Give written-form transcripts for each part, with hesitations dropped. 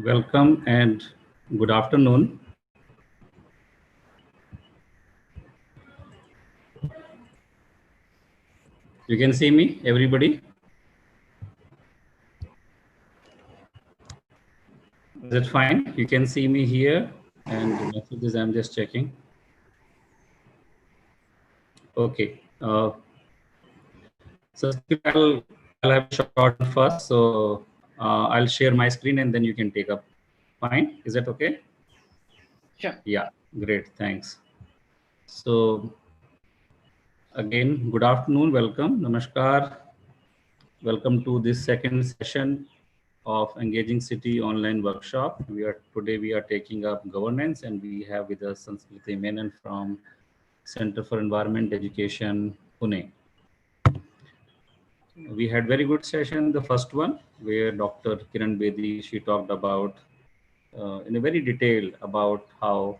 Welcome and good afternoon. You can see me, everybody? Is it fine? You can see me here and the messages I'm just checking. Okay. So I'll have a short one first. So I'll share my screen and then you can take up. Fine. Is that okay? Sure. Yeah. Great. Thanks. So again, good afternoon. Welcome. Namaskar. Welcome to this second session of Engaging City online workshop. Today we are taking up governance, and we have with us Sanskriti Menon from Center for Environment Education, Pune. We had very good session, the first one, where Dr. Kiran Bedi, she talked about in a very detail about how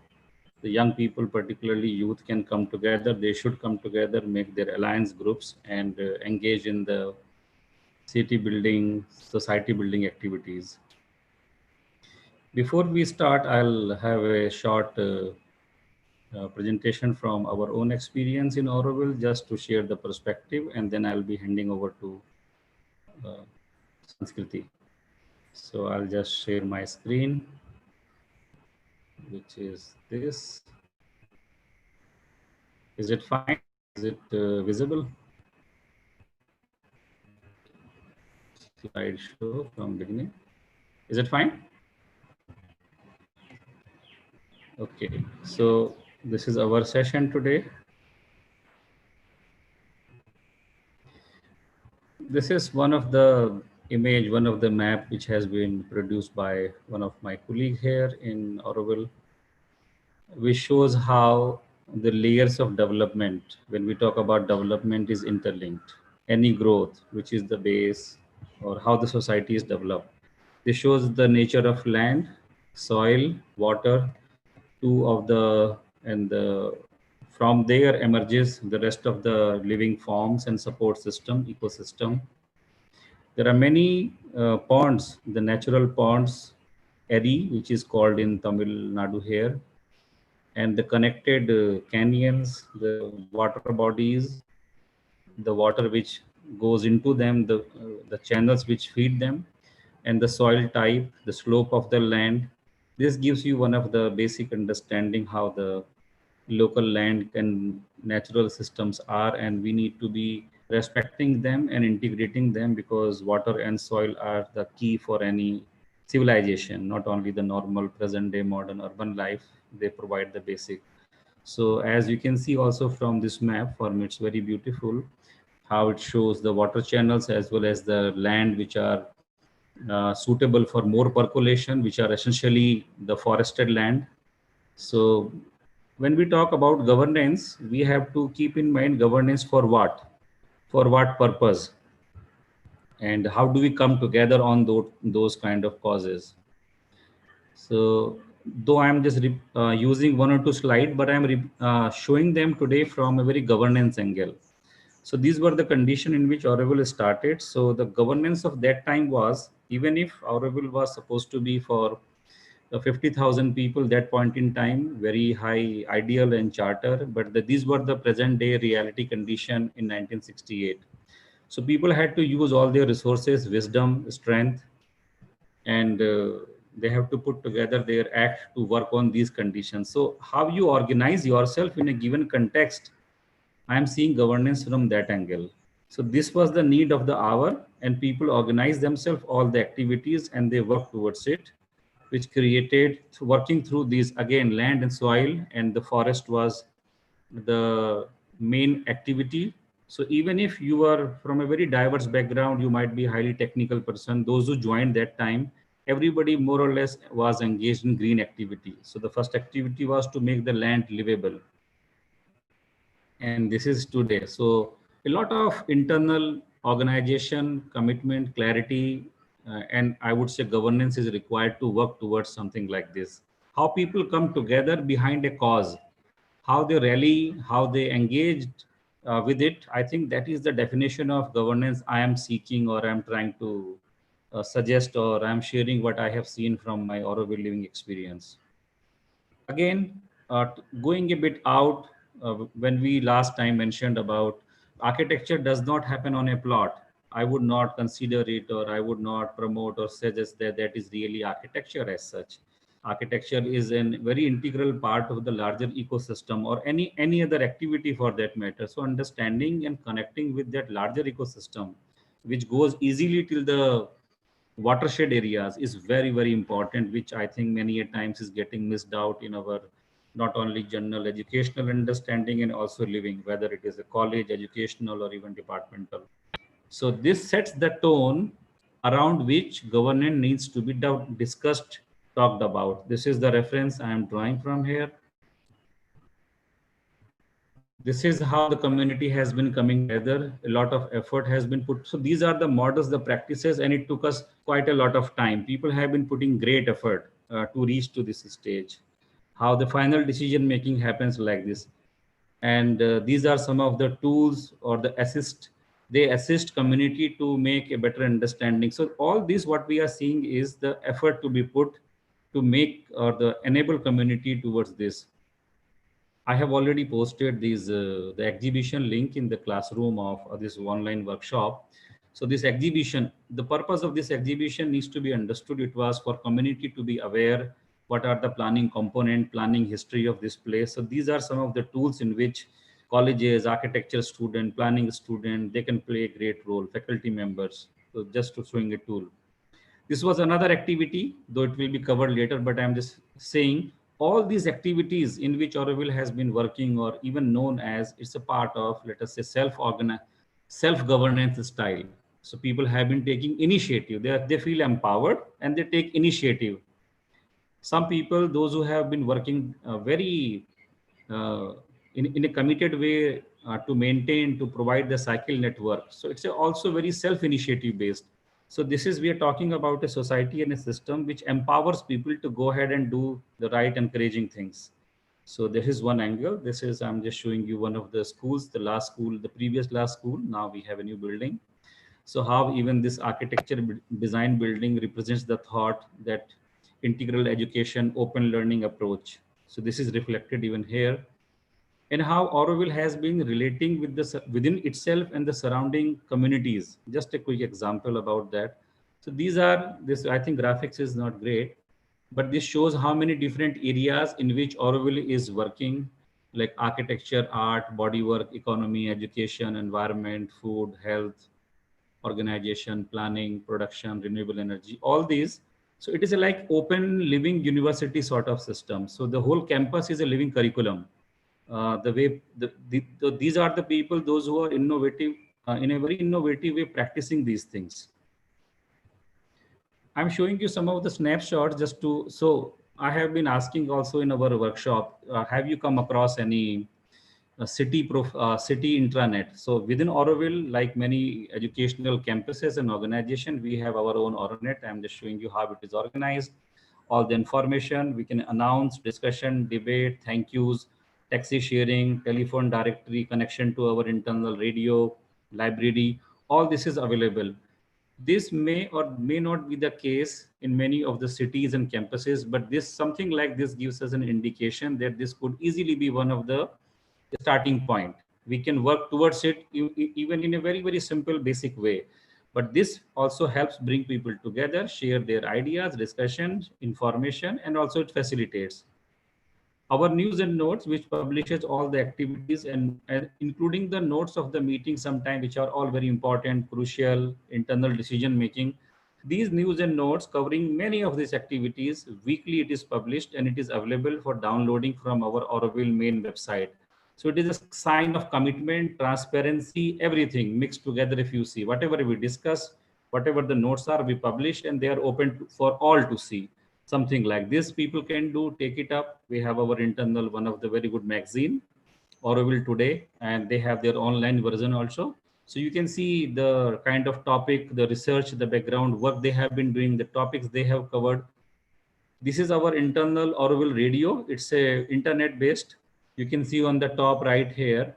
the young people, particularly youth, can come together. They should come together, make their alliance groups, and engage in the city building, society building activities. Before we start, I'll have a short presentation from our own experience in Auroville, just to share the perspective, and then I'll be handing over to uh, Sanskriti. So I'll just share my screen, which is this. Is it fine? Is it visible? Slideshow from beginning. Is it fine? Okay, so this is our session today. This is one of the image, one of the map which has been produced by one of my colleague here in Auroville, which shows how the layers of development, when we talk about development, is interlinked. Any growth, which is the base, or how the society is developed. This shows the nature of land, soil, water, two of the, and the, from there emerges the rest of the living forms and support system, ecosystem. There are many ponds, the natural ponds, Eri, which is called in Tamil Nadu here, and the connected canyons, the water bodies, the water which goes into them, the channels which feed them, and the soil type, the slope of the land. This gives you one of the basic understanding how the local land and natural systems are, and we need to be respecting them and integrating them, because water and soil are the key for any civilization, not only the normal present day modern urban life. They provide the basic. So as you can see also from this map, for me it's very beautiful how it shows the water channels as well as the land which are suitable for more percolation, which are essentially the forested land. So when we talk about governance, we have to keep in mind governance for what? For what purpose? And how do we come together on those kind of causes? So though I'm just using one or two slides, but I'm showing them today from a very governance angle. So these were the condition in which Auroville started. So the governance of that time was, even if Auroville was supposed to be for 50,000 people that point in time, very high ideal and charter, but these were the present day reality condition in 1968. So people had to use all their resources, wisdom, strength, and they have to put together their act to work on these conditions. So how you organize yourself in a given context, I am seeing governance from that angle. So this was the need of the hour, and people organized themselves, all the activities, and they worked towards it, which created, working through these, again, land and soil, and the forest was the main activity. So even if you are from a very diverse background, you might be a highly technical person. Those who joined that time, everybody more or less was engaged in green activity. So the first activity was to make the land livable. And this is today. So a lot of internal organization, commitment, clarity, and I would say governance is required to work towards something like this. How people come together behind a cause, how they rally, how they engaged with it. I think that is the definition of governance I am seeking, or I'm trying to suggest, or I'm sharing what I have seen from my Auroville living experience. Again, going a bit out, when we last time mentioned about architecture does not happen on a plot. I would not consider it, or I would not promote or suggest that that is really architecture as such. Architecture is a very integral part of the larger ecosystem, or any other activity for that matter. So understanding and connecting with that larger ecosystem, which goes easily till the watershed areas, is very important, which I think many a times is getting missed out in our not only general educational understanding and also living, whether it is a college educational or even departmental. So this sets the tone around which governance needs to be discussed, talked about. This is the reference I am drawing from here. This is how the community has been coming together. A lot of effort has been put. So these are the models, the practices, and it took us quite a lot of time. People have been putting great effort to reach to this stage. How the final decision making happens like this. And these are some of the tools or the assist. They assist community to make a better understanding. So all this, what we are seeing is the effort to be put to make or the enable community towards this. I have already posted the exhibition link in the classroom of this online workshop. So this exhibition, the purpose of this exhibition needs to be understood. It was for community to be aware what are the planning component, planning history of this place. So these are some of the tools in which colleges, architecture student, planning student, they can play a great role, faculty members. So just to showing a tool. This was another activity, though it will be covered later, but I'm just saying all these activities in which Auroville has been working, or even known as, it's a part of, let us say, self-governance style. So people have been taking initiative. They feel empowered and they take initiative. Some people, those who have been working very uh, in a committed way to maintain, to provide the cycle network. So it's also very self-initiative based. So this is, we are talking about a society and a system which empowers people to go ahead and do the right encouraging things. So this is one angle. This is, I'm just showing you one of the schools, the last school, the previous last school. Now we have a new building. So how even this architecture design building represents the thought that integral education, open learning approach. So this is reflected even here, and how Auroville has been relating with within itself and the surrounding communities. Just a quick example about that. So these are this. I think graphics is not great, but this shows how many different areas in which Auroville is working, like architecture, art, bodywork, economy, education, environment, food, health, organization, planning, production, renewable energy, all these. So it is a like open living university sort of system. So the whole campus is a living curriculum. The way these are the people, those who are innovative, in a very innovative way practicing these things. I'm showing you some of the snapshots just to, so I have been asking also in our workshop, have you come across any city intranet? So within Auroville, like many educational campuses and organization, we have our own Auronet. I'm just showing you how it is organized. All the information we can announce, discussion, debate, thank yous, taxi sharing, telephone directory, connection to our internal radio, library, all this is available. This may or may not be the case in many of the cities and campuses, but this something like this gives us an indication that this could easily be one of the starting point. We can work towards it even in a very simple basic way. But this also helps bring people together, share their ideas, discussions, information, and also it facilitates our news and notes, which publishes all the activities, and including the notes of the meeting sometime, which are all very important, crucial, internal decision making. These news and notes covering many of these activities, weekly it is published and it is available for downloading from our Auroville main website. So it is a sign of commitment, transparency, everything mixed together. If you see whatever we discuss, whatever the notes are, we publish, and they are open for all to see. Something like this people can do, take it up. We have our internal, one of the very good magazine, Auroville Today, and they have their online version also. So you can see the kind of topic, the research, the background work they have been doing, the topics they have covered. This is our internal Auroville radio. It's a internet based. You can see on the top right here.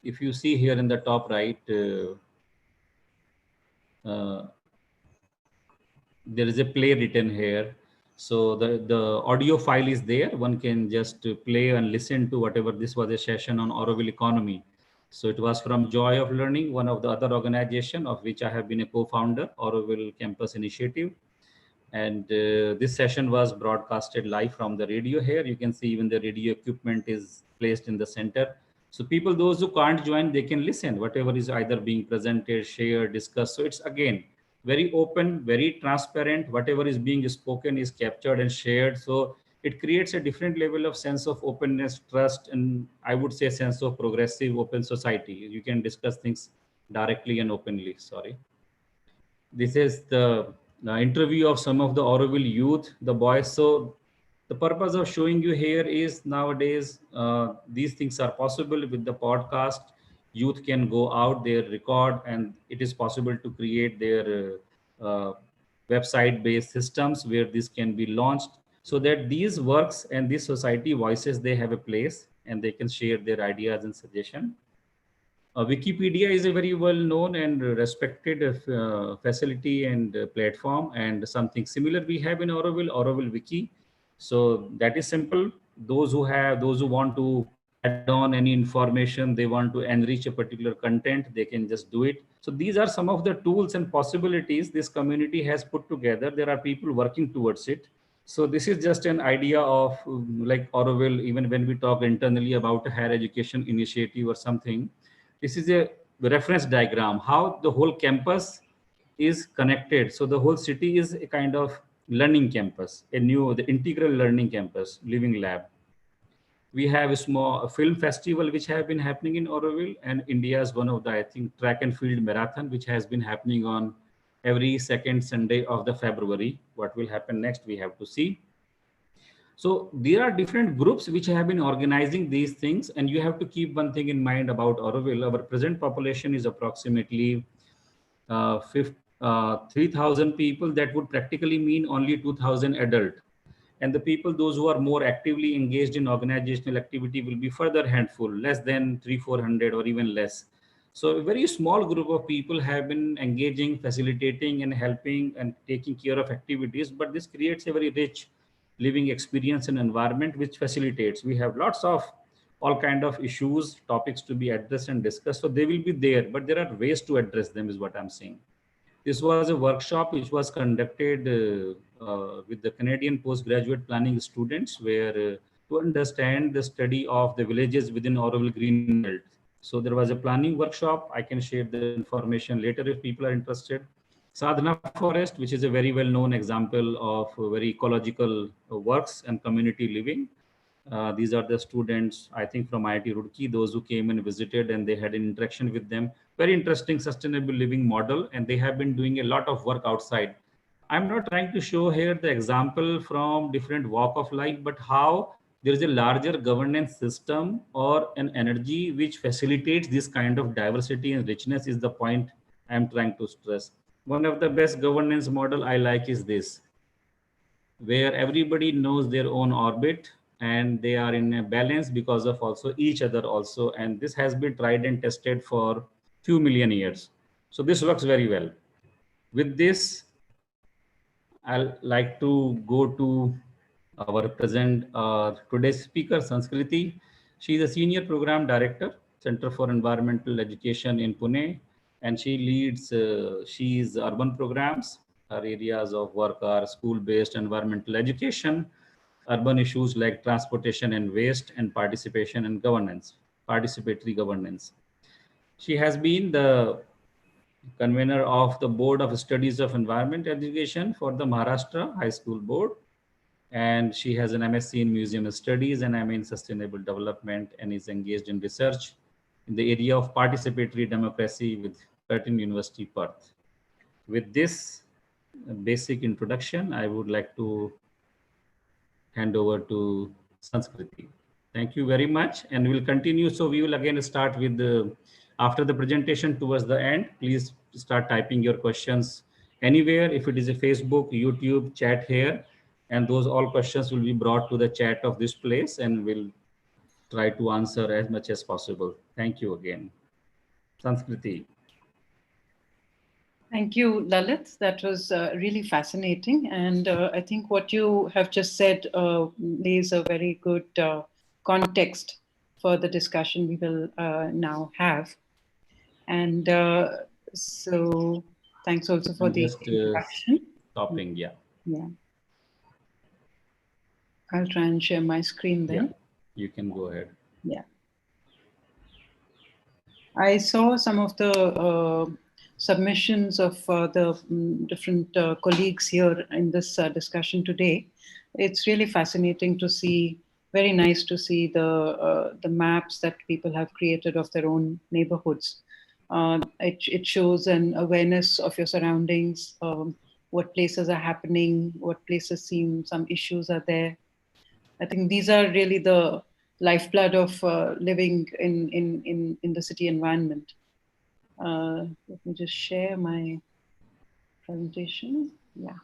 If you see here in the top right, uh, there is a play written here. So the audio file is there. One can just play and listen to whatever. This was a session on Auroville economy. So it was from Joy of Learning, one of the other organization of which I have been a co-founder, Auroville Campus Initiative. And this session was broadcasted live from the radio here. You can see even the radio equipment is placed in the center. So people, those who can't join, they can listen, whatever is either being presented, shared, discussed. So it's again, very open, very transparent. Whatever is being spoken is captured and shared. So it creates a different level of sense of openness, trust, and I would say sense of progressive open society. You can discuss things directly and openly. Sorry. This is the interview of some of the Auroville youth, the boys. So the purpose of showing you here is nowadays these things are possible with the podcast. Youth can go out there, record, and it is possible to create their website-based systems where this can be launched, so that these works and these society voices, they have a place and they can share their ideas and suggestion. Wikipedia is a very well known and respected facility and platform, and something similar we have in Auroville, Auroville Wiki. So that is simple. Those who want to add on any information, they want to enrich a particular content, they can just do it. So these are some of the tools and possibilities this community has put together. There are people working towards it. So this is just an idea of like Auroville. Even when we talk internally about a higher education initiative or something, this is a reference diagram how the whole campus is connected. So the whole city is a kind of learning campus, the integral learning campus, living lab. We have a small film festival which have been happening in Auroville, and India's one of the, I think, track and field marathon which has been happening on every second Sunday of the February. What will happen next, we have to see. So there are different groups which have been organizing these things, and you have to keep one thing in mind about Auroville. Our present population is approximately 3,000 people. That would practically mean only 2,000 adult. And the people, those who are more actively engaged in organizational activity, will be further handful, less than 300-400 or even less. So a very small group of people have been engaging, facilitating and helping and taking care of activities, but this creates a very rich living experience and environment which facilitates. We have lots of all kind of issues, topics to be addressed and discussed. So they will be there, but there are ways to address them is what I'm saying. This was a workshop which was conducted with the Canadian postgraduate planning students, where to understand the study of the villages within Auroville Green Belt. So there was a planning workshop. I can share the information later if people are interested. Sadhana Forest, which is a very well-known example of very ecological works and community living. These are the students, I think, from IIT Roorkee, those who came and visited, and they had an interaction with them. Very interesting sustainable living model, and they have been doing a lot of work outside. I'm not trying to show here the example from different walk of life, but how there is a larger governance system or an energy which facilitates this kind of diversity and richness is the point I'm trying to stress. One of the best governance model I like is this, where everybody knows their own orbit and they are in a balance because of also each other also, and this has been tried and tested for few million years. So this works very well. With this, I'll like to go to our present today's speaker, Sanskriti. She is a senior program director, Center for Environmental Education in Pune, and she leads she's urban programs. Her areas of work are school-based environmental education, urban issues like transportation and waste, and participation and governance, participatory governance. She has been the convener of the Board of Studies of Environment Education for the Maharashtra High School Board, and she has an MSc in Museum Studies and MA in Sustainable Development, and is engaged in research in the area of participatory democracy with Curtin University, Perth. With this basic introduction, I would like to hand over to Sanskriti. Thank you very much, and we'll continue. So we will again start with after the presentation towards the end. Please start typing your questions anywhere. If it is a Facebook, YouTube, chat here, and those all questions will be brought to the chat of this place, and we'll try to answer as much as possible. Thank you again, Sanskriti. Thank you, Lalit. That was really fascinating. And I think what you have just said lays a very good context for the discussion we will now have. And so thanks also for I'm the just introduction. stopping. Yeah. Yeah, I'll try and share my screen Yeah. then. You can go ahead. Yeah. I saw some of the submissions of the different colleagues here in this discussion today. It's really fascinating to see, very nice to see the maps that people have created of their own neighborhoods. It shows an awareness of your surroundings, what places are happening, what places seem some issues are there. I think these are really the lifeblood of living in the city environment. Let me just share my presentation. Yeah.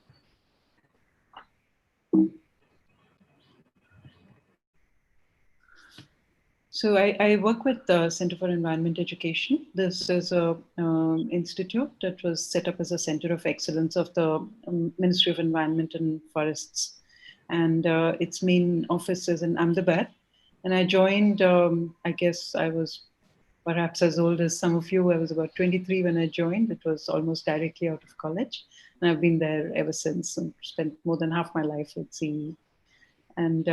So I work with the Center for Environment Education. This is a institute that was set up as a center of excellence of the Ministry of Environment and Forests, and its main office is in Ahmedabad. And I joined. I guess I was perhaps as old as some of you. I was about 23 when I joined. It was almost directly out of college, and I've been there ever since. And spent more than half my life with CE. And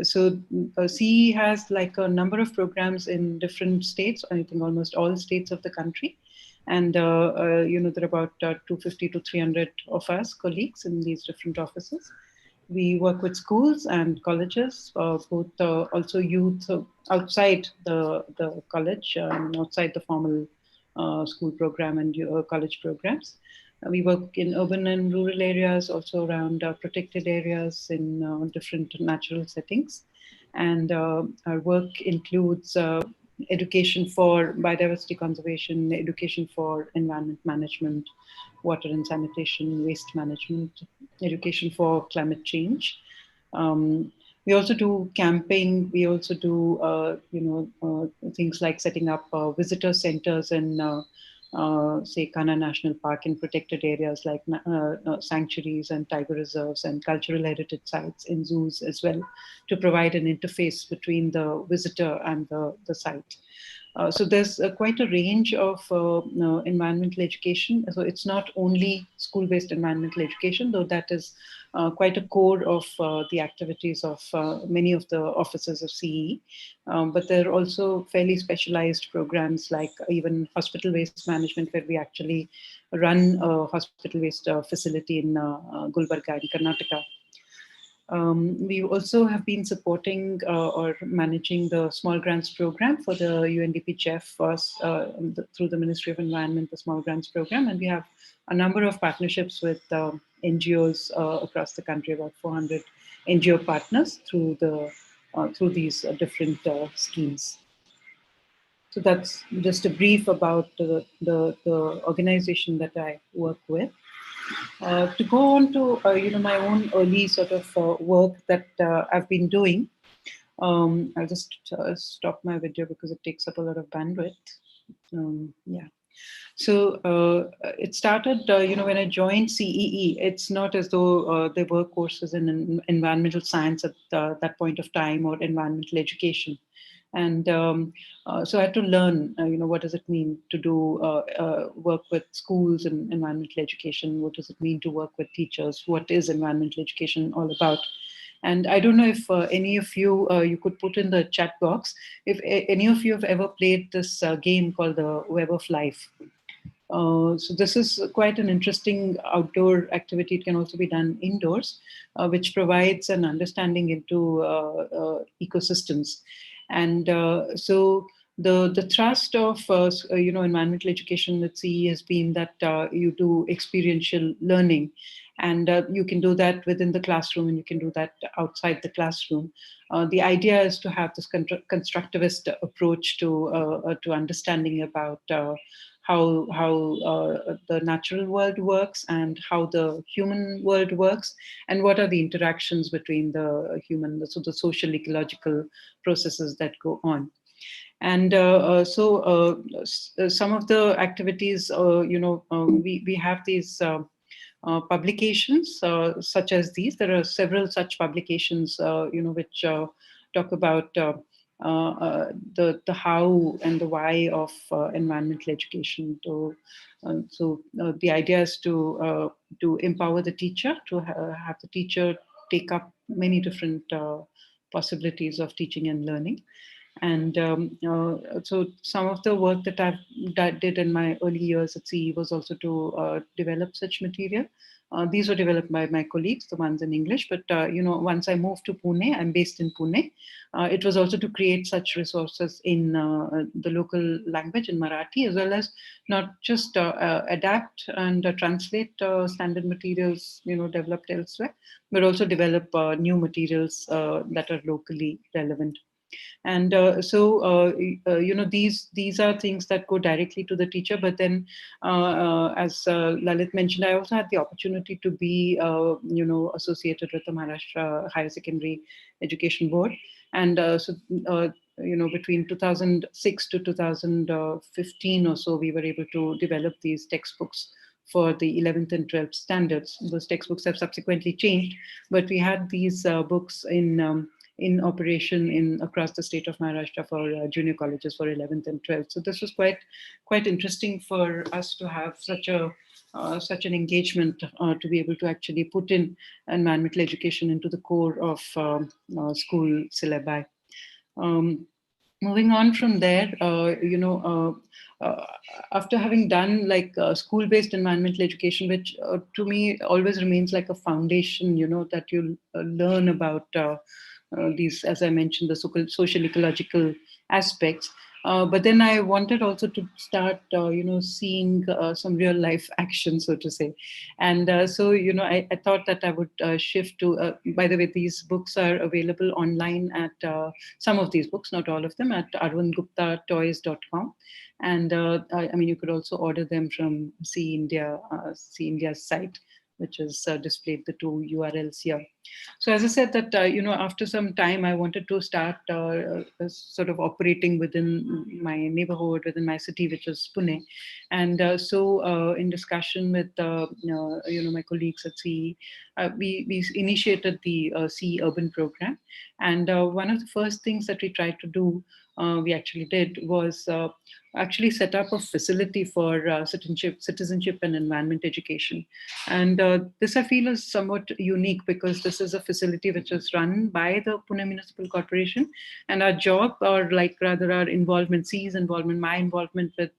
so CE has like a number of programs in different states, I think almost all states of the country. And, there are about 250 to 300 of us colleagues in these different offices. We work with schools and colleges, both also youth outside the college, outside the formal school program and college programs. We work in urban and rural areas, also around protected areas in different natural settings. And our work includes education for biodiversity conservation, education for environment management, water and sanitation, waste management, education for climate change. We also do camping. We also do, things like setting up visitor centers in, say, Kanha National Park in protected areas like sanctuaries and tiger reserves and cultural heritage sites in zoos as well, to provide an interface between the visitor and the site. So there's quite a range of environmental education. So it's not only school-based environmental education, though that is quite a core of the activities of many of the offices of CE. But there are also fairly specialized programs like even hospital waste management, where we actually run a hospital waste facility in Gulbarga in Karnataka. We also have been supporting or managing the small grants program for the UNDP CHEF through the Ministry of Environment, the small grants program. And we have a number of partnerships with NGOs across the country, about 400 NGO partners through these different schemes. So that's just a brief about the organization that I work with. To go on to my own early sort of work that I've been doing, I'll just stop my video because it takes up a lot of bandwidth. Yeah. So it started, when I joined CEE, it's not as though there were courses in environmental science at that point of time or environmental education. And so I had to learn, what does it mean to do work with schools and environmental education? What does it mean to work with teachers? What is environmental education all about? And I don't know if any of you, you could put in the chat box, if any of you have ever played this game called the Web of Life. So this is quite an interesting outdoor activity. It can also be done indoors, which provides an understanding into ecosystems. And so the thrust of environmental education at CE has been that you do experiential learning, and you can do that within the classroom, and you can do that outside the classroom. The idea is to have this constructivist approach to understanding about how the natural world works and how the human world works, and what are the interactions between the human, so the social ecological processes that go on. And some of the activities, we have these publications such as these. There are several such publications, which talk about the how and the why of environmental education. The idea is to empower the teacher, to have the teacher take up many different possibilities of teaching and learning. And so some of the work that that did in my early years at CE was also to develop such material. These were developed by my colleagues, the ones in English. But once I moved to Pune, I'm based in Pune. It was also to create such resources in the local language in Marathi, as well as not just adapt and translate standard materials, developed elsewhere, but also develop new materials that are locally relevant. And these are things that go directly to the teacher. But then as Lalit mentioned, I also had the opportunity to be associated with the Maharashtra Higher Secondary Education Board. And between 2006 to 2015 or so, we were able to develop these textbooks for the 11th and 12th standards. Those textbooks have subsequently changed, but we had these books in operation in across the state of Maharashtra for junior colleges for 11th and 12th. So this was quite interesting for us to have such an engagement to be able to actually put in environmental education into the core of school syllabi. Um, Moving on from there, after having done like school-based environmental education, which to me always remains like a foundation, that you learn about these, as I mentioned, the social ecological aspects. But then I wanted also to start, seeing some real life action, so to say. And I thought that I would shift to, by the way, these books are available online at some of these books, not all of them, at arvindguptatoys.com. And I mean, you could also order them from See India's site, which is displayed the two URLs here. So as I said that, after some time, I wanted to start sort of operating within my neighborhood, within my city, which is Pune. And in discussion with, my colleagues at CE, we initiated the CE Urban program. And one of the first things that we tried to do, we actually did, was actually set up a facility for citizenship and environment education. And this I feel is somewhat unique, because this is a facility which is run by the Pune Municipal Corporation. And our job, or like rather our involvement, CE's involvement, my involvement with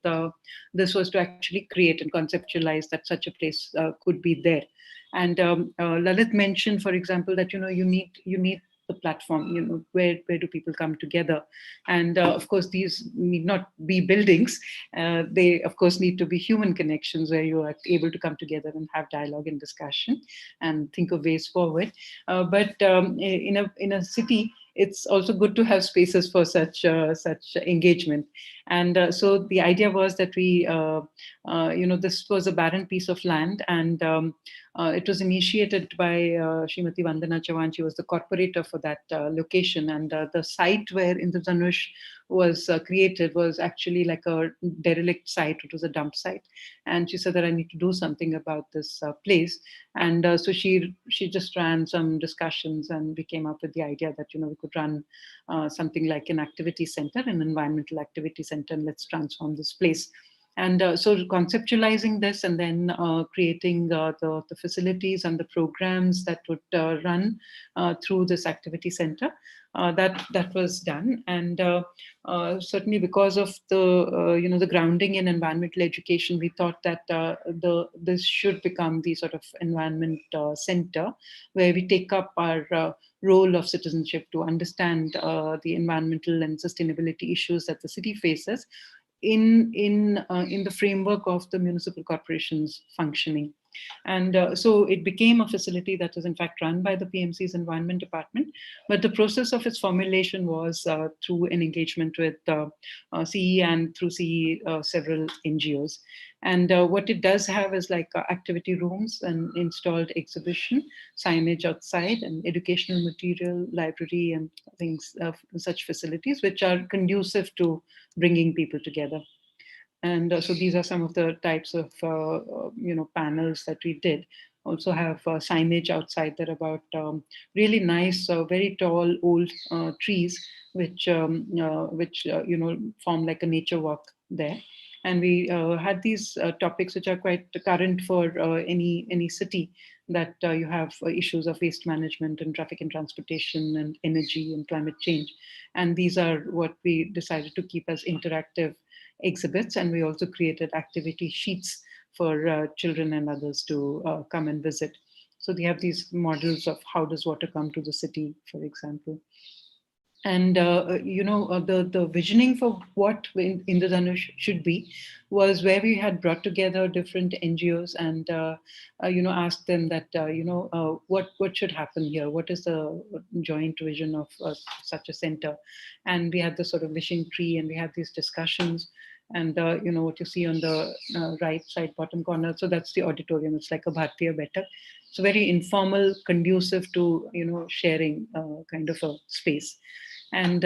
this, was to actually create and conceptualize that such a place could be there. And Lalit mentioned, for example, that you need the platform, where do people come together. And of course, these need not be buildings. They of course need to be human connections, where you are able to come together and have dialogue and discussion and think of ways forward. But in a city, it's also good to have spaces for such engagement. And so the idea was that we this was a barren piece of land. And it was initiated by Srimati Vandana Chavan. She was the corporator for that location. And the site where Indradhanush was created was actually like a derelict site. It was a dump site. And she said that I need to do something about this place. And so she just ran some discussions, and we came up with the idea that, we could run something like an activity center, an environmental activity center, and let's transform this place. And so conceptualizing this, and then creating the facilities and the programs that would run through this activity center, that was done. And certainly because of the grounding in environmental education, we thought that this should become the sort of environment center, where we take up our role of citizenship to understand the environmental and sustainability issues that the city faces in the framework of the municipal corporation's functioning. And so it became a facility that is in fact run by the PMC's Environment Department. But the process of its formulation was through an engagement with CE and through CE several NGOs. And what it does have is like activity rooms and installed exhibition, signage outside, and educational material, library, and things, such facilities, which are conducive to bringing people together. And so these are some of the types of panels that we did. Also have signage outside that about really nice, very tall old trees, which form like a nature walk there. And we had these topics which are quite current for any city, that you have issues of waste management and traffic and transportation and energy and climate change. And these are what we decided to keep as interactive exhibits, and we also created activity sheets for children and others to come and visit. So they have these models of how does water come to the city, for example. And the visioning for what Indradhanush should be was where we had brought together different NGOs and asked them that what should happen here, what is the joint vision of such a center. And we had the sort of wishing tree, and we had these discussions. And what you see on the right side bottom corner, so that's the auditorium. It's like a Bhartiya Betak. It's very informal, conducive to sharing kind of a space. And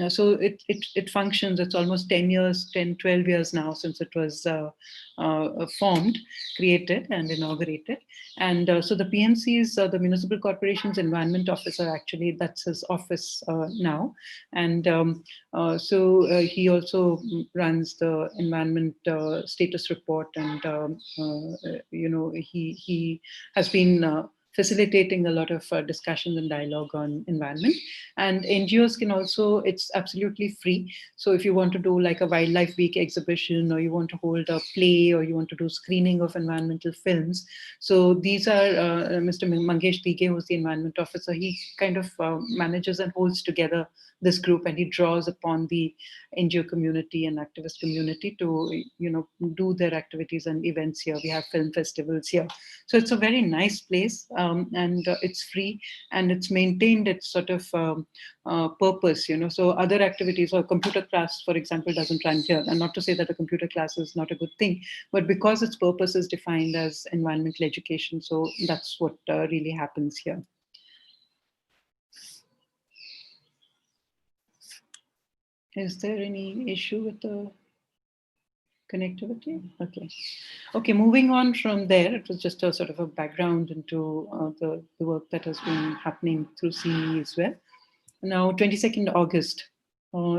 so it functions. It's almost 12 years now since it was formed, created, and inaugurated. And so the PMC's, the Municipal Corporation's Environment Officer, actually, that's his office now. And he also runs the environment status report, and he has been facilitating a lot of discussions and dialogue on environment. And NGOs can also, it's absolutely free. So if you want to do like a Wildlife Week exhibition, or you want to hold a play, or you want to do screening of environmental films, so these are Mr. Mangesh Dige, who's the environment officer. He kind of manages and holds together this group, and he draws upon the NGO community and activist community to do their activities and events here. We have film festivals here, so it's a very nice place, and it's free, and it's maintained its sort of purpose. So other activities, or computer class, for example, doesn't run here. And not to say that a computer class is not a good thing, but because its purpose is defined as environmental education, so that's what really happens here. Is there any issue with the connectivity? Okay, moving on from there. It was just a sort of a background into the work that has been happening through CE as well. Now, 22nd August,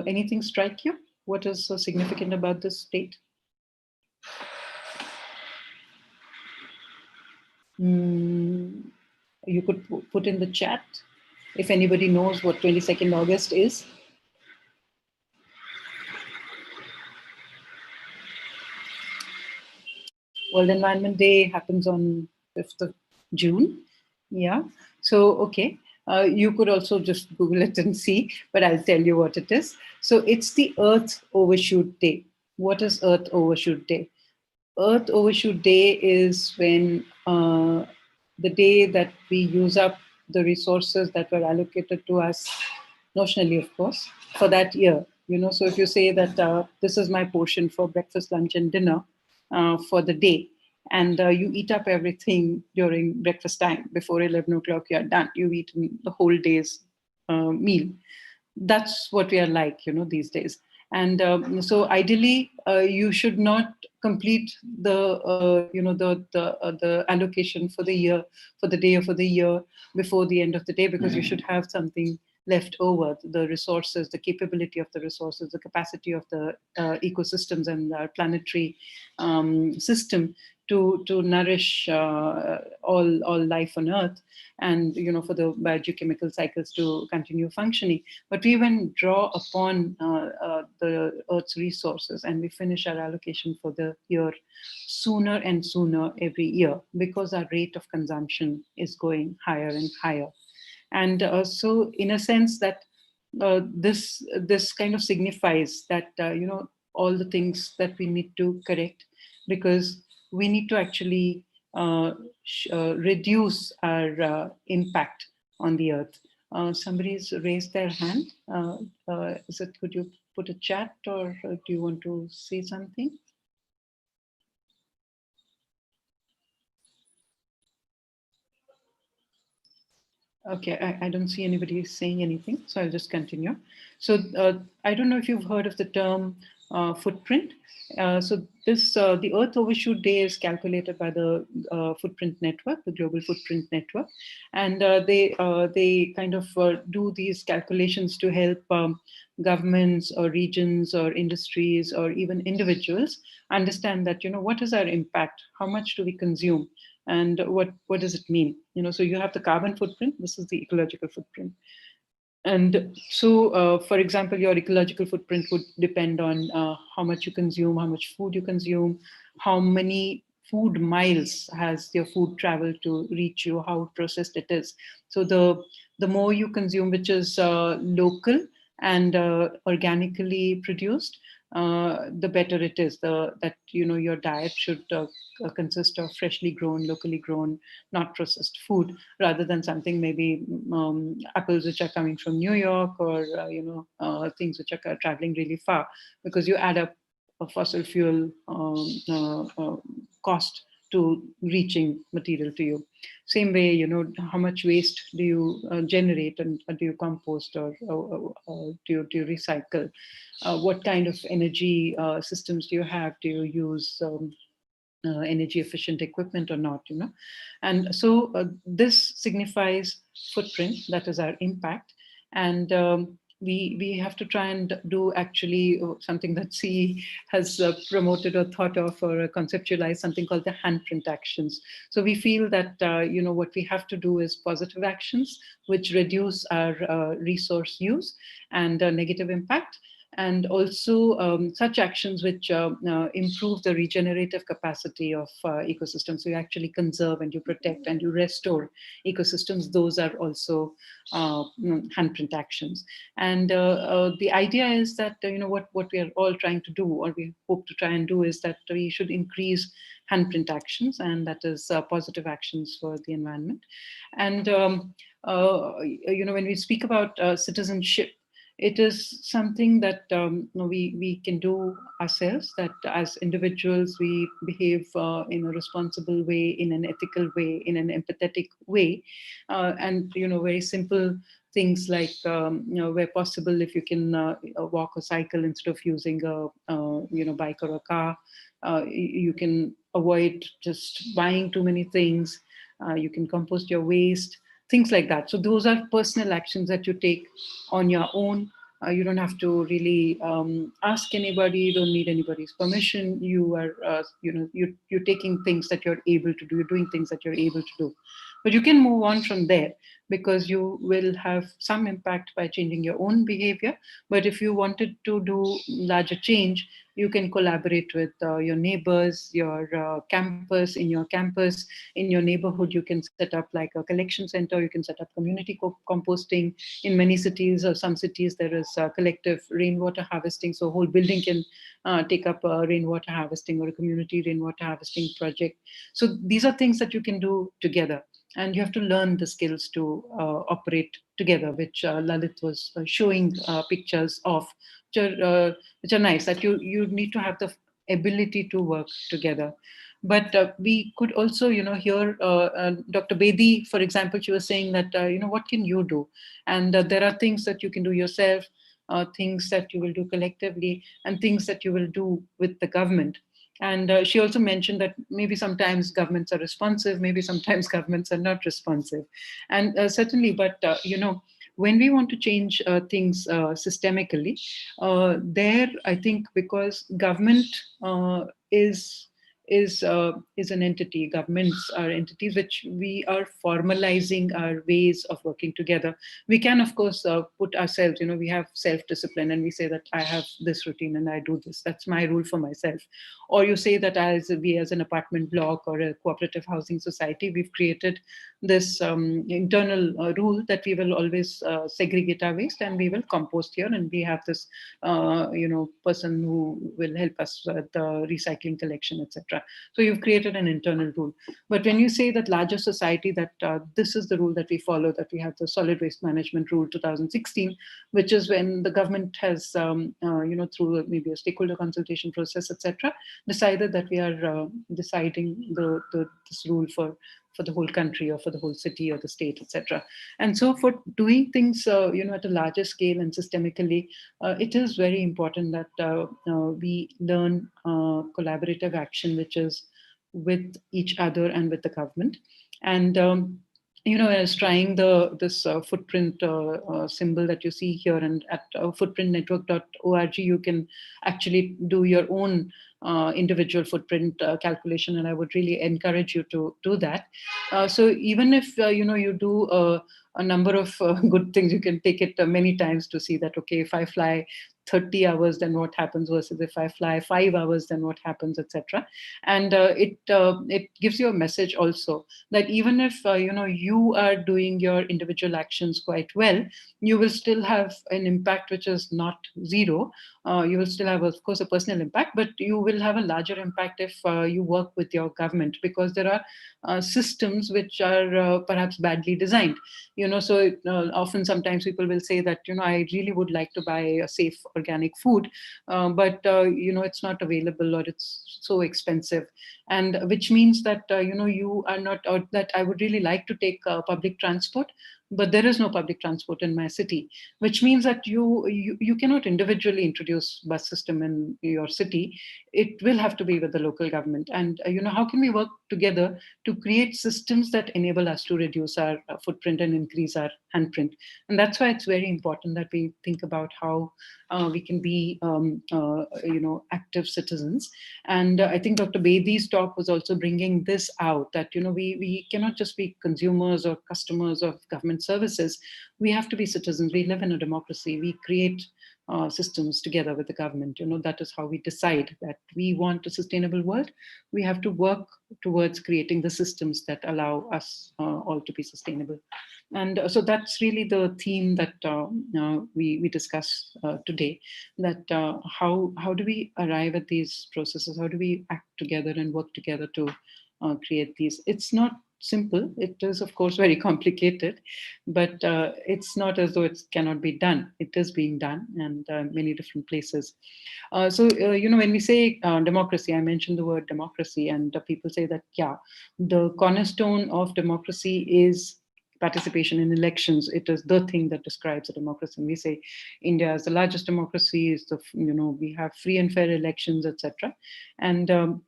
anything strike you? What is so significant about this date? You could put in the chat if anybody knows what 22nd August is. World Environment Day happens on 5th of June. Yeah. So, okay. You could also just Google it and see, but I'll tell you what it is. So it's the Earth Overshoot Day. What is Earth Overshoot Day? Earth Overshoot Day is when the day that we use up the resources that were allocated to us, notionally, of course, for that year. So if you say that this is my portion for breakfast, lunch, and dinner for the day, and you eat up everything during breakfast time, before 11 o'clock, you're done. You eat the whole day's meal. That's what we are like, these days. And so ideally, you should not complete the allocation for the year, for the day, or for the year before the end of the day, because you should have something left over, the resources, the capability of the resources, the capacity of the ecosystems and our planetary system to nourish all life on Earth, and for the biogeochemical cycles to continue functioning. But we even draw upon the Earth's resources, and we finish our allocation for the year sooner and sooner every year, because our rate of consumption is going higher and higher. And so, in a sense, that this kind of signifies that all the things that we need to correct, because we need to actually reduce our impact on the earth. Somebody's raised their hand. Could you put a chat, or do you want to say something? Okay, I don't see anybody saying anything, so I'll just continue. So I don't know if you've heard of the term footprint. The Earth Overshoot Day is calculated by the Footprint Network, the Global Footprint Network, and they kind of do these calculations to help governments or regions or industries or even individuals understand that, what is our impact, how much do we consume, and what does it mean. So you have the carbon footprint, this is the ecological footprint. And so for example, your ecological footprint would depend on how much you consume, how much food you consume, how many food miles has your food traveled to reach you, how processed it is. So the more you consume, which is local and organically produced, the better it is. That your diet should consist of freshly grown, locally grown, not processed food, rather than something maybe apples which are coming from New York, or things which are traveling really far, because you add up a fossil fuel cost to reaching material to you. Same way, how much waste do you generate, and do you compost, or do you recycle? What kind of energy systems do you have? Do you use energy efficient equipment or not? And so this signifies footprint, that is our impact. And we have to try and do actually something that CE has promoted or thought of or conceptualized, something called the handprint actions. So we feel that what we have to do is positive actions which reduce our resource use and negative impact, and also such actions which improve the regenerative capacity of ecosystems. So you actually conserve and you protect and you restore ecosystems. Those are also handprint actions. And the idea is that what we are all trying to do, or we hope to try and do, is that we should increase handprint actions, and that is positive actions for the environment. And when we speak about citizenship, it is something that we can do ourselves, that as individuals we behave in a responsible way, in an ethical way, in an empathetic way, and very simple things like where possible, if you can walk or cycle instead of using a bike or a car, you can avoid just buying too many things, you can compost your waste, things like that. So those are personal actions that you take on your own. You don't have to really ask anybody. You don't need anybody's permission. You are, you're taking things that you're able to do. You're doing things that you're able to do. But you can move on from there, because you will have some impact by changing your own behavior. But if you wanted to do larger change, you can collaborate with your neighbors, your campus, in your neighborhood. You can set up like a collection center. You can set up community composting. In many cities, or some cities, there is collective rainwater harvesting. So a whole building can take up a rainwater harvesting or a community rainwater harvesting project. So these are things that you can do together. And you have to learn the skills to operate together, which Lalit was showing pictures of, which are nice, that you need to have the ability to work together. But we could also, hear Dr. Bedi, for example, she was saying that, what can you do? And there are things that you can do yourself, things that you will do collectively, and things that you will do with the government. And she also mentioned that maybe sometimes governments are responsive, maybe sometimes governments are not responsive. And certainly, but, when we want to change things systemically, there, I think, because government is an entity. Governments are entities which we are formalizing our ways of working together. We can, of course, put ourselves, we have self-discipline, and we say that I have this routine and I do this. That's my rule for myself. Or you say that we as an apartment block or a cooperative housing society, we've created this internal rule that we will always segregate our waste and we will compost here, and we have this person who will help us with the recycling collection, etc. etc. So you've created an internal rule. But when you say that larger society, that this is the rule that we follow, that we have the solid waste management rule 2016, which is when the government has, through maybe a stakeholder consultation process, etc., decided that we are deciding this rule for the whole country or for the whole city or the state, etc. And so for doing things, at a larger scale and systemically, it is very important that we learn collaborative action, which is with each other and with the government. And I was trying this footprint symbol that you see here, and at footprintnetwork.org, you can actually do your own individual footprint calculation, and I would really encourage you to do that. So even if you do a number of good things, you can take it many times to see that, okay, if I fly 30 hours, then what happens, versus if I fly 5 hours, then what happens, etc. And it gives you a message also that even if you are doing your individual actions quite well, you will still have an impact which is not zero. You will still have, of course, a personal impact, but you will have a larger impact if you work with your government, because there are systems which are perhaps badly designed. So often sometimes people will say that, I really would like to buy a safe organic food, but it's not available, or it's so expensive, and which means that you are not, or that I would really like to take public transport, but there is no public transport in my city, which means that you cannot individually introduce bus system in your city. It will have to be with the local government. And how can we work together to create systems that enable us to reduce our footprint and increase our handprint? And that's why it's very important that we think about how we can be active citizens. And I think Dr. Bedi's talk was also bringing this out, that we cannot just be consumers or customers of government services. We have to be citizens. We live in a democracy. We create systems together with the government. That is how we decide that we want a sustainable world. We have to work towards creating the systems that allow us all to be sustainable. And so that's really the theme that we discuss today, that how do we arrive at these processes? How do we act together and work together to create these? It's not simple. It is, of course, very complicated, but it's not as though it cannot be done. It is being done, and many different places. When we say democracy, I mentioned the word democracy, and people say that, yeah, the cornerstone of democracy is participation in elections. It is the thing that describes a democracy. And we say India is the largest democracy, is we have free and fair elections, etc. And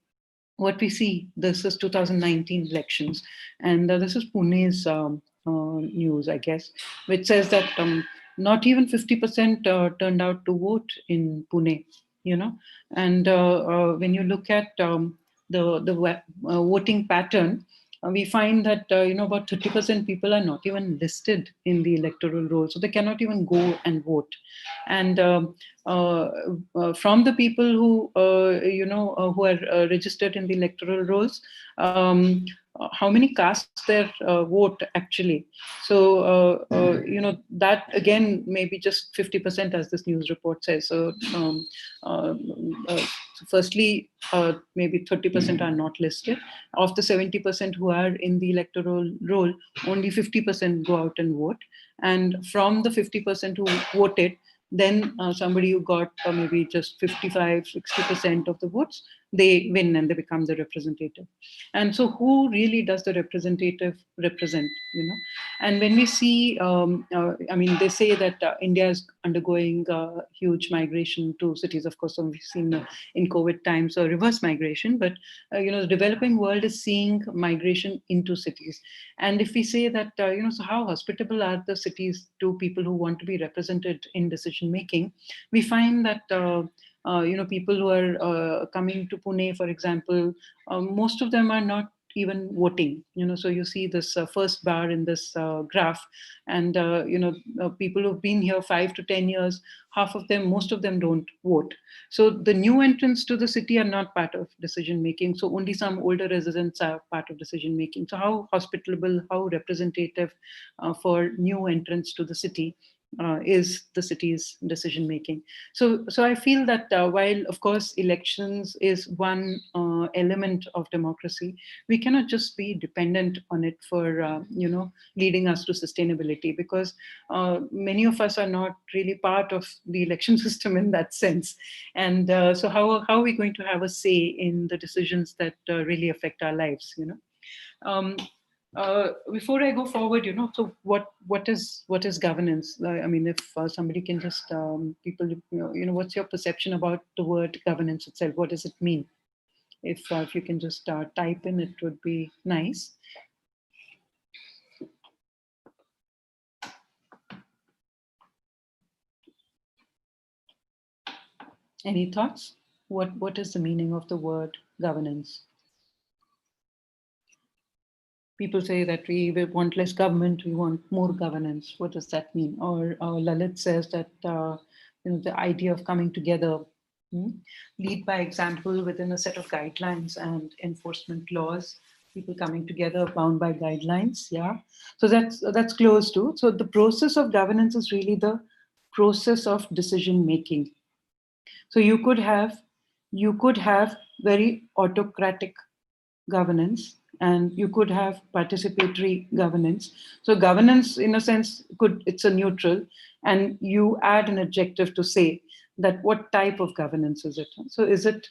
what we see, this is 2019 elections, and this is Pune's news, I guess, which says that not even 50% turned out to vote in Pune, and when you look at the voting pattern, we find that about 30% people are not even listed in the electoral roll, so they cannot even go and vote. And from the people who who are registered in the electoral rolls, how many cast their vote actually? So that again maybe just 50%, as this news report says. So firstly, maybe 30% are not listed. Of the 70% who are in the electoral roll, only 50% go out and vote. And from the 50% who voted, then somebody who got maybe just 55-60% of the votes, they win and they become the representative. And so who really does the representative represent? And when we see, they say that India is undergoing huge migration to cities. Of course, we've seen in COVID times a reverse migration, but the developing world is seeing migration into cities. And if we say that, so how hospitable are the cities to people who want to be represented in decision making? We find that people who are coming to Pune, for example, most of them are not even voting. So you see this first bar in this graph, and people who've been here 5 to 10 years, most of them don't vote. So the new entrants to the city are not part of decision making. So only some older residents are part of decision making. So how hospitable, how representative for new entrants to the city? is the city's decision making. So I feel that while of course elections is one element of democracy, we cannot just be dependent on it for leading us to sustainability, because many of us are not really part of the election system in that sense. And so how are we going to have a say in the decisions that really affect our lives? Um, Before I go forward, so what is governance? I mean, if somebody can just people, what's your perception about the word governance itself? What does it mean? If you can just type in, it would be nice. Any thoughts? What is the meaning of the word governance? People say that we want less government, we want more governance. What does that mean? Or Lalit says that the idea of coming together, lead by example within a set of guidelines and enforcement laws. People coming together, bound by guidelines. Yeah, so that's close to. So the process of governance is really the process of decision making. So you could have very autocratic governance, and you could have participatory governance. So governance in a sense it's a neutral, and you add an adjective to say that what type of governance is it. So is it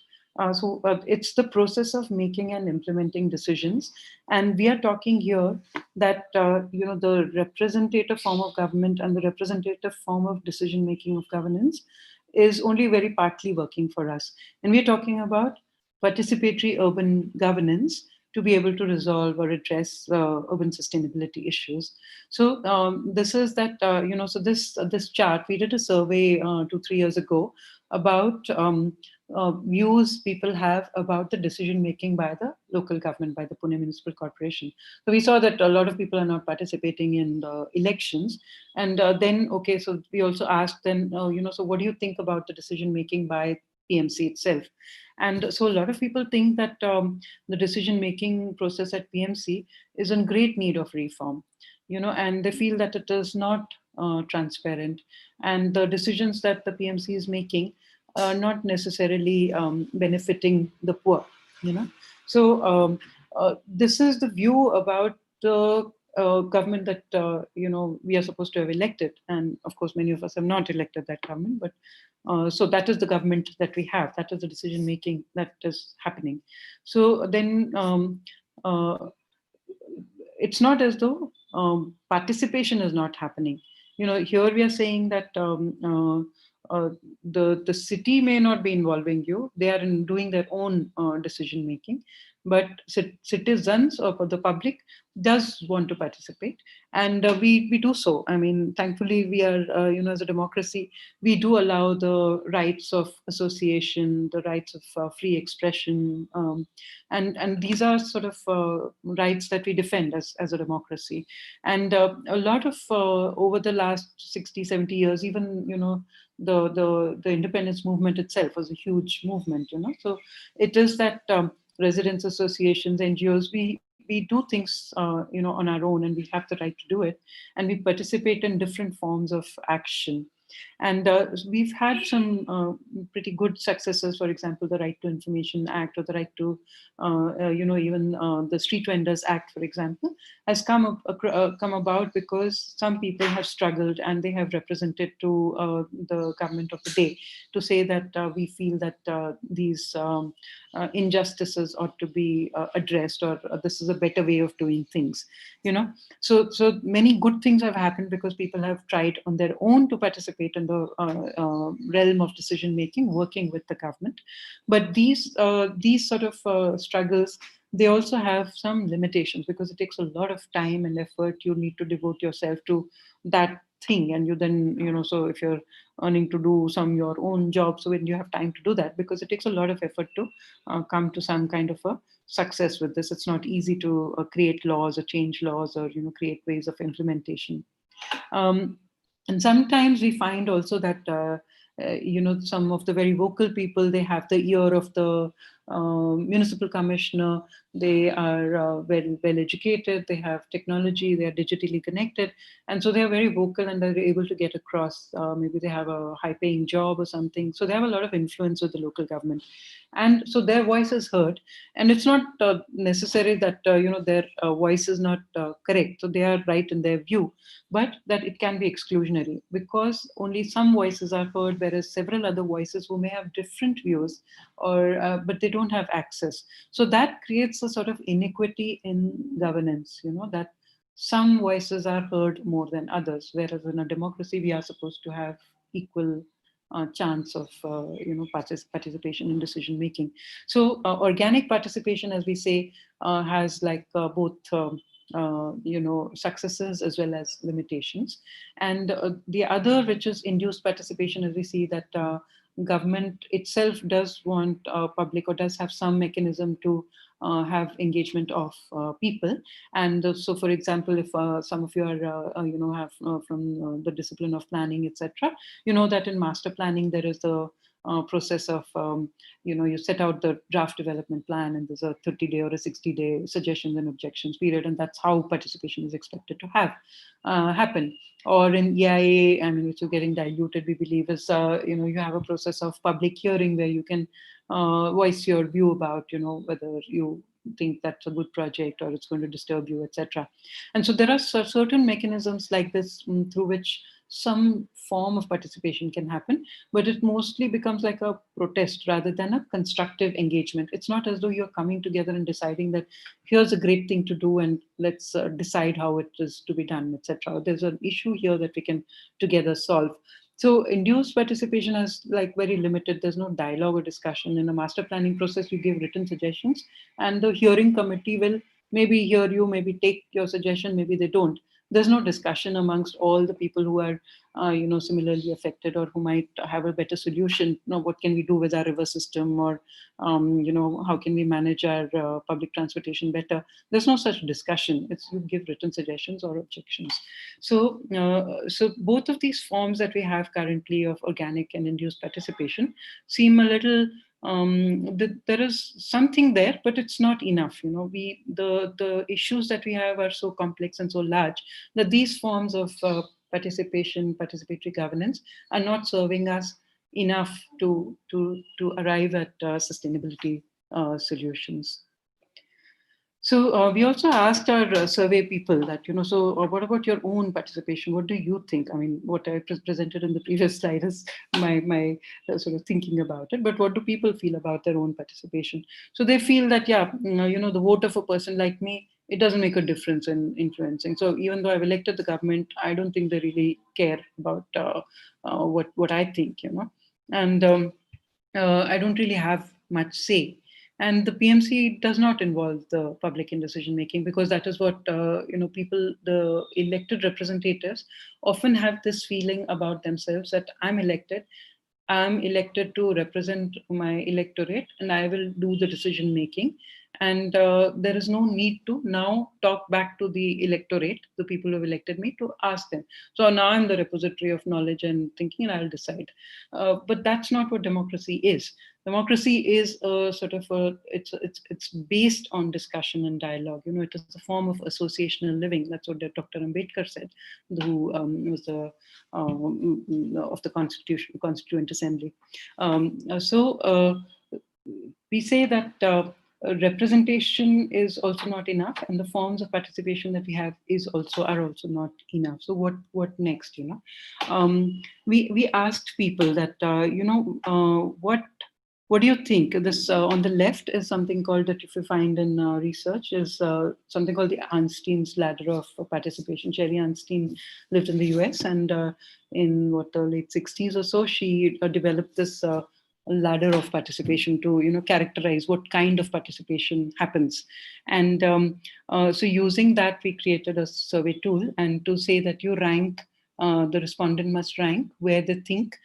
it's the process of making and implementing decisions. And we are talking here that the representative form of government and the representative form of decision making of governance is only very partly working for us. And we're talking about participatory urban governance to be able to resolve or address urban sustainability issues. So this is that so this chart, we did a survey 2-3 years ago about views people have about the decision making by the local government, by the Pune Municipal Corporation. So we saw that a lot of people are not participating in the elections. And then, okay, so we also asked then, so what do you think about the decision making by PMC itself? And so a lot of people think that the decision making process at PMC is in great need of reform, and they feel that it is not transparent, and the decisions that the PMC is making are not necessarily benefiting the poor. So this is the view about the government that we are supposed to have elected, and of course many of us have not elected that government, but so that is the government that we have. That is the decision making that is happening. So then it's not as though participation is not happening. Here we are saying that the city may not be involving you; they are doing their own decision making, but citizens or the public does want to participate, and we do so. I mean, thankfully, we are as a democracy, we do allow the rights of association, the rights of free expression, and these are sort of rights that we defend as a democracy. And a lot of over the last 60-70 years, even the independence movement itself was a huge movement. So it is that residents associations, NGOs, we do things on our own, and we have the right to do it, and we participate in different forms of action. And we've had some pretty good successes. For example, the Right to Information Act, or the right to, even the Street Vendors Act, for example, has come about because some people have struggled and they have represented to the government of the day to say that we feel that these injustices ought to be addressed, or this is a better way of doing things. So many good things have happened because people have tried on their own to participate in the realm of decision making, working with the government. But these sort of struggles, they also have some limitations, because it takes a lot of time and effort. You need to devote yourself to that thing, and you then so if you're earning to do some your own job, so when you have time to do that, because it takes a lot of effort to come to some kind of a success with this. It's not easy to create laws or change laws, or create ways of implementation. And sometimes we find also that some of the very vocal people, they have the ear of the municipal commissioner, they are well educated, they have technology, they are digitally connected, and so they are very vocal and they're able to get across. Maybe they have a high paying job or something, so they have a lot of influence with the local government, and so their voice is heard. And it's not necessary that their voice is not correct, so they are right in their view, but that it can be exclusionary because only some voices are heard, whereas several other voices who may have different views, or but they don't have access. So that creates a sort of inequity in governance, that some voices are heard more than others, whereas in a democracy we are supposed to have equal chance of participation in decision making. So organic participation, as we say, has like both successes as well as limitations. And the other, which is induced participation, as we see that government itself does want public, or does have some mechanism to have engagement of people. And so, for example, if some of you are have from the discipline of planning, etc., you know that in master planning there is the process of you set out the draft development plan, and there's a 30-day or a 60-day suggestions and objections period, and that's how participation is expected to have happen. Or in EIA, I mean, which is getting diluted, we believe is you have a process of public hearing where you can voice your view about whether you think that's a good project or it's going to disturb you, etc. And so there are certain mechanisms like this, through which some form of participation can happen, but it mostly becomes like a protest rather than a constructive engagement. It's not as though you're coming together and deciding that here's a great thing to do and let's decide how it is to be done, etc. There's an issue here that we can together solve. So induced participation is like very limited. There's no dialogue or discussion. In a master planning process, you give written suggestions, and the hearing committee will maybe hear you, maybe take your suggestion, maybe they don't. There's no discussion amongst all the people who are similarly affected, or who might have a better solution. What can we do with our river system, or how can we manage our public transportation better? There's no such discussion. It's you give written suggestions or objections. So both of these forms that we have currently of organic and induced participation seem a little there is something there, but it's not enough. The issues that we have are so complex and so large that these forms of participatory governance are not serving us enough to arrive at sustainability solutions. So we also asked our survey people that, so what about your own participation? What do you think? I mean, what I presented in the previous slide is my sort of thinking about it, but what do people feel about their own participation? So they feel that, yeah, the vote of a person like me, it doesn't make a difference in influencing. So even though I've elected the government, I don't think they really care about what I think, and I don't really have much say. And the PMC does not involve the public in decision making, because that is what people, the elected representatives, often have this feeling about themselves that I'm elected to represent my electorate, and I will do the decision making. And there is no need to now talk back to the electorate, the people who have elected me, to ask them. So now I'm the repository of knowledge and thinking, and I'll decide. But that's not what democracy is. Democracy is a sort of it's based on discussion and dialogue. It is a form of associational living. That's what Dr. Ambedkar said, who was the of the Constituent Assembly. We say that representation is also not enough, and the forms of participation that we have are also not enough. So what next? We asked people that what do you think? This on the left is something called, that if you find in research, is something called the Arnstein's ladder of participation. Sherry Arnstein lived in the US, and in the late 60s or so, she developed this ladder of participation to characterize what kind of participation happens. And so using that, we created a survey tool, and to say that you rank, the respondent must rank where they think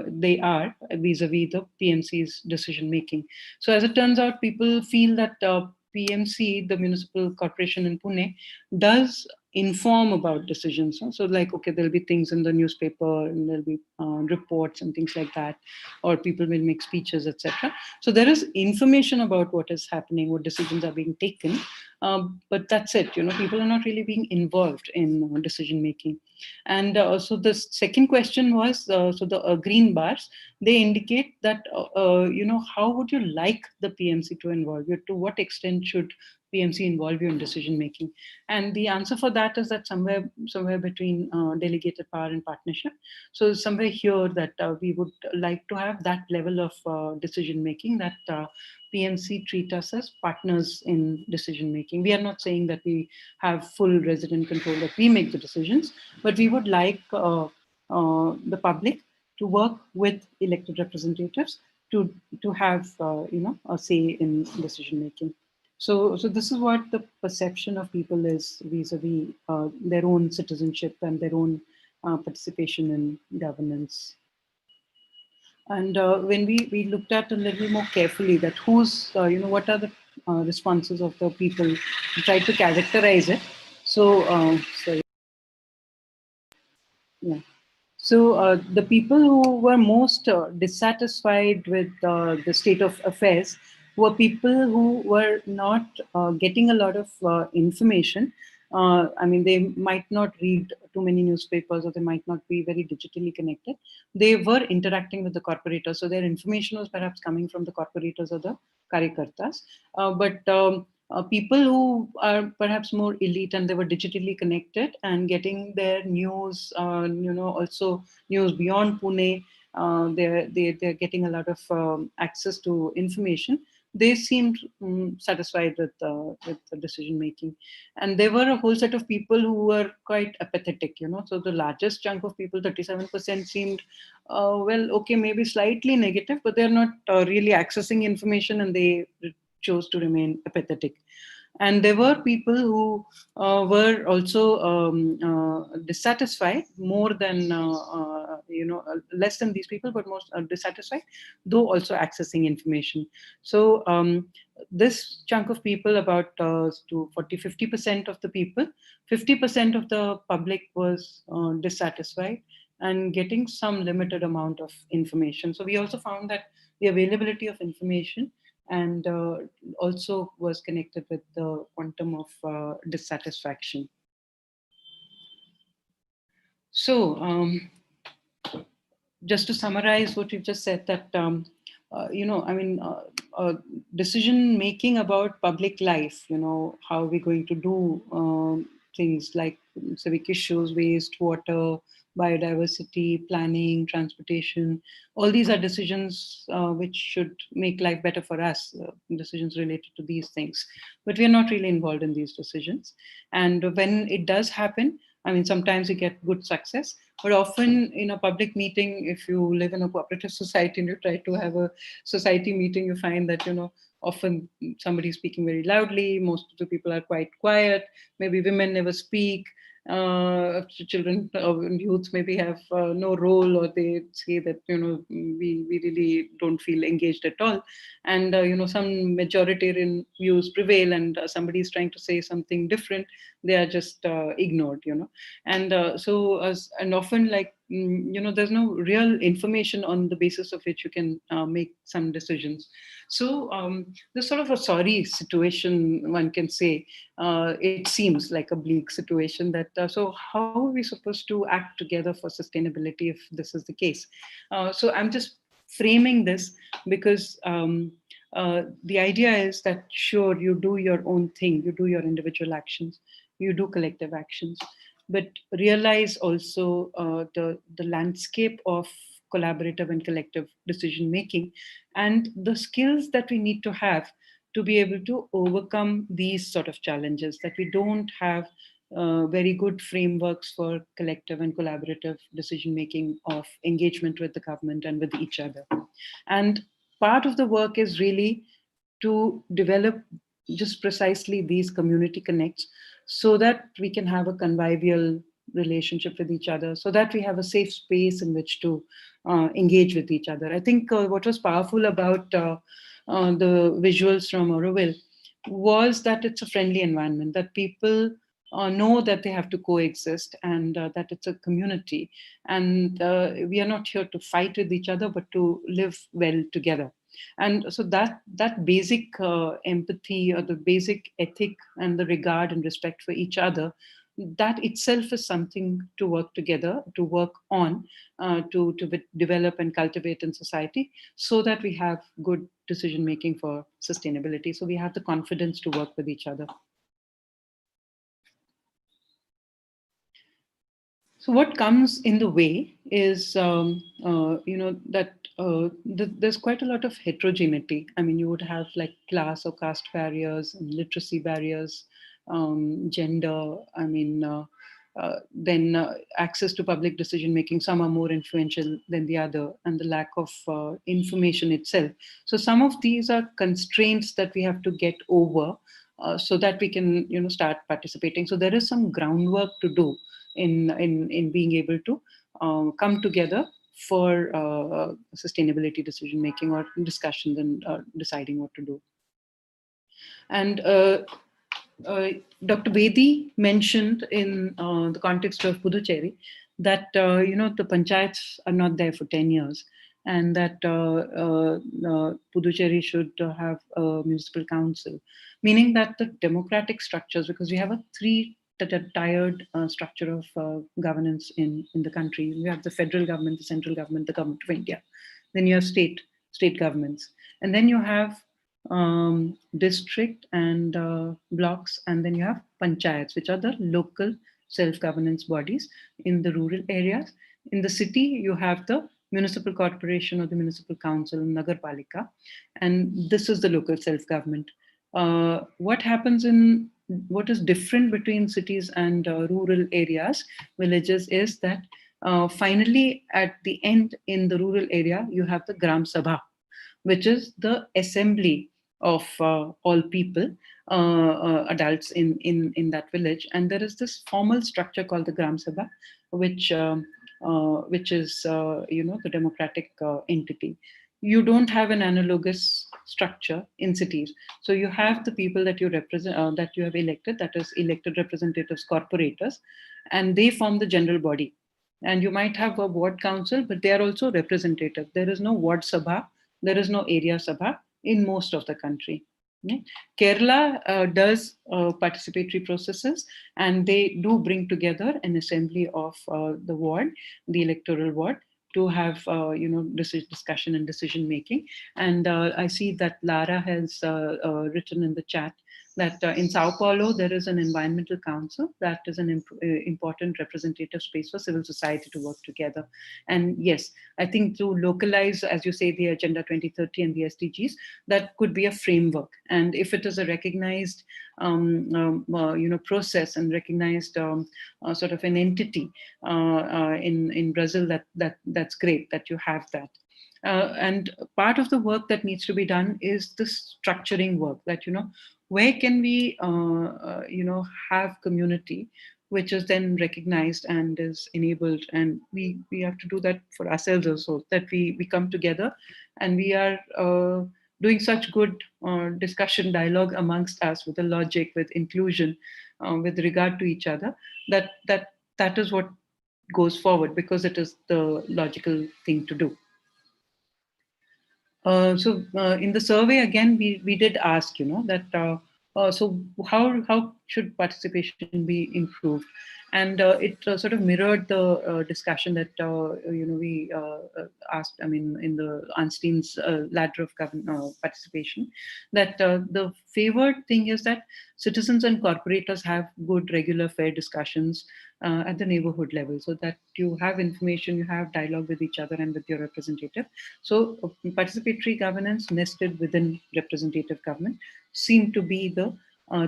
they are vis-a-vis the PMC's decision making. So as it turns out, people feel that PMC, the municipal corporation in Pune, does inform about decisions. So like, okay, there'll be things in the newspaper and there'll be reports and things like that, or people will make speeches, etc. So there is information about what is happening, what decisions are being taken, but that's it. People are not really being involved in decision making. And so the second question was, so the green bars, they indicate that, how would you like the PMC to involve you? To what extent should PMC involve you in decision making? And the answer for that is that somewhere between delegated power and partnership. So somewhere here that we would like to have that level of decision making, that PMC treat us as partners in decision making. We are not saying that we have full resident control, that we make the decisions, but we would like the public to work with elected representatives to have a say in decision making. So this is what the perception of people is vis-a-vis their own citizenship and their own participation in governance. And when we looked at a little more carefully that who's, what are the responses of the people, we tried to characterize it. So, sorry. Yeah. So the people who were most dissatisfied with the state of affairs were people who were not getting a lot of information. I mean, they might not read too many newspapers, or they might not be very digitally connected. They were interacting with the corporators, so their information was perhaps coming from the corporators or the karyakartas. But people who are perhaps more elite and they were digitally connected and getting their news, also news beyond Pune, they're getting a lot of access to information. They seemed satisfied with the decision making, and there were a whole set of people who were quite apathetic. So the largest chunk of people, 37%, seemed well, okay, maybe slightly negative, but they're not really accessing information, and they chose to remain apathetic. And there were people who were also dissatisfied, more than less than these people, but most dissatisfied, though also accessing information. So this chunk of people, about to 40-50% of the people, 50% of the public was dissatisfied and getting some limited amount of information. So we also found that the availability of information and also was connected with the quantum of dissatisfaction. So just to summarize what you've just said, that decision making about public life, how are we going to do things like civic issues, waste, water, biodiversity, planning, transportation. All these are decisions which should make life better for us, decisions related to these things. But we are not really involved in these decisions. And when it does happen, I mean, sometimes you get good success, but often in a public meeting, if you live in a cooperative society and you try to have a society meeting, you find that, often somebody is speaking very loudly. Most of the people are quite quiet. Maybe women never speak. Children or youths maybe have no role, or they say that, we really don't feel engaged at all. And, some majoritarian views prevail, and somebody is trying to say something different. They are just ignored, and and often, like, there's no real information on the basis of which you can make some decisions. So there's sort of a sorry situation, one can say. It seems like a bleak situation, that so how are we supposed to act together for sustainability if this is the case? So I'm just framing this because the idea is that, sure, you do your own thing, you do your individual actions, you do collective actions, but realize also the landscape of collaborative and collective decision making, and the skills that we need to have to be able to overcome these sort of challenges, that we don't have very good frameworks for collective and collaborative decision making of engagement with the government and with each other. And part of the work is really to develop just precisely these community connects, so that we can have a convivial relationship with each other, so that we have a safe space in which to engage with each other. I think what was powerful about the visuals from Auroville was that it's a friendly environment, that people know that they have to coexist, and that it's a community, and we are not here to fight with each other but to live well together. And so that basic empathy, or the basic ethic and the regard and respect for each other, that itself is something to work together, to work on, to develop and cultivate in society, so that we have good decision making for sustainability, so we have the confidence to work with each other. So what comes in the way is, that there's quite a lot of heterogeneity. I mean, you would have like class or caste barriers and literacy barriers, gender. I mean, then access to public decision making. Some are more influential than the other, and the lack of information itself. So some of these are constraints that we have to get over, so that we can, start participating. So there is some groundwork to do in being able to come together for sustainability decision making or discussions and deciding what to do. And Dr. Bedi mentioned in the context of Puducherry that the panchayats are not there for 10 years, and that Puducherry should have a municipal council, meaning that the democratic structures, because we have a tiered structure of governance in the country. We have the federal government, the central government, the government of India. Then you have state governments, and then you have district and blocks, and then you have panchayats, which are the local self-governance bodies in the rural areas. In the city, you have the municipal corporation or the municipal council, Nagarpalika, and this is the local self-government. What is different between cities and rural areas, villages, is that finally at the end in the rural area, you have the Gram Sabha, which is the assembly of all people, adults in that village. And there is this formal structure called the Gram Sabha, which is, the democratic entity. You don't have an analogous structure in cities. So you have the people that you represent, that you have elected, that is elected representatives, corporators, and they form the general body. And you might have a ward council, but they are also representative. There is no ward sabha, there is no area sabha in most of the country. Okay? Kerala does participatory processes, and they do bring together an assembly of the ward, the electoral ward, to have discussion and decision making. And I see that Lara has written in the chat that in Sao Paulo there is an environmental council that is an important representative space for civil society to work together. And yes, I think to localize, as you say, the Agenda 2030 and the SDGs, that could be a framework. And if it is a recognized process and recognized sort of an entity in Brazil, that's great that you have that. And part of the work that needs to be done is the structuring work, that where can we have community which is then recognized and is enabled, and we have to do that for ourselves also, that we come together and we are doing such good discussion dialogue amongst us, with the logic, with inclusion, with regard to each other, that is what goes forward, because it is the logical thing to do. So in the survey, again, we did ask, that so how should participation be improved? And it sort of mirrored the discussion that we asked. I mean, in the Einstein's ladder of participation, that the favored thing is that citizens and corporators have good, regular, fair discussions at the neighborhood level, so that you have information, you have dialogue with each other and with your representative. So participatory governance nested within representative government seemed to be the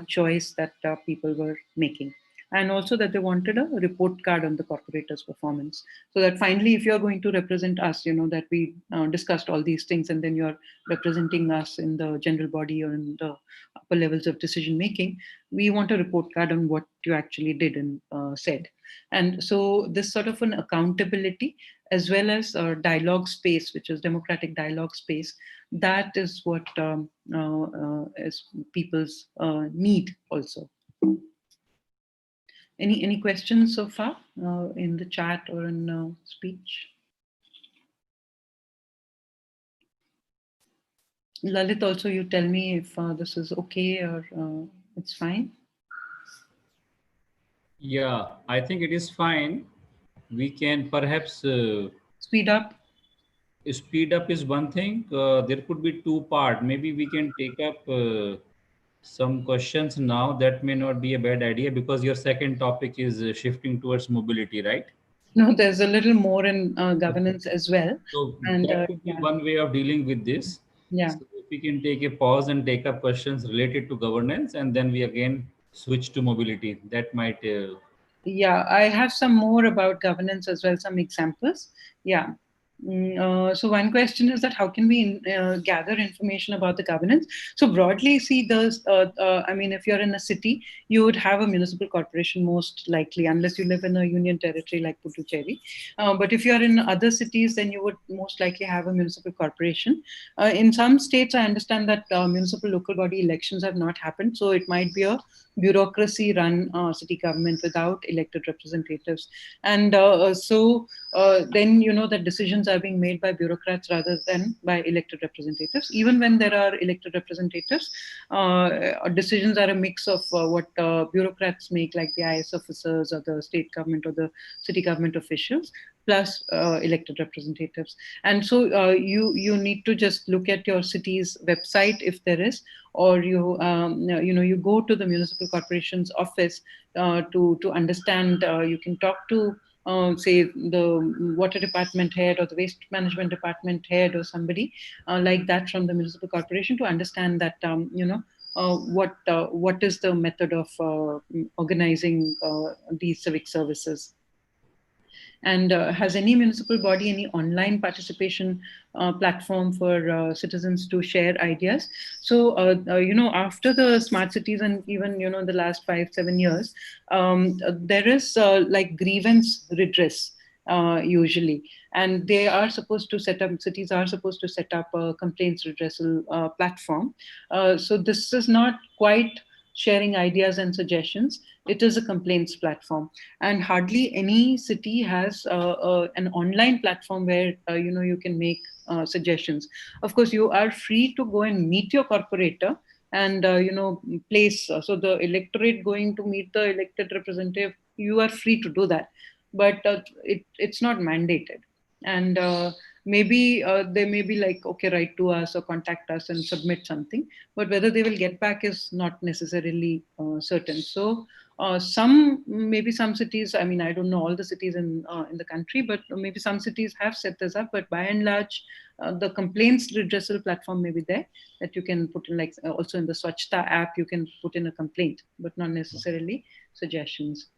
choice that people were making. And also that they wanted a report card on the corporator's performance, so that finally, if you're going to represent us, that we discussed all these things, and then you're representing us in the general body or in the upper levels of decision making, we want a report card on what you actually did and said. And so this sort of an accountability, as well as dialogue space, which is democratic dialogue space, that is what is people's need also. Any questions so far in the chat or in speech? Lalit, also you tell me if this is okay or it's fine. Yeah, I think it is fine. We can perhaps Speed up. speed up is one thing. There could be two part. Maybe we can take up some questions now. That may not be a bad idea because your second topic is shifting towards mobility, right? No, there's a little more in Okay. governance as well. So And that could be yeah, one way of dealing with this. yeah. So if we can take a pause and take up questions related to governance, and then we again switch to mobility. That might. Yeah, I have some more about governance as well, some examples. Yeah. So one question is that how can we gather information about the governance? So broadly, see, I mean, if you're in a city, you would have a municipal corporation most likely, unless you live in a union territory like Puducherry. But if you're in other cities, then you would most likely have a municipal corporation. In some states, I understand that municipal local body elections have not happened, so it might be a bureaucracy run city government without elected representatives. And then that decisions are being made by bureaucrats rather than by elected representatives. Even when there are elected representatives, decisions are a mix of what bureaucrats make, like the IS officers or the state government or the city government officials, plus elected representatives. And so you need to just look at your city's website if there is, or you go to the municipal corporation's office to understand. You can talk to say the water department head or the waste management department head or somebody like that from the municipal corporation to understand that what is the method of organizing these civic services. And has any municipal body any online participation platform for citizens to share ideas? So, after the smart cities and even, the last 5, 7 years, there is like grievance redress usually. And they are supposed to set up, cities are supposed to set up a complaints redressal platform. So this is not quite sharing ideas and suggestions. It is a complaints platform, and hardly any city has an online platform where you can make suggestions. Of course, you are free to go and meet your corporator and place. So the electorate going to meet the elected representative, you are free to do that, but it's not mandated. And maybe they may be like, okay, write to us or contact us and submit something, but whether they will get back is not necessarily certain. So maybe some cities, I mean, I don't know all the cities in the country, but maybe some cities have set this up. But by and large, the complaints redressal platform may be there, that you can put in, like also in the Swachhta app, you can put in a complaint, but not necessarily suggestions.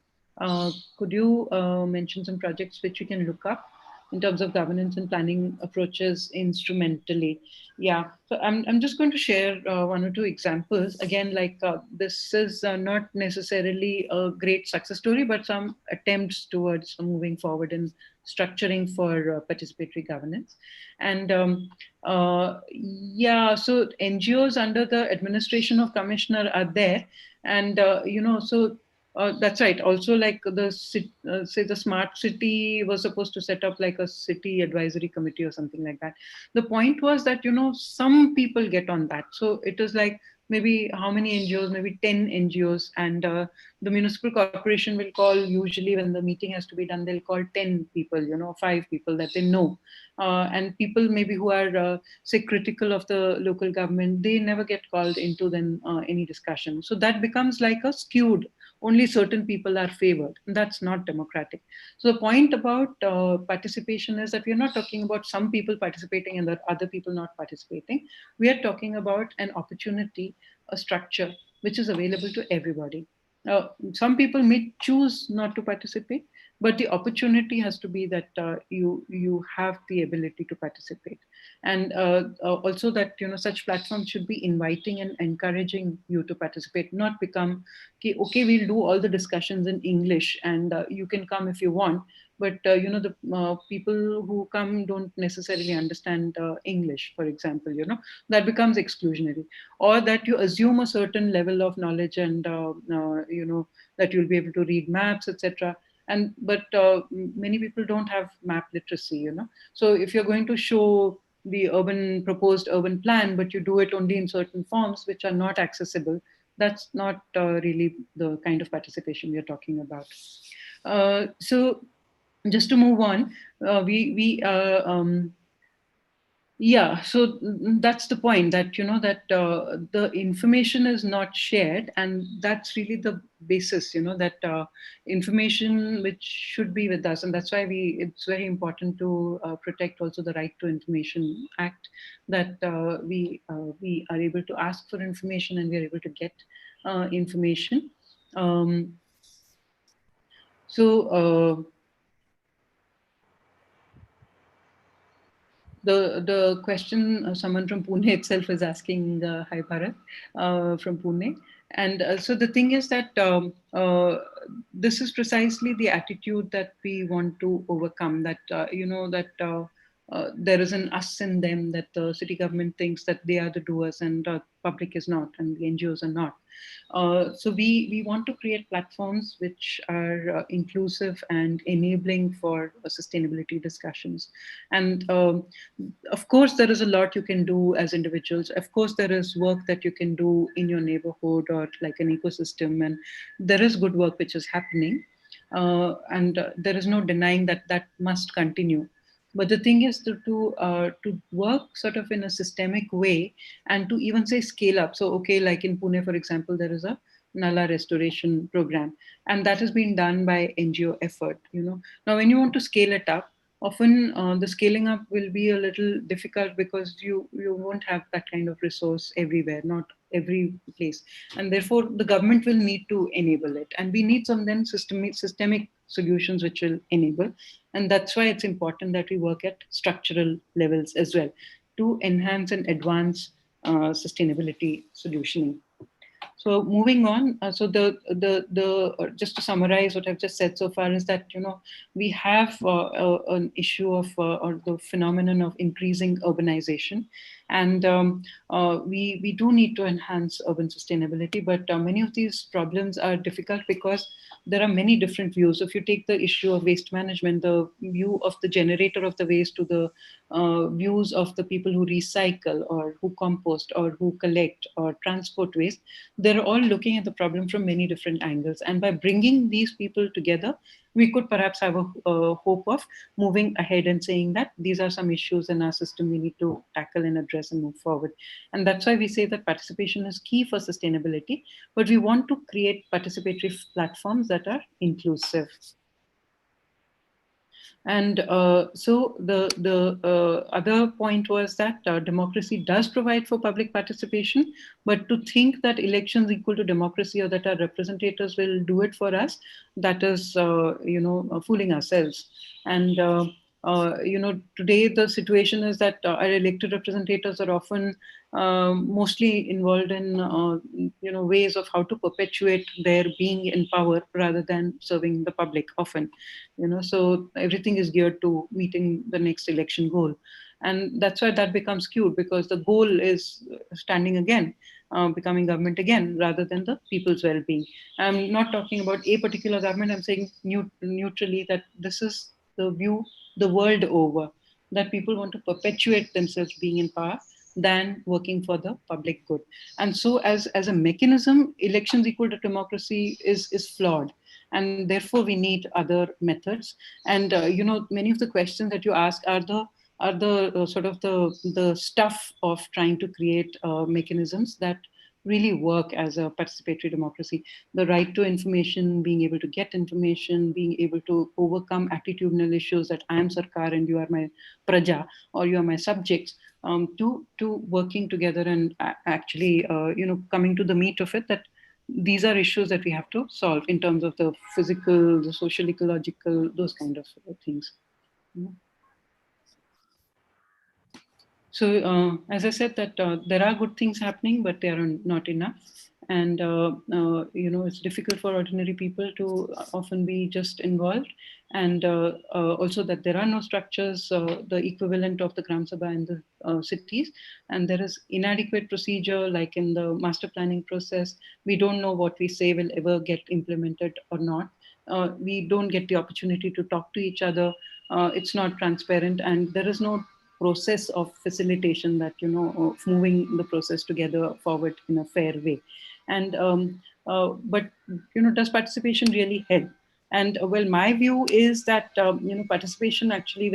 Could you mention some projects which you can look up in terms of governance and planning approaches instrumentally? Yeah, so I'm just going to share one or two examples. Again, like this is not necessarily a great success story, but some attempts towards moving forward in structuring for participatory governance. And yeah, so NGOs under the administration of commissioner are there. And, so that's right. Also, like say the smart city was supposed to set up like a city advisory committee or something like that. The point was that some people get on that. So it is like maybe how many NGOs? Maybe 10 NGOs, and the municipal corporation will call. Usually, when the meeting has to be done, they'll call 10 people. 5 people that they know, and people maybe who are say critical of the local government. They never get called into then any discussion. So that becomes like a skewed, only certain people are favored. That's not democratic. So the point about participation is that we are not talking about some people participating and the other people not participating. We are talking about an opportunity, a structure which is available to everybody. Some people may choose not to participate, but the opportunity has to be that you have the ability to participate. And also that such platforms should be inviting and encouraging you to participate, not become okay, okay, we'll do all the discussions in English, and you can come if you want, but the people who come don't necessarily understand English, for example, that becomes exclusionary. Or that you assume a certain level of knowledge, and that you'll be able to read maps, etc. And but many people don't have map literacy, so if you're going to show the proposed urban plan, but you do it only in certain forms which are not accessible, that's not really the kind of participation we are talking about. So just to move on, we yeah, so that's the point, that that the information is not shared, and that's really the basis, that information which should be with us. And that's why it's very important to protect also the Right to Information Act, that we are able to ask for information, and we are able to get information. um, so the question, someone from Pune itself is asking, hi Bharat, from Pune. And so the thing is that this is precisely the attitude that we want to overcome, that that there is an us and them, that the city government thinks that they are the doers, and public is not, and the NGOs are not. So we want to create platforms which are inclusive and enabling for sustainability discussions. And of course, there is a lot you can do as individuals. Of course, there is work that you can do in your neighborhood or like an ecosystem, and there is good work which is happening. And there is no denying that that must continue. But the thing is to work sort of in a systemic way, and to even say scale up. So okay, like in Pune, for example, there is a Nala restoration program, and that has been done by NGO effort. Now when you want to scale it up, often the scaling up will be a little difficult, because you won't have that kind of resource everywhere, not every place, and therefore the government will need to enable it, and we need some then systemic solutions which will enable. And that's why it's important that we work at structural levels as well, to enhance and advance sustainability solutioning. So moving on, so the just to summarize what I've just said so far, is that we have an issue of or the phenomenon of increasing urbanization, and we do need to enhance urban sustainability. But many of these problems are difficult because there are many different views. If you take the issue of waste management, the view of the generator of the waste, to the views of the people who recycle or who compost or who collect or transport waste, they're all looking at the problem from many different angles. And by bringing these people together, we could perhaps have a hope of moving ahead and saying that these are some issues in our system we need to tackle and address and move forward. And that's why we say that participation is key for sustainability, but we want to create participatory platforms that are inclusive. And so the other point was that democracy does provide for public participation, but to think that elections equal to democracy, or that our representatives will do it for us, that is fooling ourselves. And today the situation is that our elected representatives are often mostly involved in ways of how to perpetuate their being in power rather than serving the public often. So everything is geared to meeting the next election goal, and that's why that becomes skewed, because the goal is standing again, becoming government again, rather than the people's well-being. I'm not talking about a particular government. I'm saying neutrally that this is the view the world over, that people want to perpetuate themselves being in power than working for the public good. And so as a mechanism, elections equal to democracy is flawed, and therefore we need other methods. And many of the questions that you ask are the sort of the stuff of trying to create mechanisms that really work as a participatory democracy. The right to information, being able to get information, being able to overcome attitudinal issues that I am Sarkar and you are my praja, or you are my subjects, to working together and actually coming to the meat of it, that these are issues that we have to solve in terms of the physical, the social, ecological, those kind of things. So, as I said, that there are good things happening, but they are not enough. And, it's difficult for ordinary people to often be just involved. And also that there are no structures, the equivalent of the Gram Sabha in the cities. And there is inadequate procedure, like in the master planning process. We don't know what we say will ever get implemented or not. We don't get the opportunity to talk to each other. It's not transparent, and there is no process of facilitation that of moving the process together forward in a fair way. And but does participation really help? And well, my view is that participation actually,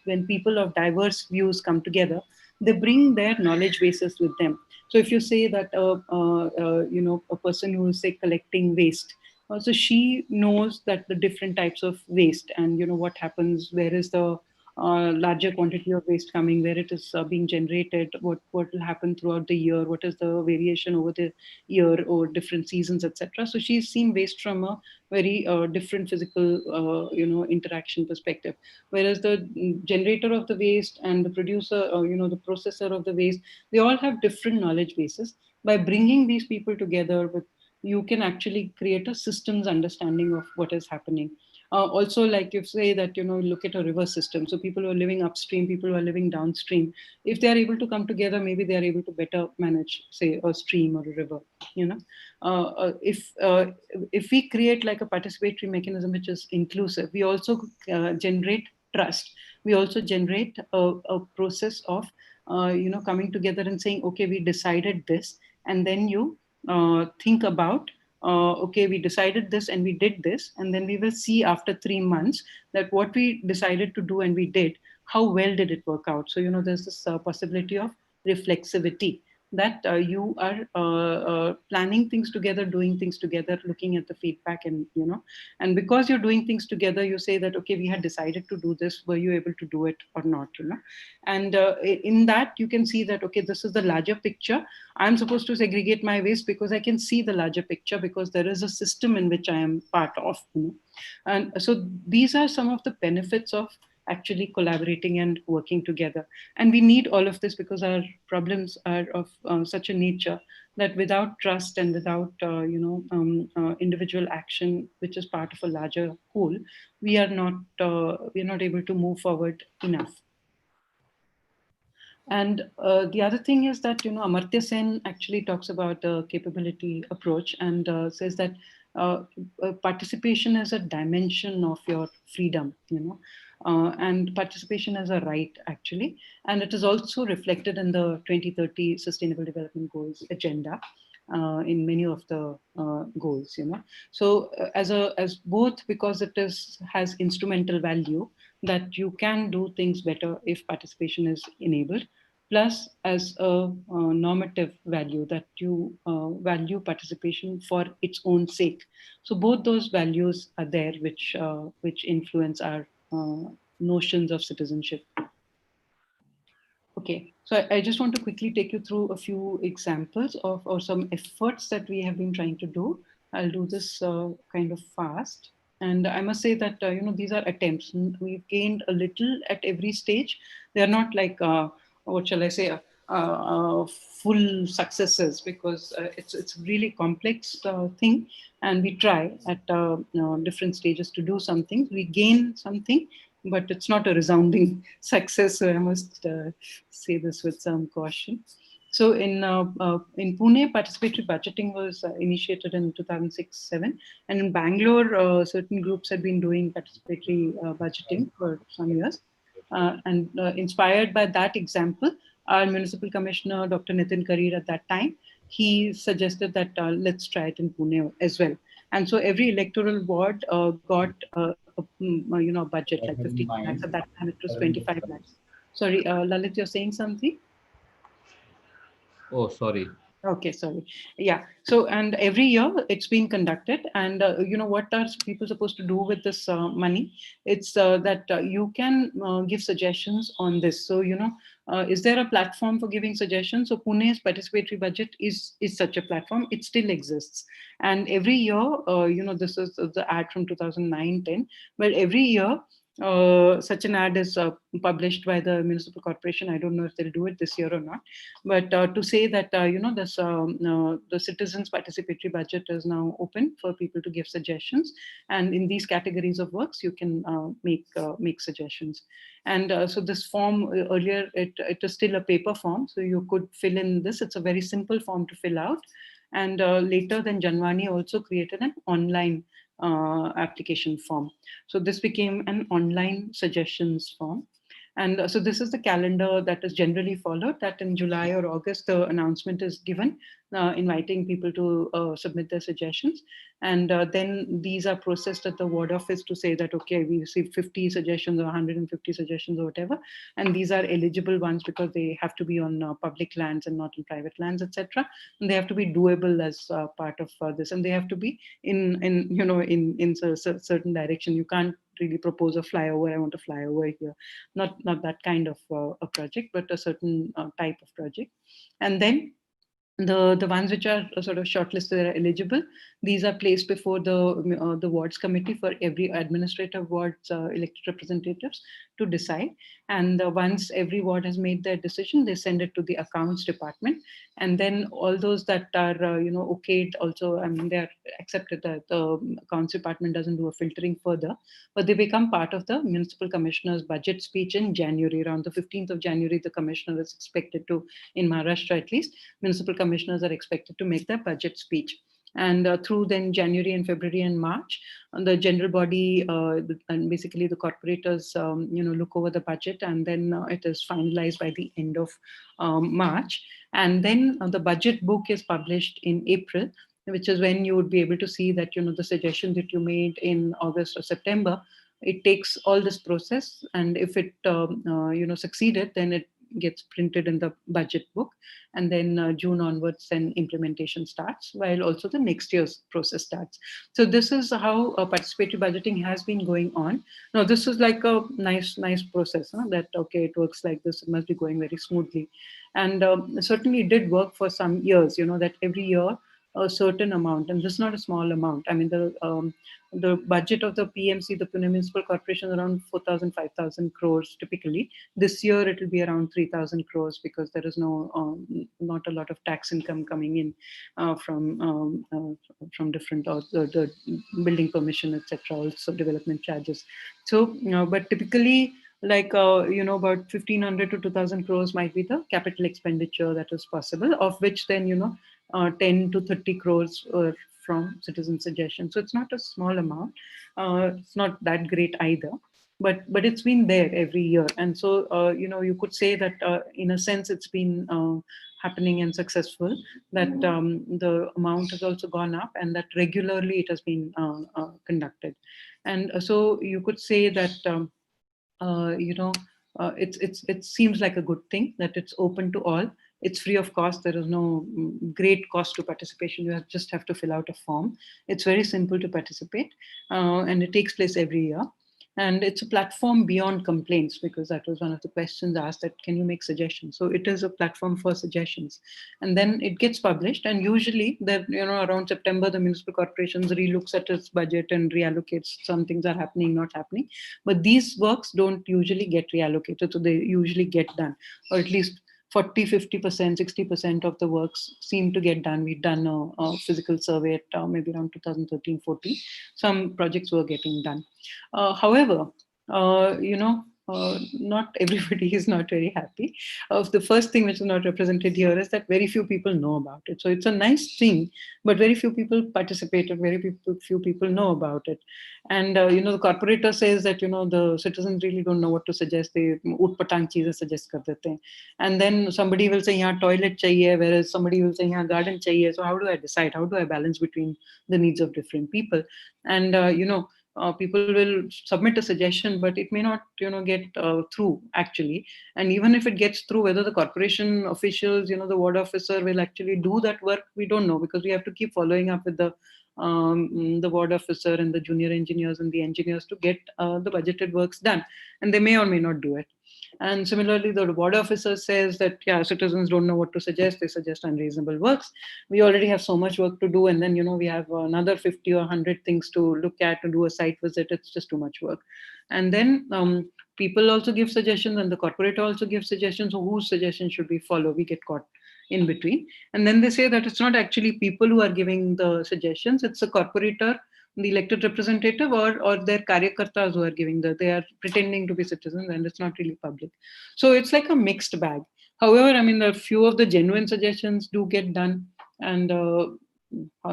when people of diverse views come together, they bring their knowledge bases with them. So if you say that a person who is, say, collecting waste, so she knows that the different types of waste, and what happens, where is the larger quantity of waste coming, where it is being generated, what will happen throughout the year, what is the variation over the year or different seasons, etc. So she's seen waste from a very different physical interaction perspective, whereas the generator of the waste and the producer, the processor of the waste, they all have different knowledge bases. By bringing these people together, with you can actually create a systems understanding of what is happening. Also, like you say that look at a river system, so people who are living upstream, people who are living downstream, if they are able to come together, maybe they are able to better manage, say, a stream or a river. you know if we create like a participatory mechanism which is inclusive, we also generate trust. We also generate a process of coming together and saying, okay, we decided this, and then you think about, okay, we decided this and we did this, and then we will see after 3 months that what we decided to do and we did, how well did it work out. So there's this possibility of reflexivity, that you are planning things together, doing things together, looking at the feedback, and because you're doing things together, you say that, okay, we had decided to do this, were you able to do it or not. And in that you can see that, okay, this is the larger picture. I'm supposed to segregate my waste because I can see the larger picture, because there is a system in which I am part of. And so these are some of the benefits of actually collaborating and working together. And we need all of this because our problems are of such a nature that without trust and without individual action, which is part of a larger whole, we are not able to move forward enough. And the other thing is that, Amartya Sen actually talks about the capability approach, and says that participation is a dimension of your freedom, and participation is a right, actually. And it is also reflected in the 2030 Sustainable Development Goals agenda. In many of the goals, so as both, because it has instrumental value, that you can do things better if participation is enabled, plus as a normative value, that you value participation for its own sake. So both those values are there, which influence our notions of citizenship. Okay, so I just want to quickly take you through a few examples of, or some efforts that we have been trying to do. I'll do this kind of fast. And I must say that, these are attempts. We've gained a little at every stage. They're not like, what shall I say, full successes, because it's really complex thing. And we try at different stages to do something. We gain something, but it's not a resounding success. So I must say this with some caution. So in Pune, participatory budgeting was initiated in 2006-7, and in Bangalore, certain groups had been doing participatory budgeting for some years. And inspired by that example, our municipal commissioner, Dr. Nitin Karir, at that time, he suggested that let's try it in Pune as well. And so every electoral ward got a budget like 50 lakhs. At that time, it was 25 lakhs. Sorry, Lalit, you're saying something? Oh, sorry. Okay, sorry. Yeah. So, and every year it's been conducted, and what are people supposed to do with this money? It's that you can give suggestions on this. So, Is there a platform for giving suggestions? So Pune's participatory budget is such a platform. It still exists, and every year, this is the ad from 2009-10, but every year such an ad is published by the municipal corporation. I don't know if they'll do it this year or not, but to say that this the citizens participatory budget is now open for people to give suggestions, and in these categories of works you can make suggestions. And so this form, earlier it is still a paper form, so you could fill in this. It's a very simple form to fill out. And later then Janvani also created an online application form. So this became an online suggestions form. And so this is the calendar that is generally followed, that in July or August, the announcement is given, inviting people to submit their suggestions. And then these are processed at the ward office to say that, okay, we received 50 suggestions or 150 suggestions or whatever. And these are eligible ones because they have to be on public lands and not in private lands, etc. And they have to be doable as part of this. And they have to be in certain direction. You can't really propose a flyover. I want a flyover here. Not that kind of a project, but a certain type of project. And then the ones which are sort of shortlisted are eligible. These are placed before the wards committee for every administrative ward's elected representatives to decide. And once every ward has made their decision, they send it to the accounts department. And then all those that are okayed also, I mean, they are accepted. That the accounts department doesn't do a filtering further, but they become part of the municipal commissioner's budget speech in January. Around the 15th of January, the commissioner is expected to, in Maharashtra at least, municipal commissioners are expected to make their budget speech. And through then January and February and March, the general body and basically the corporators, look over the budget, and then it is finalized by the end of March. And then the budget book is published in April, which is when you would be able to see that, the suggestion that you made in August or September, it takes all this process, and if it succeeded, then it gets printed in the budget book. And then June onwards, then implementation starts, while also the next year's process starts. So this is how participatory budgeting has been going on. Now this is like a nice process, huh? That okay, it works like this, it must be going very smoothly. And certainly it did work for some years, that every year a certain amount, and this is not a small amount. I mean, the budget of the PMC, the Pune Municipal Corporation, is around 4,000, 5,000 crores typically. This year it will be around 3,000 crores because there is not a lot of tax income coming in from different, the building permission, etc. Also development charges. So, but typically, like about 1,500 to 2,000 crores might be the capital expenditure that is possible, of which then 10 to 30 crores from citizen suggestion. So it's not a small amount. It's not that great either, but it's been there every year. And so you could say that in a sense it's been happening and successful, that the amount has also gone up, and that regularly it has been conducted. And so you could say that it seems like a good thing that it's open to all. It's free of cost. There is no great cost to participation. You just have to fill out a form. It's very simple to participate, and it takes place every year. And it's a platform beyond complaints, because that was one of the questions asked, that can you make suggestions? So it is a platform for suggestions. And then it gets published, and usually that around September, the municipal corporations relooks at its budget and reallocates. Some things are happening, not happening, but these works don't usually get reallocated, so they usually get done, or at least 40, 50%, 60% of the works seem to get done. We've done a physical survey at maybe around 2013-14. Some projects were getting done. However, not everybody is not very happy. The first thing which is not represented here is that very few people know about it. So it's a nice thing, but very few people participated, few people know about it. And the corporator says that the citizens really don't know what to suggest. They utpatang cheezein suggest kar dete hain. And then somebody will say yahan toilet chahiye, whereas somebody will say yahan garden chahiye. So how do I decide? How do I balance between the needs of different people? And people will submit a suggestion, but it may not get through actually. And even if it gets through, whether the corporation officials, the ward officer will actually do that work, we don't know, because we have to keep following up with the ward officer and the junior engineers and the engineers to get the budgeted works done, and they may or may not do it. And similarly, the ward officer says that, yeah, citizens don't know what to suggest. They suggest unreasonable works. We already have so much work to do. And then, we have another 50 or 100 things to look at, to do a site visit. It's just too much work. And then people also give suggestions, and the corporator also gives suggestions. So whose suggestion should we follow? We get caught in between. And then they say that it's not actually people who are giving the suggestions. It's a corporator, the elected representative, or their karyakartas who are giving they are pretending to be citizens, and it's not really public. So it's like a mixed bag. However, I mean, a few of the genuine suggestions do get done, and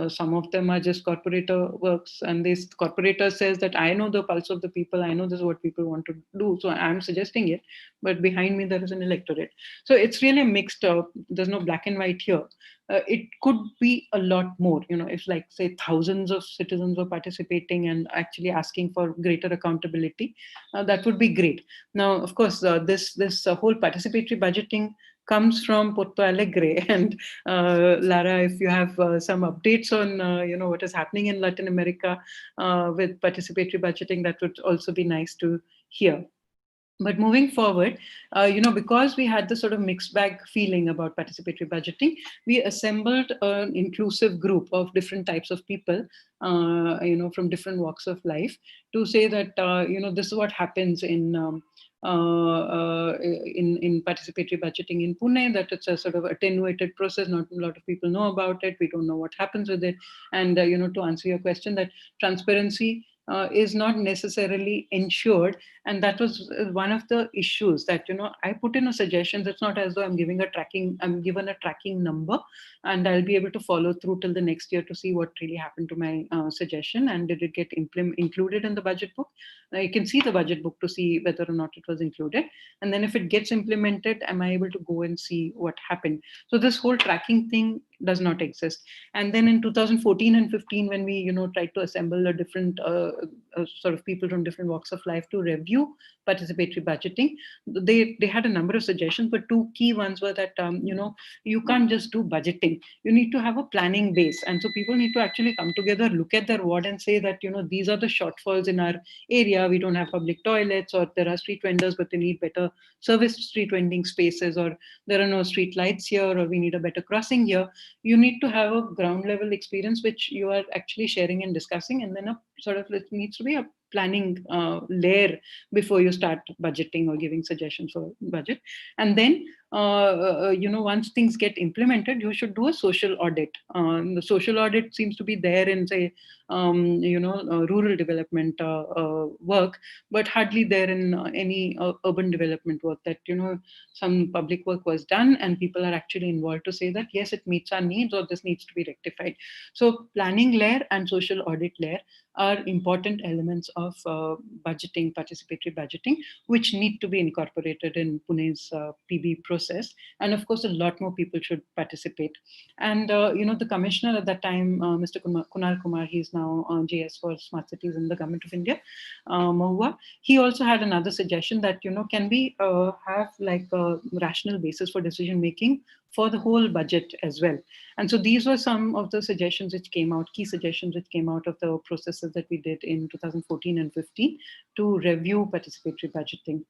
some of them are just corporator works. And this corporator says that I know the pulse of the people, I know this is what people want to do, so I'm suggesting it, but behind me there is an electorate. So it's really mixed. There's no black and white here. It could be a lot more, if, like, say, thousands of citizens were participating and actually asking for greater accountability. That would be great. Now, of course, this whole participatory budgeting comes from Porto Alegre. And Lara, if you have some updates on what is happening in Latin America with participatory budgeting, that would also be nice to hear. But moving forward, because we had this sort of mixed bag feeling about participatory budgeting, we assembled an inclusive group of different types of people, from different walks of life, to say that, this is what happens in participatory budgeting in Pune, that it's a sort of attenuated process. Not a lot of people know about it. We don't know what happens with it. And, to answer your question, that transparency is not necessarily ensured. And that was one of the issues that, I put in a suggestion. It's not as though I'm given a tracking number, and I'll be able to follow through till the next year to see what really happened to my suggestion, and did it get included in the budget book. You can see the budget book to see whether or not it was included. And then if it gets implemented, am I able to go and see what happened? So this whole tracking thing does not exist. And then in 2014 and 15, when we tried to assemble a different sort of people from different walks of life to review participatory budgeting, they had a number of suggestions, but two key ones were that you can't just do budgeting. You need to have a planning base. And so people need to actually come together, look at their ward, and say that these are the shortfalls in our area. We don't have public toilets, or there are street vendors but they need better service street vending spaces, or there are no street lights here, or we need a better crossing here. You need to have a ground level experience which you are actually sharing and discussing, and then it needs to be a planning layer before you start budgeting or giving suggestions for budget. And then once things get implemented, you should do a social audit. The social audit seems to be there in, say, rural development work, but hardly there in any urban development work, that some public work was done and people are actually involved to say that yes, it meets our needs, or this needs to be rectified. So planning layer and social audit layer are important elements of participatory budgeting, which need to be incorporated in Pune's PB process. And of course, a lot more people should participate. And the commissioner at that time, Mr. Kunal Kumar, he's now JS for Smart Cities in the Government of India, Mahua. He also had another suggestion that can we have like a rational basis for decision making for the whole budget as well. And so these were some of the suggestions which came out, key suggestions which came out of the processes that we did in 2014 and 15 to review participatory budgeting.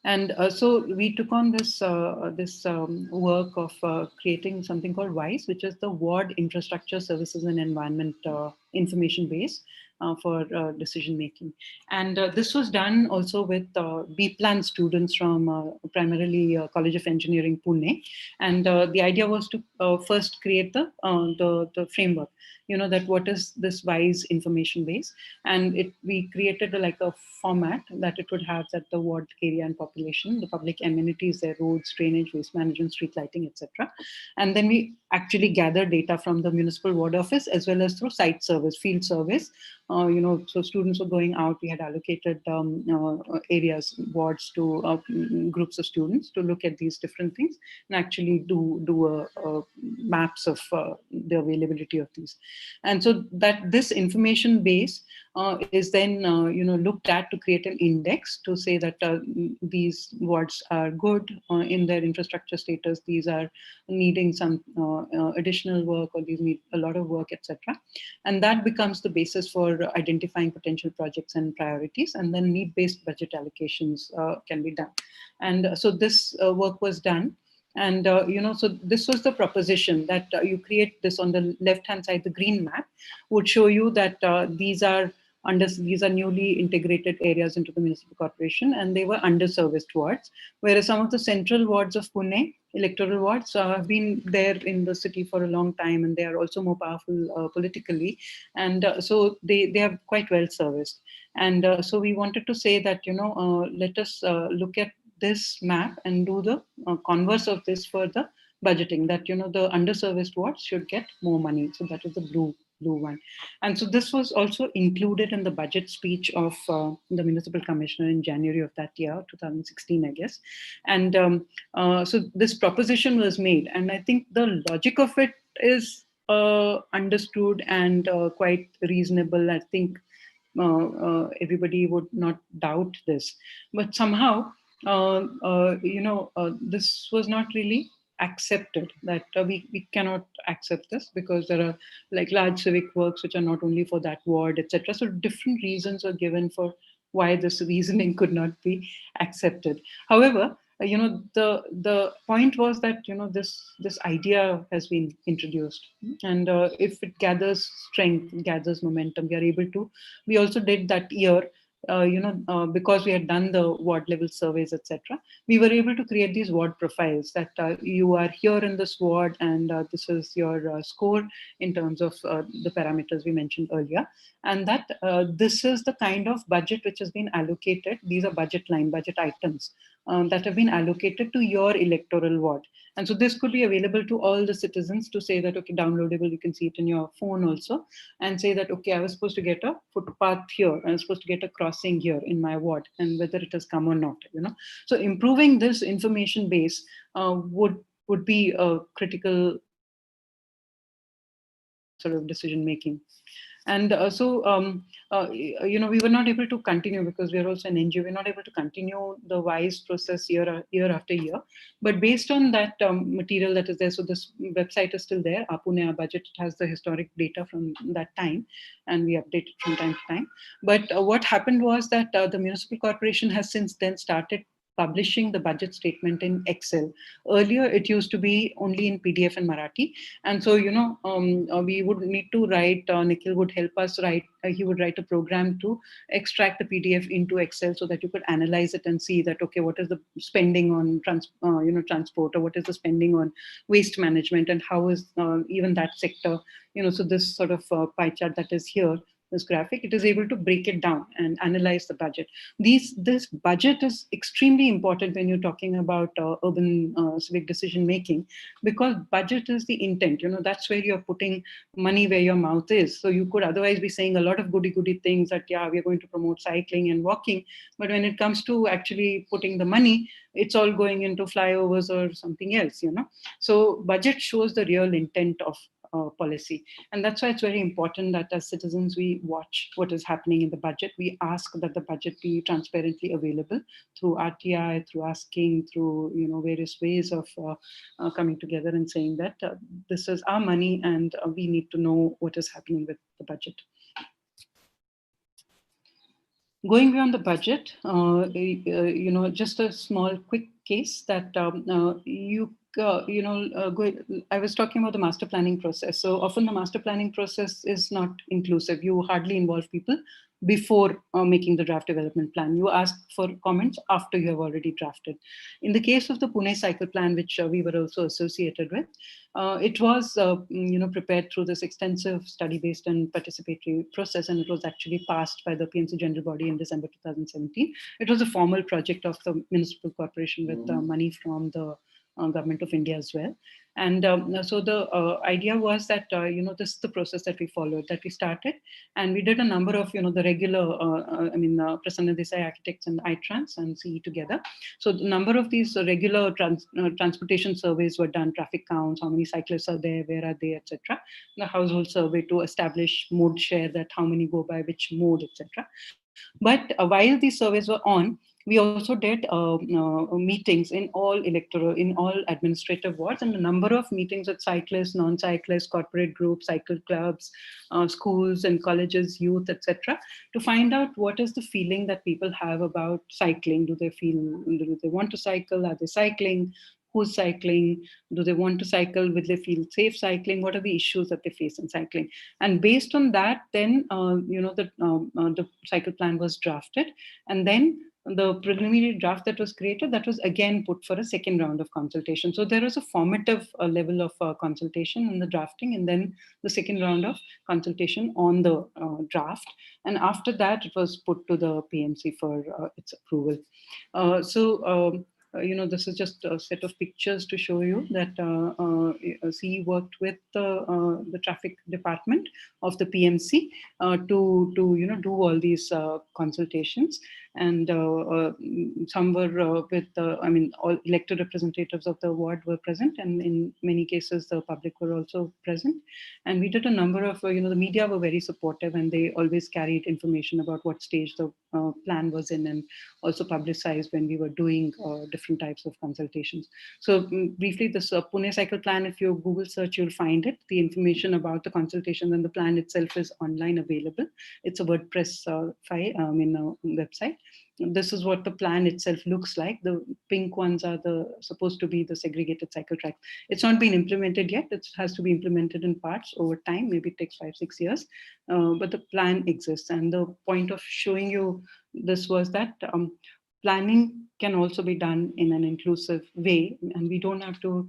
And so we took on this work of creating something called WISE, which is the Ward Infrastructure Services and Environment Information Base for decision making. And this was done also with B-Plan students from primarily College of Engineering, Pune. And the idea was to first create the framework, that what is this WISE information base. And we created like a format that it would have, that the ward area and population, the public amenities, their roads, drainage, waste management, street lighting, etc. And then we actually gather data from the municipal ward office as well as through site service, field service. So students were going out. We had allocated areas, wards to groups of students to look at these different things and actually do maps of the availability of these. And so that this information base is then looked at to create an index to say that these wards are good in their infrastructure status, these are needing some additional work, or these need a lot of work, etc. And that becomes the basis for for identifying potential projects and priorities, and then need-based budget allocations can be done. And so this work was done. And so this was the proposition that you create this on the left-hand side. The green map would show you that these are newly integrated areas into the municipal corporation, and they were underserviced wards. Whereas some of the central wards of Pune, electoral wards, have been there in the city for a long time, and they are also more powerful politically, and so they are quite well serviced. And so we wanted to say that let us look at this map and do the converse of this for the budgeting, that the underserviced wards should get more money. So that is the blue one. And so this was also included in the budget speech of the municipal commissioner in January of that year, 2016, I guess. And so this proposition was made, and I think the logic of it is understood and quite reasonable. I think everybody would not doubt this, but somehow this was not really accepted, that we cannot accept this because there are like large civic works which are not only for that ward, etc. So different reasons are given for why this reasoning could not be accepted. However, the point was that this idea has been introduced, and if it gathers strength, gathers momentum, we are able to. We also did that year, because we had done the ward level surveys, etc. We were able to create these ward profiles, that you are here in this ward, and this is your score in terms of the parameters we mentioned earlier, and that this is the kind of budget which has been allocated. These are budget items that have been allocated to your electoral ward. And so this could be available to all the citizens to say that, okay, downloadable, you can see it in your phone also, and say that, okay, I was supposed to get a footpath here, I was supposed to get a crossing here in my ward, and whether it has come or not. So improving this information base would be a critical sort of decision making. And we were not able to continue because we are also an NGO. We're not able to continue the WISE process year after year. But based on that material that is there, so this website is still there, Pune Our Budget. It has the historic data from that time, and we update it from time to time. But what happened was that the municipal corporation has since then started publishing the budget statement in Excel. Earlier, it used to be only in PDF and Marathi. And so, we would need to write, Nikhil would help us write, he would write a program to extract the PDF into Excel so that you could analyze it and see that, okay, what is the spending on transport, or what is the spending on waste management, and how is even that sector, so this sort of pie chart that is here, this graphic, it is able to break it down and analyze the budget. This budget is extremely important when you're talking about urban civic decision making, because budget is the intent. That's where you're putting money where your mouth is. So you could otherwise be saying a lot of goody things that, yeah, we're going to promote cycling and walking, but when it comes to actually putting the money, it's all going into flyovers or something else. So budget shows the real intent of policy. And that's why it's very important that as citizens, we watch what is happening in the budget. We ask that the budget be transparently available through RTI, through asking, through various ways of coming together and saying that this is our money, and we need to know what is happening with the budget. Going beyond the budget, just a small quick case that I was talking about the master planning process. So often the master planning process is not inclusive. You hardly involve people before making the draft development plan. You ask for comments after you have already drafted. In the case of the Pune cycle plan, which we were also associated with, it was prepared through this extensive study-based and participatory process, and it was actually passed by the PNC General Body in December 2017. It was a formal project of the municipal corporation with money from the Government of India as well. And so the idea was that, this is the process that we followed, that we started, and we did a number of, the regular, Prasanna Desai Architects and iTrans and CE together. So the number of these regular transportation surveys were done, traffic counts, how many cyclists are there, where are they, etc. The household survey to establish mode share, that how many go by which mode, etc. But while these surveys were on, We also did meetings in all administrative wards, and a number of meetings with cyclists, non-cyclists, corporate groups, cycle clubs, schools and colleges, youth, etc., to find out what is the feeling that people have about cycling. Do they want to cycle? Are they cycling? Who's cycling? Do they want to cycle? Will they feel safe cycling? What are the issues that they face in cycling? And based on that, then the cycle plan was drafted, and then the preliminary draft that was created, that was again put for a second round of consultation. So there was a formative level of consultation in the drafting, and then the second round of consultation on the draft. And after that, it was put to the PMC for its approval. This is just a set of pictures to show you that CE worked with the traffic department of the PMC to do all these consultations, and some were all elected representatives of the ward were present, and in many cases the public were also present. And we did a number of the media were very supportive, and they always carried information about what stage the plan was in, and also publicized when we were doing different types of consultations. So briefly, this Pune cycle plan, if you Google search, you'll find it. The information about the consultation and the plan itself is online available. It's a WordPress website. This is what the plan itself looks like. The pink ones are supposed to be the segregated cycle tracks. It's not been implemented yet. It has to be implemented in parts over time. Maybe it takes 5-6 years, but the plan exists. And the point of showing you this was that planning can also be done in an inclusive way, and we don't have to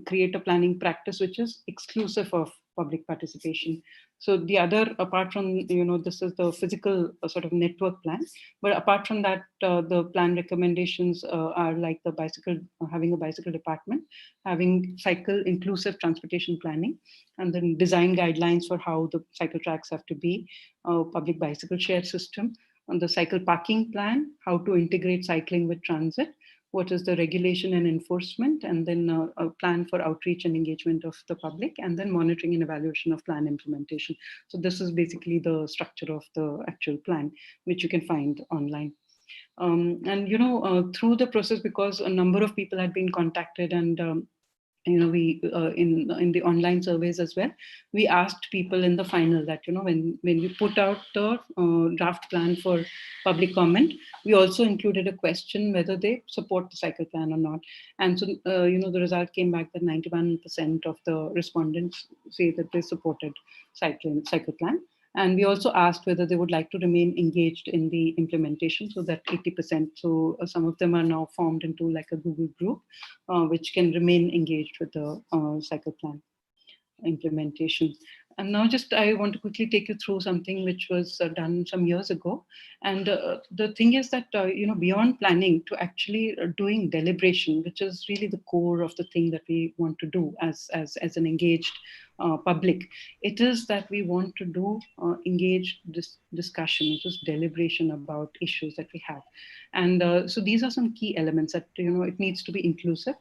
create a planning practice which is exclusive of public participation. So the other, apart from this is the physical sort of network plan, but apart from that, the plan recommendations are like the bicycle, having a bicycle department, having cycle inclusive transportation planning, and then design guidelines for how the cycle tracks have to be, public bicycle share system, on the cycle parking plan, how to integrate cycling with transit, what is the regulation and enforcement, and then a plan for outreach and engagement of the public, and then monitoring and evaluation of plan implementation. So this is basically the structure of the actual plan, which you can find online. Through the process, because a number of people had been contacted, and we in the online surveys as well, we asked people in the final that when we put out the draft plan for public comment, we also included a question whether they support the cycle plan or not. And so the result came back that 91% of the respondents say that they supported cycle plan. And we also asked whether they would like to remain engaged in the implementation, so that 80%. So some of them are now formed into like a Google group, which can remain engaged with the cycle plan implementation. And now just I want to quickly take you through something which was done some years ago. And the thing is that, beyond planning to actually doing deliberation, which is really the core of the thing that we want to do as an engaged public, it is that we want to do engaged discussion, which is deliberation about issues that we have. And so these are some key elements that, it needs to be inclusive.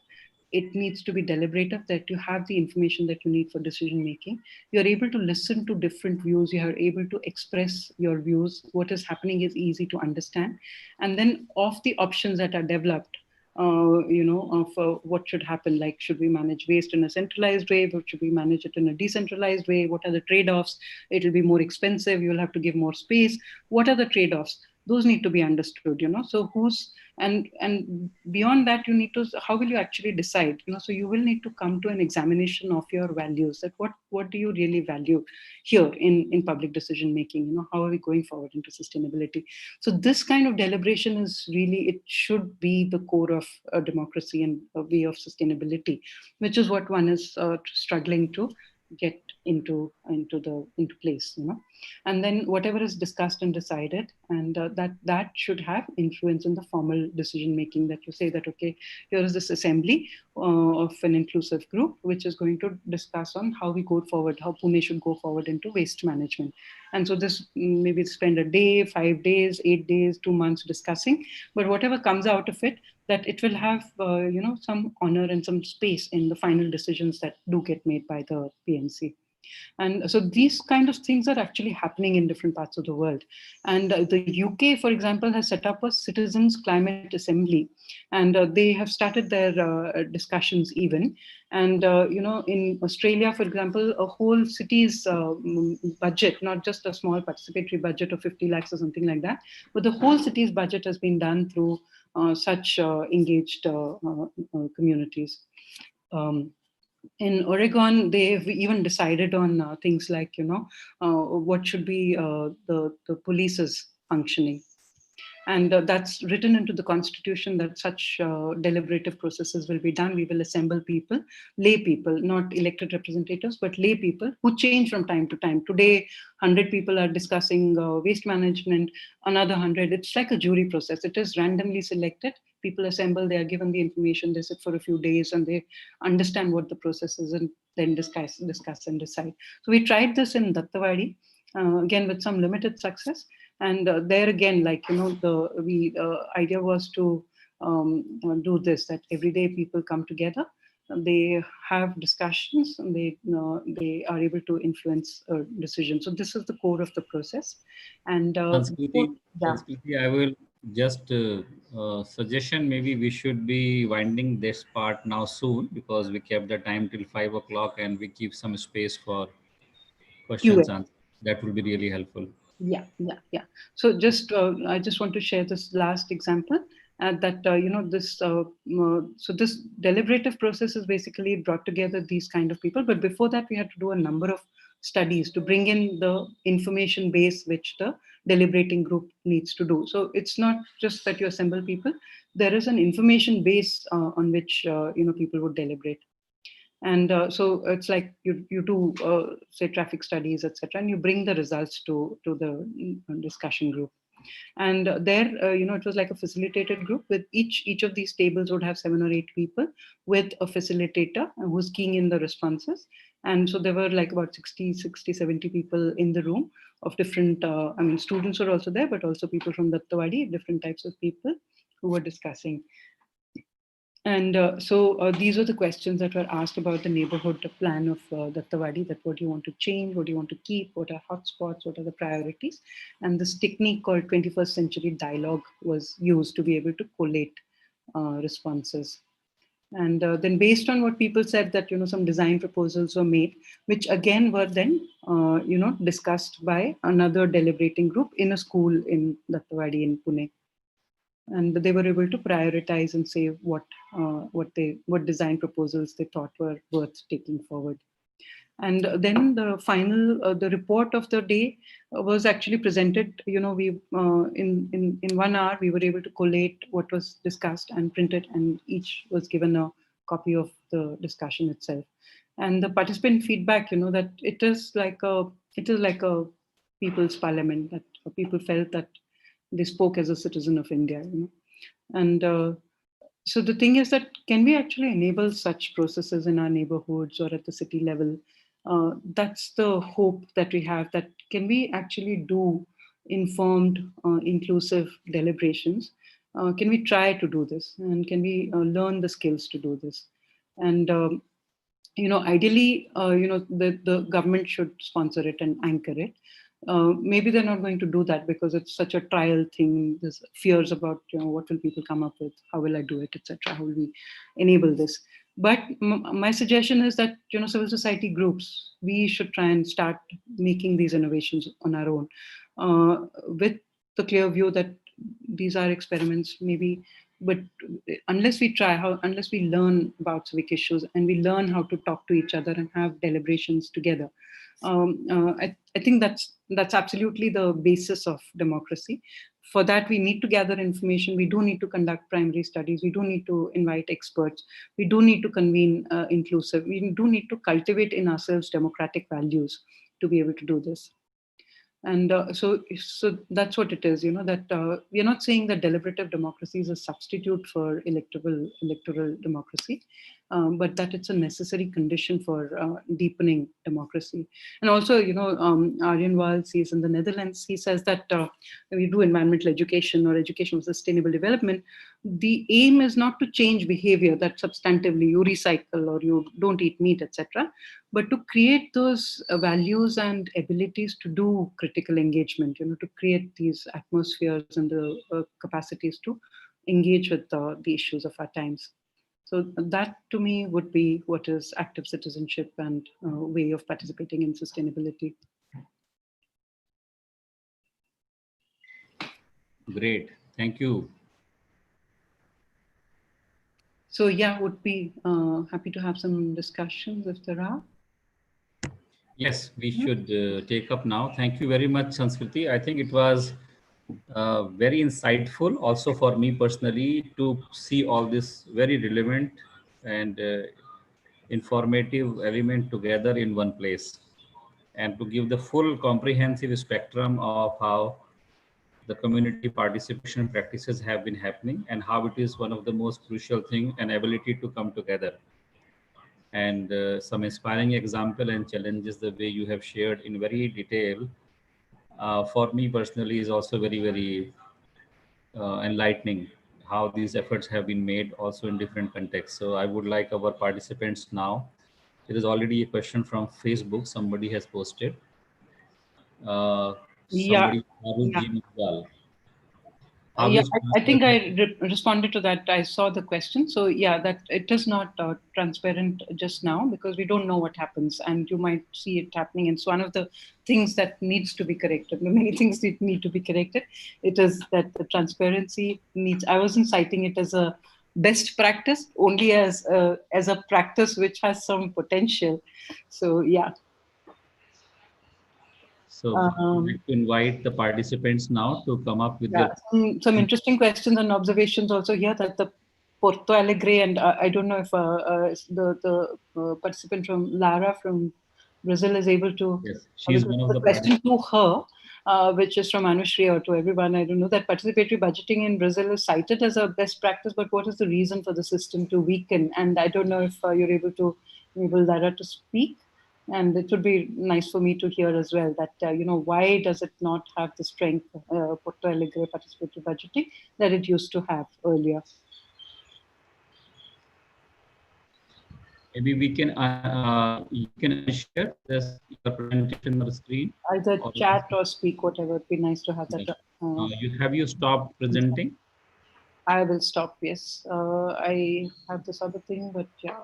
It needs to be deliberative, that you have the information that you need for decision making. You're able to listen to different views. You are able to express your views. What is happening is easy to understand. And then of the options that are developed, of what should happen, like should we manage waste in a centralized way, or should we manage it in a decentralized way? What are the trade-offs? It will be more expensive. You'll have to give more space. What are the trade-offs? Those need to be understood, so who's, and beyond that, you need to, how will you actually decide, so you will need to come to an examination of your values, that what do you really value here in public decision making, how are we going forward into sustainability? So this kind of deliberation is really, it should be the core of a democracy and a way of sustainability, which is what one is struggling to get into place, and then whatever is discussed and decided, and that should have influence in the formal decision making, that you say that, okay, here is this assembly of an inclusive group which is going to discuss on how we go forward, how Pune should go forward into waste management. And so this, maybe spend a day, 5 days, 8 days, 2 months discussing, but whatever comes out of it, that it will have some honor and some space in the final decisions that do get made by the PMC. And so these kind of things are actually happening in different parts of the world. And the UK, for example, has set up a Citizens Climate Assembly, and they have started their discussions even. And in Australia, for example, a whole city's budget, not just a small participatory budget of 50 lakhs or something like that, but the whole city's budget has been done through such engaged communities. Um, in Oregon, they've even decided on things like, what should be the police's functioning. And that's written into the constitution that such deliberative processes will be done. We will assemble people, lay people, not elected representatives, but lay people who change from time to time. Today, 100 people are discussing waste management, another 100. It's like a jury process. It is randomly selected. People assemble, they are given the information, they sit for a few days and they understand what the process is and then discuss and decide. So we tried this in Dattawadi, again with some limited success. And there again, like, the idea was to do this, that every day people come together, they have discussions, and they are able to influence decisions. So this is the core of the process. And yeah. Sanskriti, I will just suggestion, maybe we should be winding this part now soon, because we kept the time till 5 o'clock and we keep some space for QA. questions and that will be really helpful. Yeah. So just I just want to share this last example, that this so this deliberative process is basically brought together these kind of people. But before that, we had to do a number of studies to bring in the information base which the deliberating group needs to do. So it's not just that you assemble people; there is an information base on which people would deliberate. And so it's like you do say traffic studies, etc., and you bring the results to the discussion group. And there it was like a facilitated group, with each of these tables would have 7 or 8 people with a facilitator who's keying in the responses. And so there were like about 60, 70 people in the room of different students were also there, but also people from Dattawadi, different types of people who were discussing. And so these are the questions that were asked about the neighborhood plan of Dattawadi, that what do you want to change, what do you want to keep, what are hotspots, what are the priorities. And this technique called 21st century dialogue was used to be able to collate responses. And then based on what people said, that, some design proposals were made, which again were then, discussed by another deliberating group in a school in Dattawadi in Pune. And they were able to prioritize and say what design proposals they thought were worth taking forward. And then the final the report of the day was actually presented. We in 1 hour we were able to collate what was discussed and print it, and each was given a copy of the discussion itself. And the participant feedback, that it is like a people's parliament, that people felt that they spoke as a citizen of India. And so the thing is that, can we actually enable such processes in our neighborhoods or at the city level? That's the hope that we have, that can we actually do informed, inclusive deliberations? Can we try to do this? And can we learn the skills to do this? And ideally, the government should sponsor it and anchor it. Maybe they're not going to do that because it's such a trial thing. There's fears about, what will people come up with, how will I do it, etc. How will we enable this? But my suggestion is that, civil society groups, we should try and start making these innovations on our own, with the clear view that these are experiments, maybe. But unless we try, unless we learn about civic issues and we learn how to talk to each other and have deliberations together, I think that's absolutely the basis of democracy. For that, we need to gather information. We do need to conduct primary studies. We do need to invite experts. We do need to convene inclusive. We do need to cultivate in ourselves democratic values to be able to do this. And so that's what it is, that we are not saying that deliberative democracy is a substitute for electoral democracy. but that it's a necessary condition for deepening democracy. And also, Arjen Wal sees in the Netherlands, he says that when you do environmental education or education of sustainable development, the aim is not to change behavior that substantively you recycle or you don't eat meat, etc., but to create those values and abilities to do critical engagement, to create these atmospheres and the capacities to engage with the issues of our times. So that to me would be what is active citizenship and way of participating in sustainability. Great. Thank you. So yeah, would be happy to have some discussions if there are. Yes, we should take up now. Thank you very much, Sanskriti. I think it was very insightful also for me personally to see all this very relevant and informative element together in one place, and to give the full comprehensive spectrum of how the community participation practices have been happening and how it is one of the most crucial thing and ability to come together. And some inspiring example and challenges the way you have shared in very detail, for me personally is also very enlightening how these efforts have been made also in different contexts. So I would like our participants now. There is already a question from Facebook. Somebody has posted. Yeah, Somebody, yeah. how Yeah, is I think transparency? I responded to that. I saw the question. So yeah, that it is not transparent just now because we don't know what happens, and you might see it happening. And it's one of the things that needs to be corrected. Many things that need to be corrected. It is that the transparency needs. I wasn't citing it as a best practice, only as a practice which has some potential. So yeah. So I would Um, like to invite the participants now to come up with Yeah, their. some interesting questions and observations also here that the Porto Alegre, and I don't know if the participant from Lara from Brazil is able to, Yes, she is because one of the the question participants. to her, which is from Anushri or to everyone, I don't know, that participatory budgeting in Brazil is cited as a best practice, but what is the reason for the system to weaken? And I don't know if you're able to enable Lara to speak. And it would be nice for me to hear as well that why does it not have the strength, Porto Alegre participatory budgeting, that it used to have earlier. Maybe we can you can unshare this your presentation or screen, Either or chat or speak, whatever. It'd be nice to have that. yes. You stopped presenting? I will stop. Yes, I have this other thing, but yeah.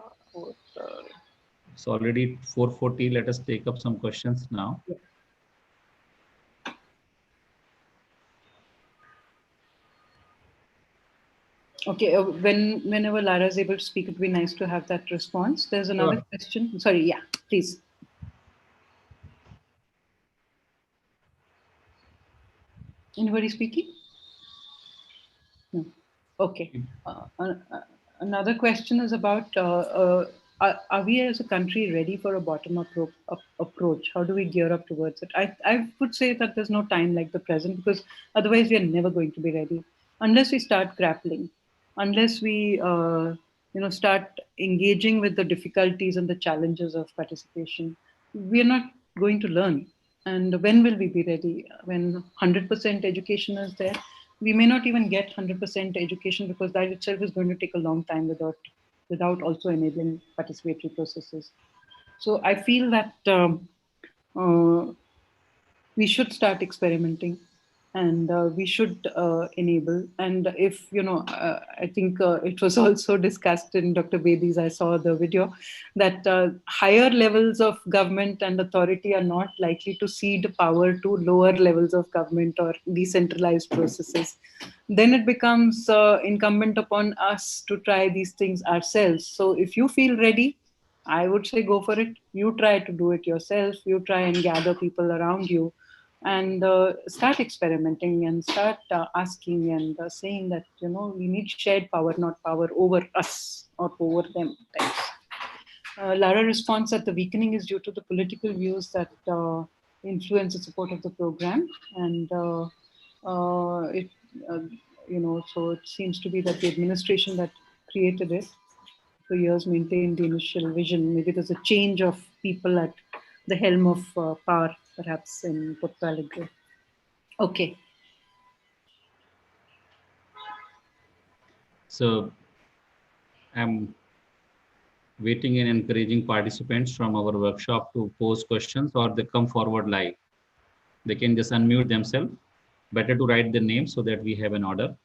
It's already 4:40. Let us take up some questions now. Yeah. Okay, whenever Lara is able to speak, it'd be nice to have that response. There's another Sure. question. Sorry, yeah, please. Anybody speaking? No. Okay. Another question is about are we as a country ready for a bottom up approach? How do we gear up towards it? I would say that there's no time like the present because otherwise we are never going to be ready unless we start grappling, unless we start engaging with the difficulties and the challenges of participation. We are not going to learn. And when will we be ready? When 100% education is there? We may not even get 100% education because that itself is going to take a long time without also enabling participatory processes. So I feel that uh, we should start experimenting and we should enable. And if I think it was also discussed in Dr. Bedi's, I saw the video, that higher levels of government and authority are not likely to cede power to lower levels of government or decentralized processes. Then it becomes incumbent upon us to try these things ourselves. So if you feel ready, I would say go for it. You try to do it yourself. You try and gather people around you and start experimenting and start asking and saying that, we need shared power, not power over us or over them. Types. Lara responds that the weakening is due to the political views that influence the support of the program. And uh, so it seems to be that the administration that created it the years maintained the initial vision. Maybe there's a change of people at the helm of power, perhaps in Porto Alegre. Okay. So I'm waiting and encouraging participants from our workshop to pose questions, or they come forward live. They can just unmute themselves. Better to write the name so that we have an order.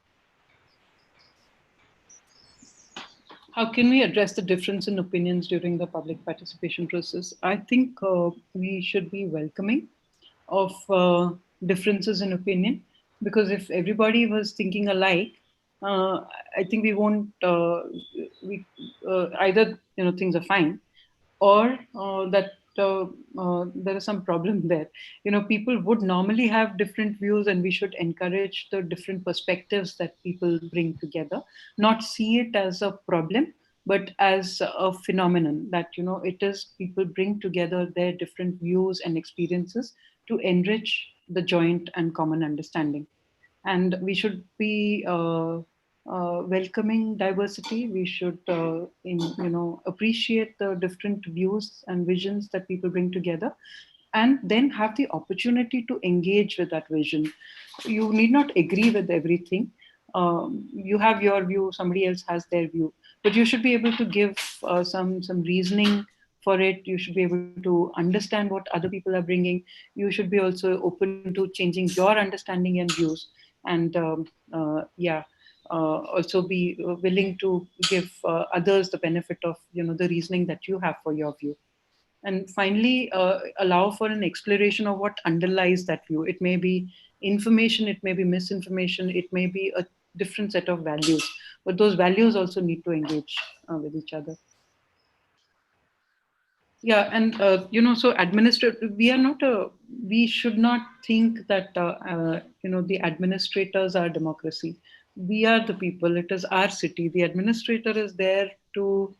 How can we address the difference in opinions during the public participation process? I think we should be welcoming of differences in opinion, because if everybody was thinking alike, I think we won't. We either things are fine, or that there is some problem there. People would normally have different views, and we should encourage the different perspectives that people bring together, not see it as a problem, but as a phenomenon that it is people bring together their different views and experiences to enrich the joint and common understanding. And we should be welcoming diversity. We should appreciate the different views and visions that people bring together, and then have the opportunity to engage with that vision. You need not agree with everything. You have your view, somebody else has their view, but you should be able to give some reasoning for it. You should be able to understand what other people are bringing. You should be also open to changing your understanding and views, and also be willing to give others the benefit of the reasoning that you have for your view. And finally, allow for an exploration of what underlies that view. It may be information, it may be misinformation, it may be a different set of values, but those values also need to engage with each other. Yeah, and so administrative, we should not think that the administrators are democracy. We are the people. It is our city. The administrator is there to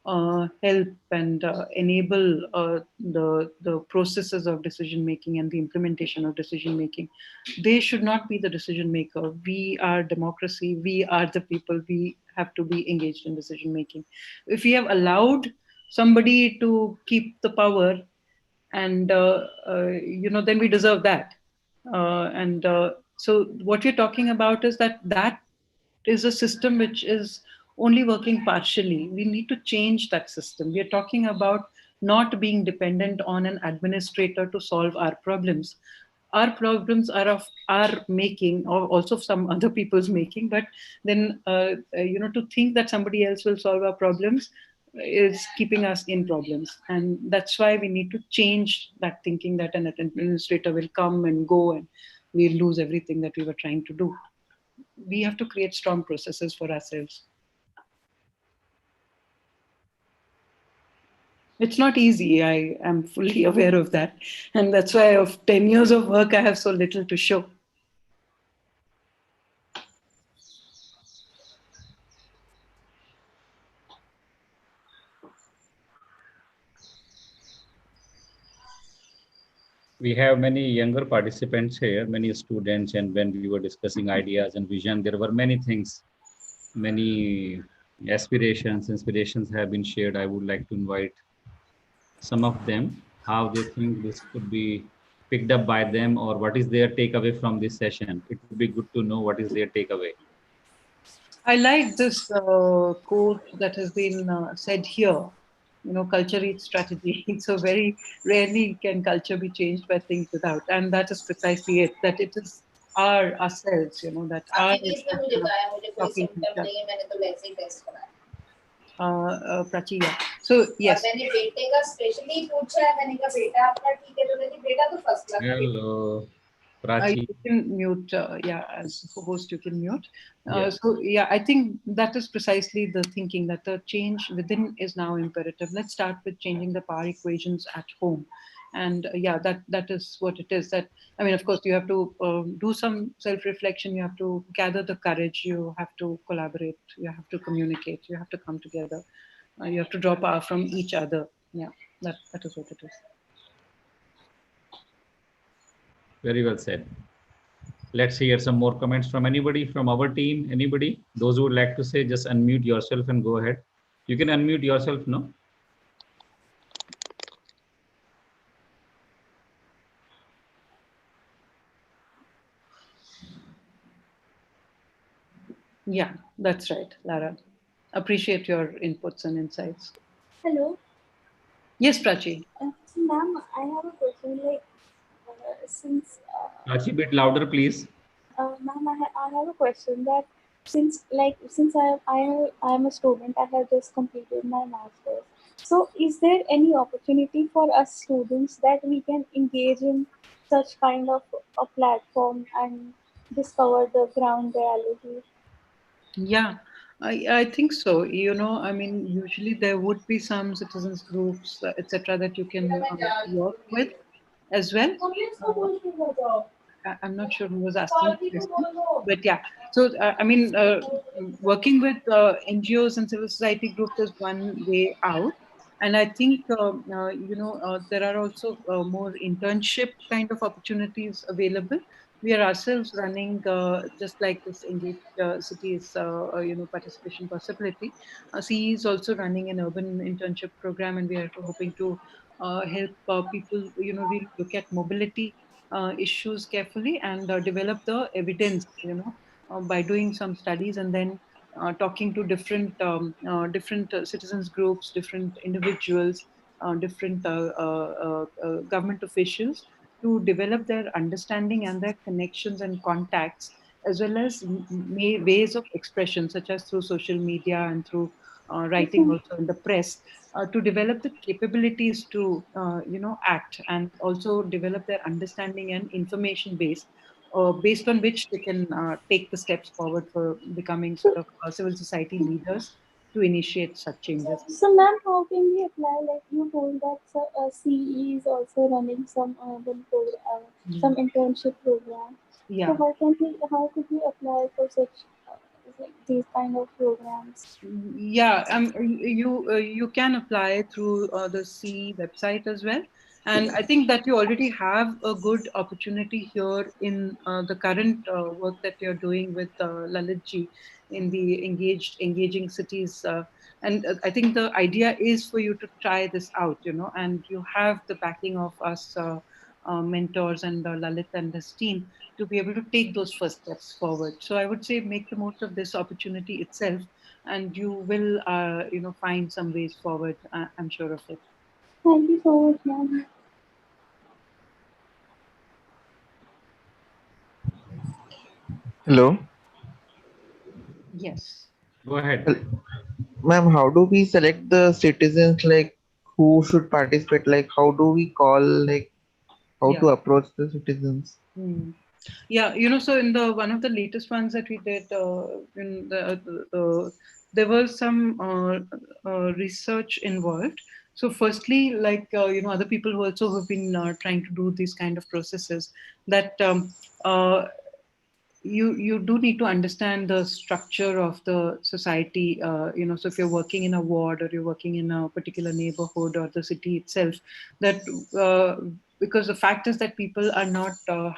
help and enable the processes of decision making and the implementation of decision making. They should not be the decision maker. We are democracy. We are the people. We have to be engaged in decision making. If we have allowed somebody to keep the power, and then we deserve that. And so what we're talking about is that is a system which is only working partially. We need to change that system. We are talking about not being dependent on an administrator to solve our problems. Our problems are of our making, or also of some other people's making. But then, to think that somebody else will solve our problems is keeping us in problems. And that's why we need to change that thinking that an administrator will come and go and we'll lose everything that we were trying to do. We have to create strong processes for ourselves. It's not easy. I am fully aware of that. And that's why of 10 years of work, I have so little to show. We have many younger participants here, many students, and when we were discussing ideas and vision, there were many things, many aspirations, inspirations have been shared. I would like to invite some of them, how they think this could be picked up by them, or what is their takeaway from this session. It would be good to know what is their takeaway. I like this quote that has been said here. Culture eats strategy. So very rarely can culture be changed by things without, and that is precisely it. That it is ourselves, that our talking to each other. Prachi, yeah. So yes. Hello, Prachi. You can mute, as host, you can mute. Yes. So, yeah, I think that is precisely the thinking that the change within is now imperative. Let's start with changing the power equations at home. And that is what it is. That, I mean, of course, you have to do some self-reflection. You have to gather the courage. You have to collaborate. You have to communicate. You have to come together. You have to draw power from each other. Yeah, that is what it is. Very well said. Let's hear some more comments from anybody from our team. Anybody? Those who would like to say, just unmute yourself and go ahead. You can unmute yourself, no? Yeah, that's right, Lara. Appreciate your inputs and insights. Hello. Yes, Prachi. So, ma'am, I have a question. Like, since, Prachi, bit louder, please. ma'am, I have a question that since I am a student, I have just completed my master's. So, is there any opportunity for us students that we can engage in such kind of a platform and discover the ground reality? Yeah, I think so. You know, I mean, usually there would be some citizens groups, etc., that you can work with as well. Uh, I'm not sure who was asking the question, but yeah. So I mean, working with NGOs and civil society groups is one way out, and I think there are also more internship kind of opportunities available. We are ourselves running just like this engaged cities, participation possibility. CE is also running an urban internship program, and we are hoping to help people, really look at mobility issues carefully and develop the evidence, by doing some studies and then talking to different citizens groups, different individuals, different government officials to develop their understanding and their connections and contacts, as well as ways of expression, such as through social media and through writing Mhm. also in the press, to develop the capabilities to act, and also develop their understanding and information base, based on which they can take the steps forward for becoming sort So, of civil society leaders to initiate such changes. so, ma'am, how can we apply? Like you told that CE is also running some Mm. some internship program. So Yeah. how could we apply for such like these kind of programs? Yeah, you can apply through the C website as well, and I think that you already have a good opportunity here in the current work that you're doing with Lalitji in the engaging cities, and I think the idea is for you to try this out, and you have the backing of us mentors and Lalit and his team to be able to take those first steps forward. So I would say make the most of this opportunity itself, and you will, find some ways forward. I'm sure of it. Thank you so much, ma'am. Hello. Yes. Go ahead. Well, ma'am, how do we select the citizens, like who should participate? Like how do we call, like how Yeah. to approach the citizens? Hmm. Yeah, so in the one of the latest ones that we did, in there was some research involved. So, firstly, like other people who also have been trying to do these kind of processes, that uh, you do need to understand the structure of the society, so if you're working in a ward or you're working in a particular neighborhood or the city itself, that because the fact is that people are not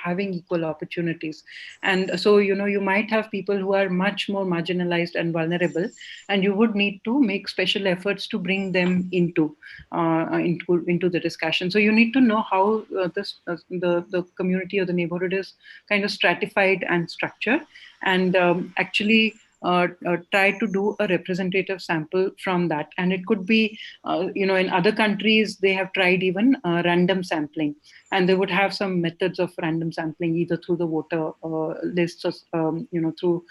having equal opportunities, and so you might have people who are much more marginalized and vulnerable, and you would need to make special efforts to bring them into the discussion. So you need to know how the community or the neighborhood is kind of stratified and structured, and actually try to do a representative sample from that. And it could be, in other countries they have tried even random sampling, and they would have some methods of random sampling, either through the voter lists, or through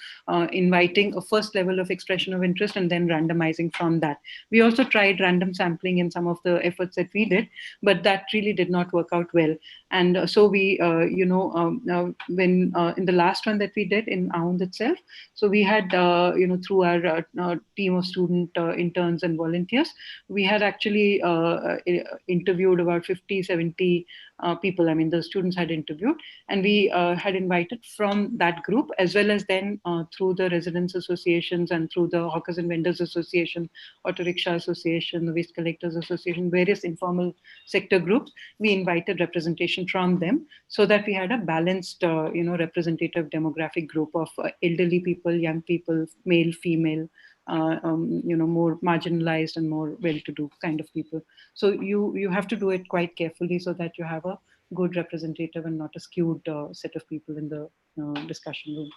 inviting a first level of expression of interest and then randomizing from that. We also tried random sampling in some of the efforts that we did, but that really did not work out well. And so we, when in the last one that we did in Aund itself, so we had, through our team of student interns and volunteers, we had actually interviewed about 50, 70 people. I mean, the students had interviewed, and we had invited from that group, as well as then through the residents associations and through the hawkers and vendors association, auto rickshaw association, the waste collectors association, various informal sector groups. We invited representation from them, so that we had a balanced, representative demographic group of elderly people, young people, male, female, more marginalized and more well-to-do kind of people. So you have to do it quite carefully so that you have a good representative and not a skewed set of people in the discussion room.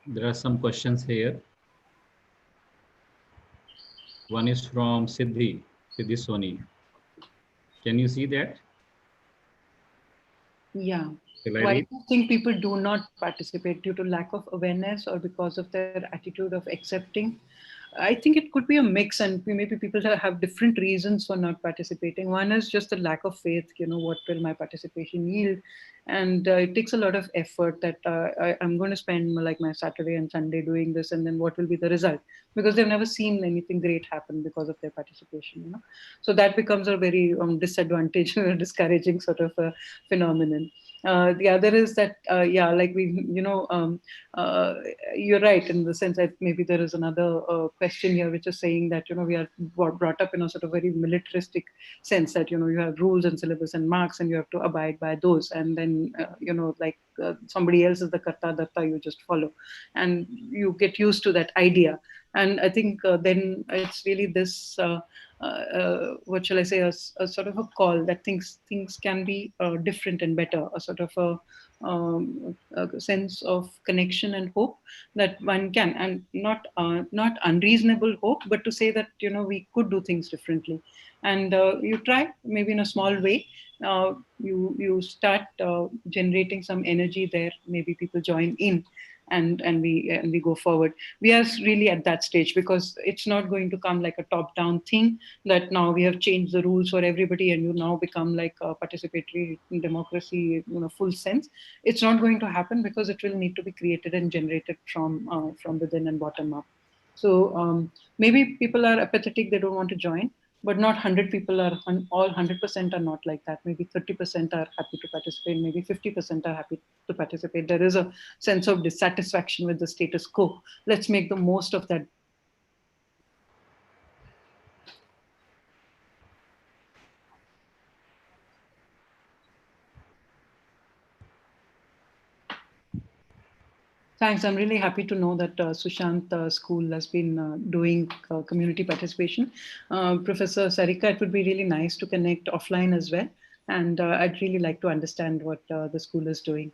There are some questions here. One is from Siddhi Soni. Can you see that? Yeah. Shall I Why read? do you think people do not participate? Due to lack of awareness or because of their attitude of accepting? I think it could be a mix, and maybe people have different reasons for not participating. One is just the lack of faith. What will my participation yield? And it takes a lot of effort that I'm going to spend like my Saturday and Sunday doing this, and then what will be the result? Because they've never seen anything great happen because of their participation. So that becomes a very disadvantage, discouraging sort of a phenomenon. The other is that, like uh, you're right in the sense that maybe there is another question here, which is saying that, we are brought up in a sort of very militaristic sense that, you have rules and syllabus and marks and you have to abide by those. And then, somebody else is the karta datta, you just follow. And you get used to that idea. And I think then it's really this, what shall I say, a sort of a call that things can be different and better, a sort of a sense of connection and hope that one can, and not unreasonable hope, but to say that we could do things differently, and you try maybe in a small way. You start generating some energy there. Maybe people join in, and we go forward. We are really at that stage because it's not going to come like a top down thing that now we have changed the rules for everybody and you now become like a participatory democracy, full sense. It's not going to happen because it will need to be created and generated from within and bottom up. So maybe people are apathetic, they don't want to join, but not 100 people are all 100% are not like that. Maybe 30% are happy to participate, maybe 50% are happy to participate. There is a sense of dissatisfaction with the status quo. Let's make the most of that. Thanks. I'm really happy to know that Sushant School has been doing community participation. Professor Sarika, it would be really nice to connect offline as well. And I'd really like to understand what the school is doing.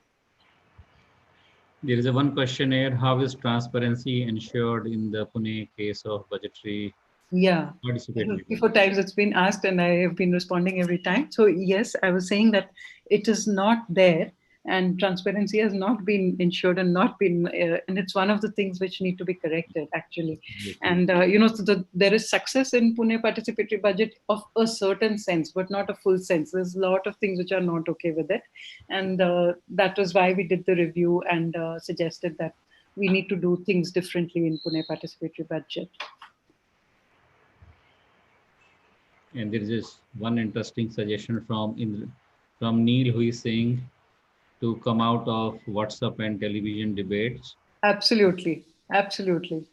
There is a one question here. How is transparency ensured in the Pune case of budgetary Yeah, participatory? 54 times it's been asked, and I have been responding every time. So yes, I was saying that it is not there, and transparency has not been ensured and not been, and it's one of the things which need to be corrected actually. And so there is success in Pune participatory budget of a certain sense, but not a full sense. There's a lot of things which are not okay with it, and that was why we did the review and suggested that we need to do things differently in Pune participatory budget. And there is this one interesting suggestion from Neil, who is saying to come out of WhatsApp and television debates Absolutely, absolutely.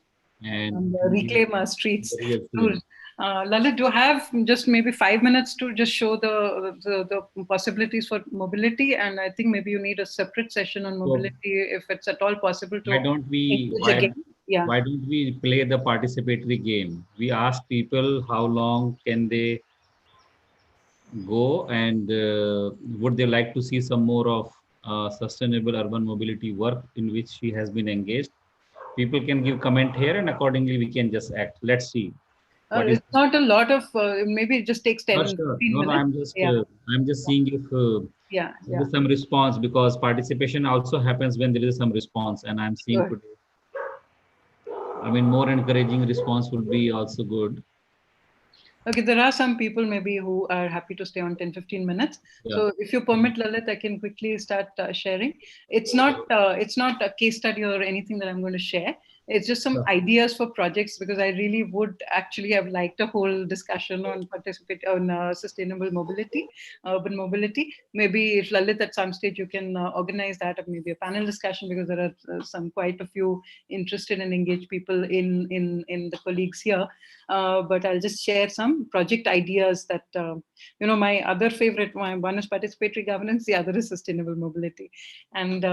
And and reclaim our streets. the real scene. Lalit, do you have just maybe 5 minutes to just show the possibilities for mobility? And I think maybe you need a separate session on So mobility if it's at all possible to why don't we engage again. Yeah. why don't we play the participatory game? We ask people how long can they go, and would they like to see some more of sustainable urban mobility work in which she has been engaged. People can give comment here, and accordingly we can just act. Let's see what is. It's not a lot of, maybe it just takes Not 10, sure. 15 No, minutes. Yeah. I'm just seeing if Yeah. there Yeah. is some response, because participation also happens when there is some response, and I'm seeing Sure. today. I mean, more encouraging response would be also good. Okay, there are some people maybe who are happy to stay on 10, 15 minutes. Yeah. So if you permit, Lalit, I can quickly start sharing. It's not a case study or anything that I'm going to share. It's just some Sure. ideas for projects, because I really would actually have liked a whole discussion on sustainable mobility, urban mobility. Maybe if Lalit at some stage you can organize that, or maybe a panel discussion, because there are quite a few interested and engaged people in the colleagues here. But I'll just share some project ideas that, my other favorite one is participatory governance, the other is sustainable mobility. And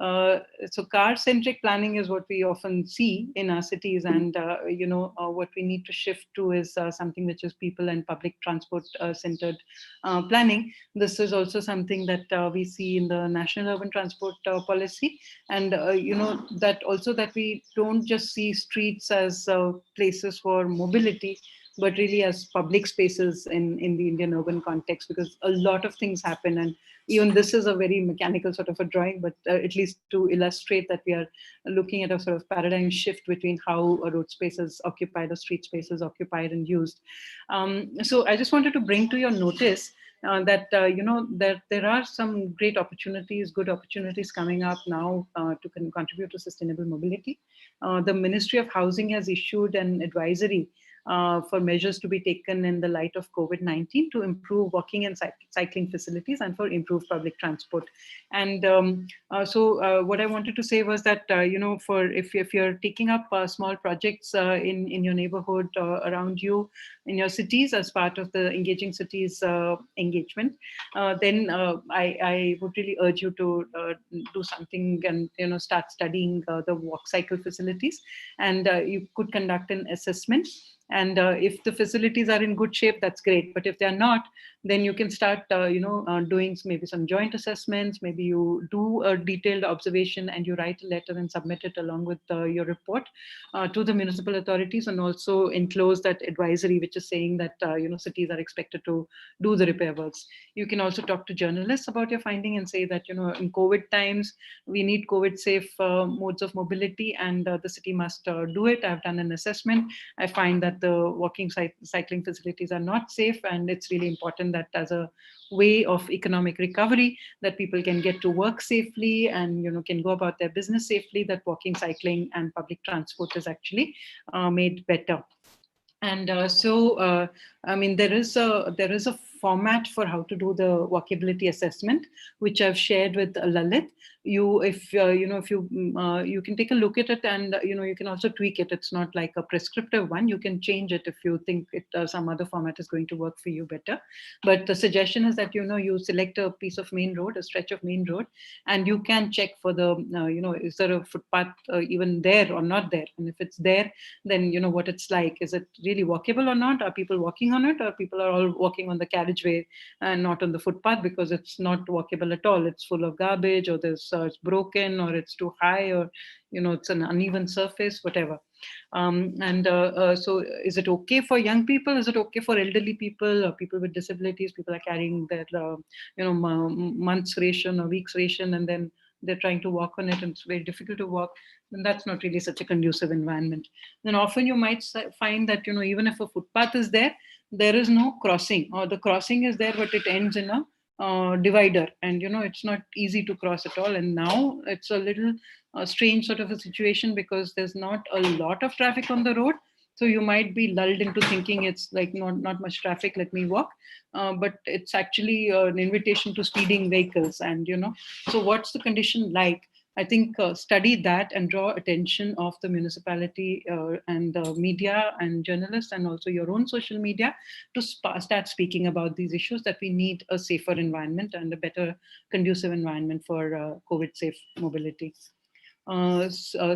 So car-centric planning is what we often see in our cities, and what we need to shift to is something which is people and public transport centered planning. This is also something that we see in the National Urban Transport Policy, and that also that we don't just see streets as places for mobility, but really as public spaces in the Indian urban context, because a lot of things happen. And even this is a very mechanical sort of a drawing, but at least to illustrate that we are looking at a sort of paradigm shift between how a road space is occupied or street space is occupied and used. So I just wanted to bring to your notice that there are some great opportunities, good opportunities coming up now to contribute to sustainable mobility. The Ministry of Housing has issued an advisory for measures to be taken in the light of COVID-19 to improve walking and cycling facilities and for improved public transport. And what I wanted to say was that, for if you're taking up small projects in your neighborhood, around you, in your cities as part of the Engaging Cities engagement, then I would really urge you to do something and start studying the walk cycle facilities, and you could conduct an assessment. And if the facilities are in good shape, that's great. But if they're not, then you can start, doing maybe some joint assessments. Maybe you do a detailed observation and you write a letter and submit it along with your report to the municipal authorities, and also enclose that advisory, which is saying that cities are expected to do the repair works. You can also talk to journalists about your finding and say that in COVID times we need COVID safe modes of mobility, and the city must do it. I've done an assessment. I find that the walking cycling facilities are not safe, and it's really important that as a way of economic recovery, that people can get to work safely and can go about their business safely, that walking, cycling and public transport is actually made better. And I mean, there is a format for how to do the walkability assessment, which I've shared with Lalit. You can take a look at it, and you can also tweak it. It's not like a prescriptive one. You can change it if you think some other format is going to work for you better. But the suggestion is that you select a piece of main road, a stretch of main road, and you can check for the is there a footpath even there or not there, and if it's there, then what it's like. Is it really walkable or not? Are people walking on it, or people are all walking on the carriageway and not on the footpath because it's not walkable at all? It's full of garbage, or it's broken, or it's too high, or it's an uneven surface, whatever. So is it okay for young people? Is it okay for elderly people or people with disabilities? People are carrying their months ration or weeks ration, and then they're trying to walk on it and it's very difficult to walk. Then that's not really such a conducive environment. Then often you might find that even if a footpath is there, there is no crossing, or the crossing is there but it ends in a divider, and it's not easy to cross at all. And now it's a little strange sort of a situation, because there's not a lot of traffic on the road, so you might be lulled into thinking it's like not much traffic, let me walk, but it's actually an invitation to speeding vehicles. And so what's the condition like? I think study that and draw attention of the municipality and media and journalists, and also your own social media, to start speaking about these issues, that we need a safer environment and a better conducive environment for COVID safe mobility.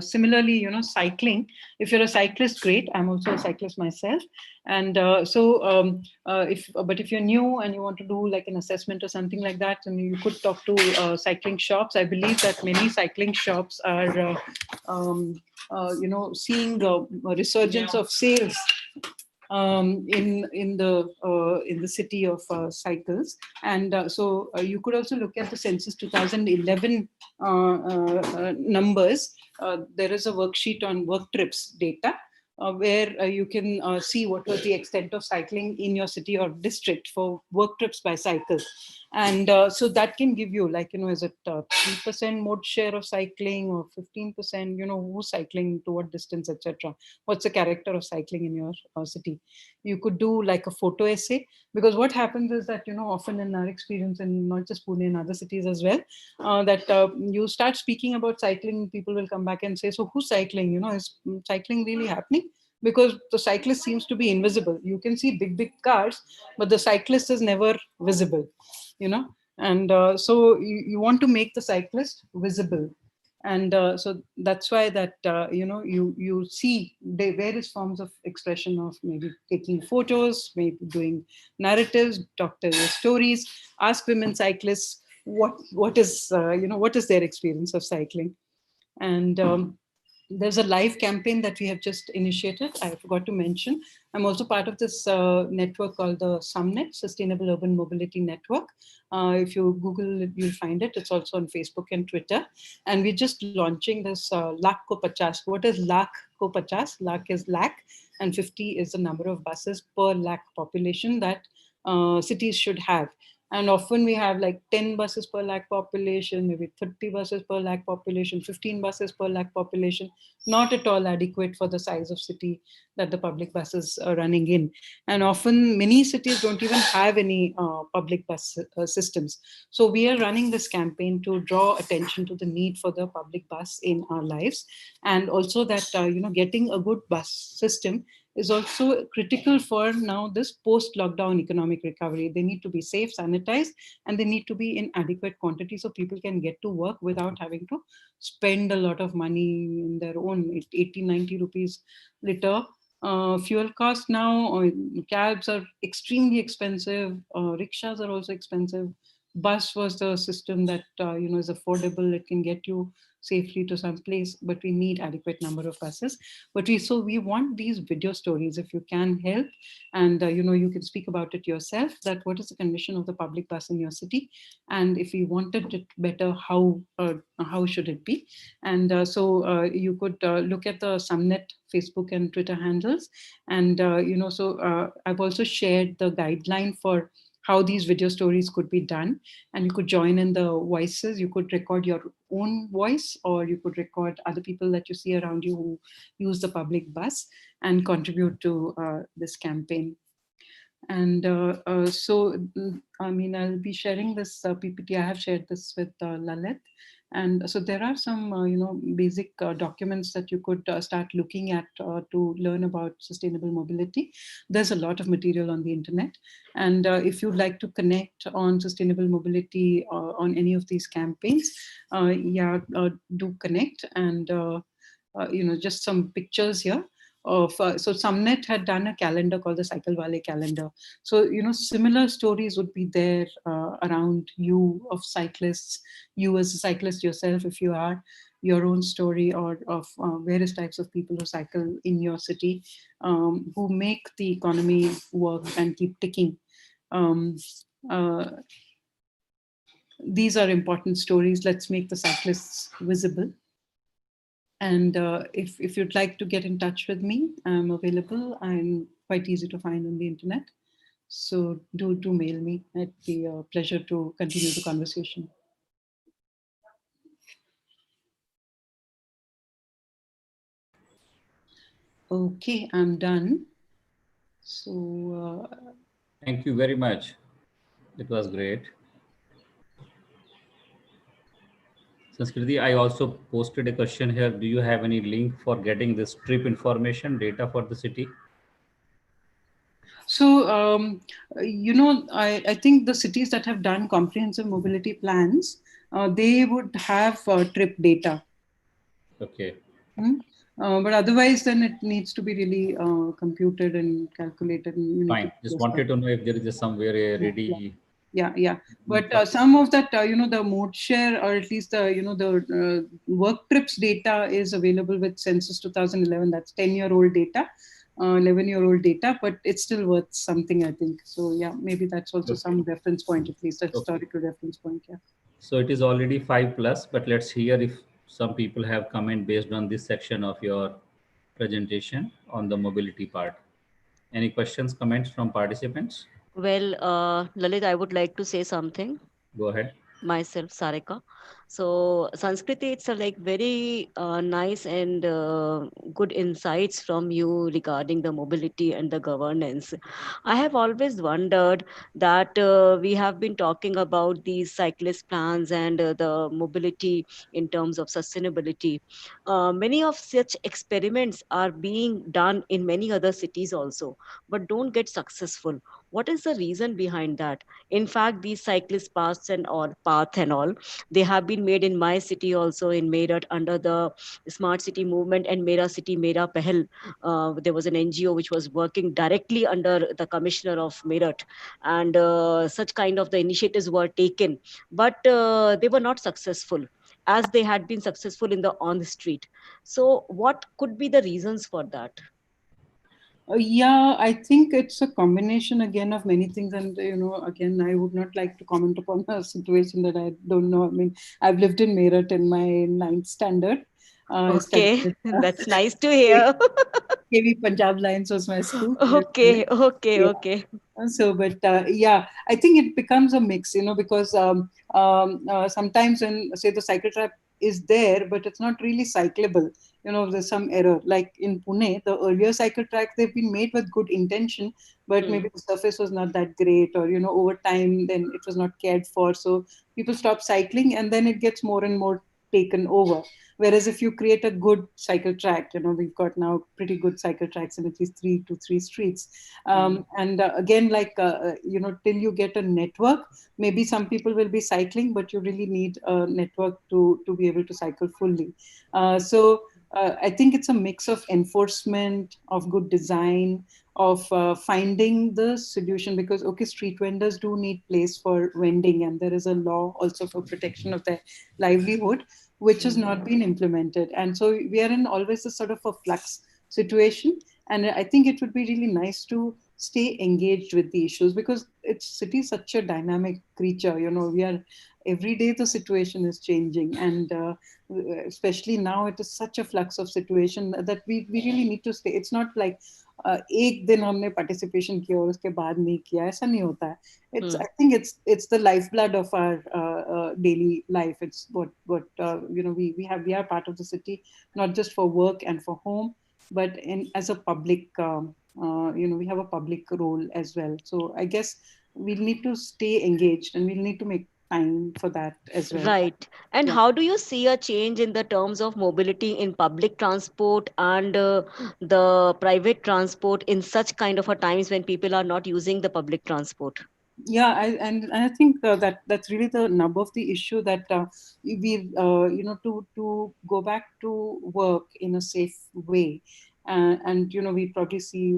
Similarly, cycling. If you're a cyclist, great. I'm also a cyclist myself, and if you're new and you want to do like an assessment or something like that, then you could talk to cycling shops. I believe that many cycling shops are, seeing a resurgence of sales in the city of cycles. And so you could also look at the census 2011 numbers. There is a worksheet on work trips data, where you can see what was the extent of cycling in your city or district for work trips by cycle. And so that can give you, like, is it 3% mode share of cycling, or 15%, who's cycling to what distance, etc. What's the character of cycling in your city? You could do like a photo essay, because what happens is that, often in our experience, and not just Pune, in other cities as well, that you start speaking about cycling, people will come back and say, so who's cycling? Is cycling really happening? Because the cyclist seems to be invisible. You can see big cars, but the cyclist is never visible, and so you want to make the cyclist visible. And so that's why that you see the various forms of expression of maybe taking photos, maybe doing narratives, doctor stories, ask women cyclists what is what is their experience of cycling. And there's a live campaign that we have just initiated. I forgot to mention, I'm also part of this network called the SUMNet, Sustainable Urban Mobility Network. If you Google it, you'll find it. It's also on Facebook and Twitter. And we're just launching this Lakh Ko Pachas. What is Lakh Ko Pachas? Lakh is lakh, and 50 is the number of buses per lakh population that cities should have. And often we have like 10 buses per lakh population, maybe 30 buses per lakh population, 15 buses per lakh population, not at all adequate for the size of city that the public buses are running in. And often many cities don't even have any public bus systems. So we are running this campaign to draw attention to the need for the public bus in our lives. And also that, getting a good bus system is also critical for now this post-lockdown economic recovery. They need to be safe, sanitized, and they need to be in adequate quantity so people can get to work without having to spend a lot of money in their own 80, 90 rupees liter. Fuel costs now, cabs are extremely expensive, rickshaws are also expensive. Bus was the system that is affordable, it can get you safely to some place, but we need adequate number of buses. But we want these video stories, if you can help, and you can speak about it yourself, that what is the condition of the public bus in your city, and if you wanted it better, how should it be. And you could look at the Sumnet Facebook and Twitter handles, and I've also shared the guideline for how these video stories could be done, and you could join in the voices. You could record your own voice, or you could record other people that you see around you who use the public bus and contribute to this campaign. And I'll be sharing this PPT. I have shared this with Lalit. And so there are some, basic documents that you could start looking at to learn about sustainable mobility. There's a lot of material on the internet. And if you'd like to connect on sustainable mobility on any of these campaigns, do connect. And, just some pictures here of, so Sumnet had done a calendar called the Cycle Wale calendar. So, similar stories would be there around you of cyclists, you as a cyclist yourself, if you are, your own story, or of various types of people who cycle in your city, who make the economy work and keep ticking. These are important stories. Let's make the cyclists visible. And if you'd like to get in touch with me, I'm available. I'm quite easy to find on the internet. So do mail me. It'd be a pleasure to continue the conversation. Okay, I'm done. So Thank you very much. It was great. Sanskriti, I also posted a question here. Do you have any link for getting this trip information data for the city? So, I think the cities that have done comprehensive mobility plans, they would have trip data. Okay. But otherwise, then it needs to be really computed and calculated. And Fine. Just wanted to know if there is somewhere a ready. Yeah. But some of that, the mode share, or at least the work trips data is available with Census 2011. That's 10-year-old data. 11-year-old data, but it's still worth something, I think. So yeah, maybe that's also some reference point, at least a historical reference point. Yeah. So it is already 5+, but let's hear if some people have comment based on this section of your presentation on the mobility part. Any questions, comments from participants? Well, Lalit, I would like to say something. Go ahead. Myself, Sarika. So, Sanskriti, it's a like very nice and good insights from you regarding the mobility and the governance. I have always wondered that we have been talking about these cyclist plans and the mobility in terms of sustainability. Many of such experiments are being done in many other cities also, but don't get successful. What is the reason behind that? In fact, these cyclist paths and all path and all, they have been made in my city also, in Meerut, under the smart city movement and Mera City Mera Pehal. There was an NGO which was working directly under the commissioner of Meerut, and such kind of the initiatives were taken, but they were not successful as they had been successful in the on the street. So what could be the reasons for that? Yeah, I think it's a combination again of many things. And, again, I would not like to comment upon a situation that I don't know. I mean, I've lived in Meerut in my ninth standard. I studied Okay, with, that's nice to hear. KV Punjab Lines was my school. Okay, okay, Yeah. okay. So, but yeah, I think it becomes a mix, because sometimes when, say, the cycle track is there, but it's not really cyclable, there's some error. Like in Pune, the earlier cycle tracks, they've been made with good intention, but Hmm. maybe the surface was not that great, or, over time, then it was not cared for. So people stop cycling, and then it gets more and more taken over. Whereas if you create a good cycle track, we've got now pretty good cycle tracks in at least 3 to 3 streets. And again, like, till you get a network, maybe some people will be cycling, but you really need a network to be able to cycle fully. So I think it's a mix of enforcement, of good design, of finding the solution, because, okay, street vendors do need place for vending, and there is a law also for protection of their livelihood, which has not been implemented. And so we are in always a sort of a flux situation. And I think it would be really nice to stay engaged with the issues, because it's city is such a dynamic creature. We are every day the situation is changing, and especially now it is such a flux of situation that we really need to stay. It's not like एक दिन हमने participation किया और उसके बाद नहीं किया, ऐसा नहीं होता है. It's, Hmm. I think it's the lifeblood of our daily life. It's what we are part of the city, not just for work and for home, but in as a public, we have a public role as well. So I guess we'll need to stay engaged, and we'll need to make time for that as well. Right. And Yeah. how do you see a change in the terms of mobility in public transport and the private transport in such kind of a times when people are not using the public transport? Yeah, and I think that's really the nub of the issue, that we to go back to work in a safe way. And we probably see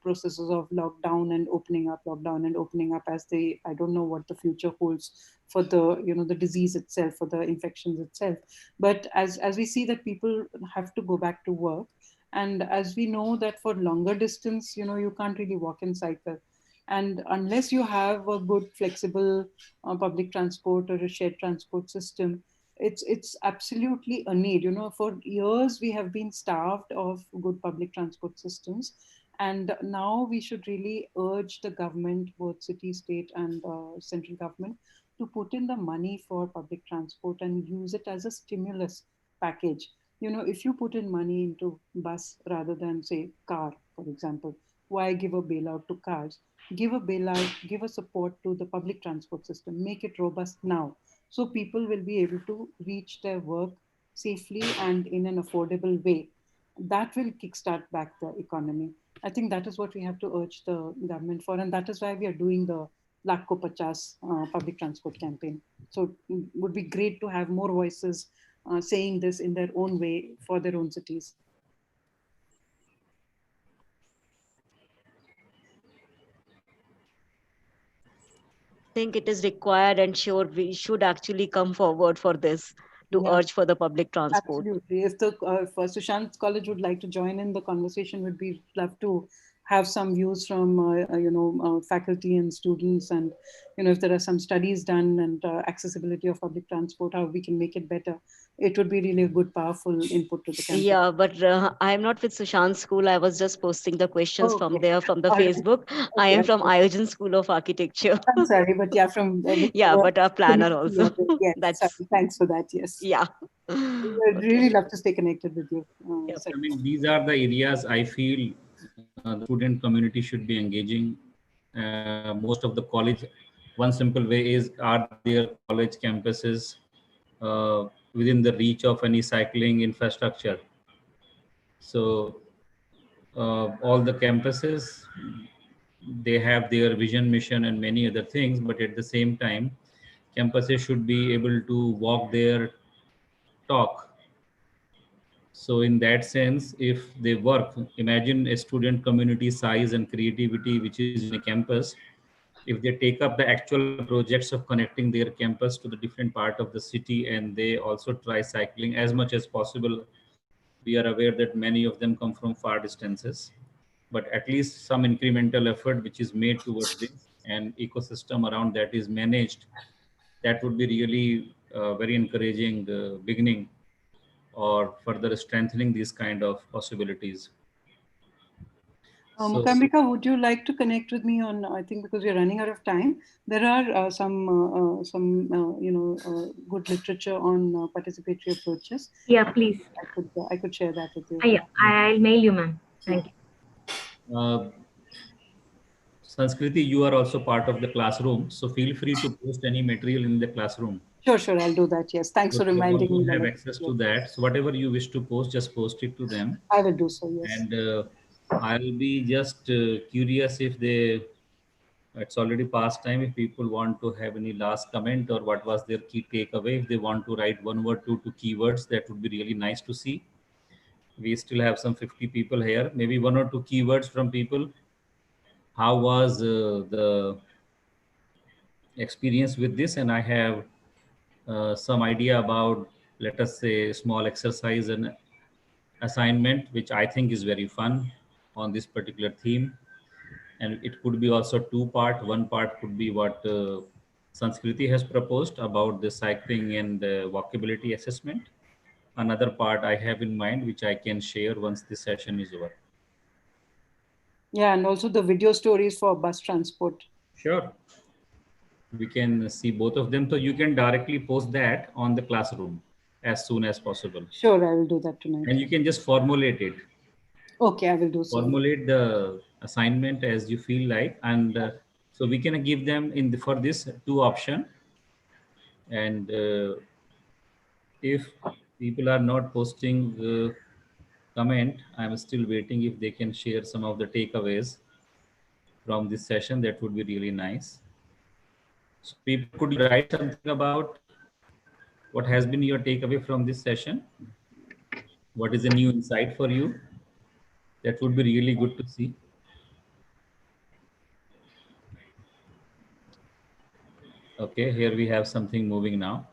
processes of lockdown and opening up, as they, I don't know what the future holds for the, the disease itself, for the infections itself. But as we see that people have to go back to work, and as we know that for longer distance, you can't really walk and cycle. And unless you have a good flexible public transport or a shared transport system, it's absolutely a need. For years we have been starved of good public transport systems, and now we should really urge the government, both city, state, and central government, to put in the money for public transport and use it as a stimulus package. If you put in money into bus rather than, say, car, for example, why give a bailout to cars? Give a bailout, give a support to the public transport system, make it robust now, so people will be able to reach their work safely and in an affordable way. That will kickstart back the economy. I think that is what we have to urge the government for, and that is why we are doing the Lakh Ko Pachas public transport campaign. So it would be great to have more voices saying this in their own way for their own cities. Think it is required, and sure we should actually come forward for this to Yeah. urge for the public transport. Absolutely. If Sushant's college would like to join in the conversation, would be love to have some views from faculty and students, and if there are some studies done, and accessibility of public transport, how we can make it better. It would be really a good, powerful input to the campaign. Yeah, but I am not with Sushant School. I was just posting the questions Oh, from okay. there from the All right. Facebook. I Okay. am from Okay. Ayojan School of Architecture. I'm sorry, but yeah, from Yeah, but a planner also. yes. That's, Sorry. Thanks for that. Yes. yeah. I'd Okay. really love to stay connected with you. Yep. I mean, these are the areas I feel the student community should be engaging. Most of the college, one simple way is, are there college campuses within the reach of any cycling infrastructure? So all the campuses they have their vision, mission, and many other things, but at the same time, campuses should be able to walk their talk. So in that sense, if they work, imagine a student community size and creativity which is in a campus. If they take up the actual projects of connecting their campus to the different part of the city, and they also try cycling as much as possible, we are aware that many of them come from far distances, but at least some incremental effort which is made towards this and ecosystem around that is managed, that would be really very encouraging beginning or further strengthening these kind of possibilities. So Mukambika, would you like to connect with me on? I think because we're running out of time, there are good literature on participatory approaches. Yeah, please. I could share that with you. Yeah, I'll mail you, ma'am. Thank you. Sanskriti, you are also part of the classroom, so feel free to post any material in the classroom. Sure, I'll do that. Yes, thanks So for they reminding also me. have access to that. So whatever you wish to post, just post it to them. I will do so. Yes. And I'll be just curious if they. It's already past time. If people want to have any last comment or what was their key takeaway, if they want to write one word, two keywords, that would be really nice to see. We still have some 50 people here. Maybe one or two keywords from people. How was the experience with this? And I have some idea about, let us say, small exercise and assignment, which I think is very fun on this particular theme. And it could be also two part. One part could be what Sanskriti has proposed about the cycling and walkability assessment. Another part I have in mind, which I can share once this session is over. Yeah, and also the video stories for bus transport. Sure. We can see both of them. So you can directly post that on the classroom as soon as possible. Sure, I will do that tonight. And you can just formulate it. Okay, I will do so. Formulate the assignment as you feel like, and so we can give them for this two option. And if people are not posting comment, I'm still waiting. If they can share some of the takeaways from this session, that would be really nice. So people, could you write something about what has been your takeaway from this session? What is a new insight for you? That would be really good to see. Okay, here we have something moving now.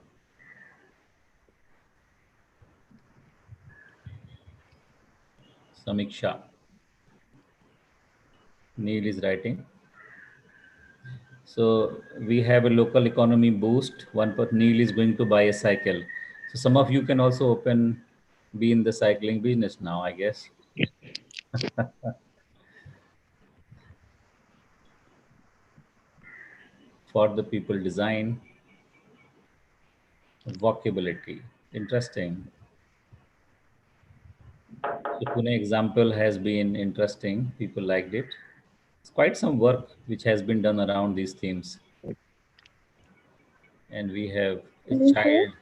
Samiksha. Neil is writing. So we have a local economy boost. Neil is going to buy a cycle. So some of you can also be in the cycling business now, I guess. For the people design, walkability, interesting. So Pune example has been interesting. People liked it. It's quite some work which has been done around these themes. And we have a child.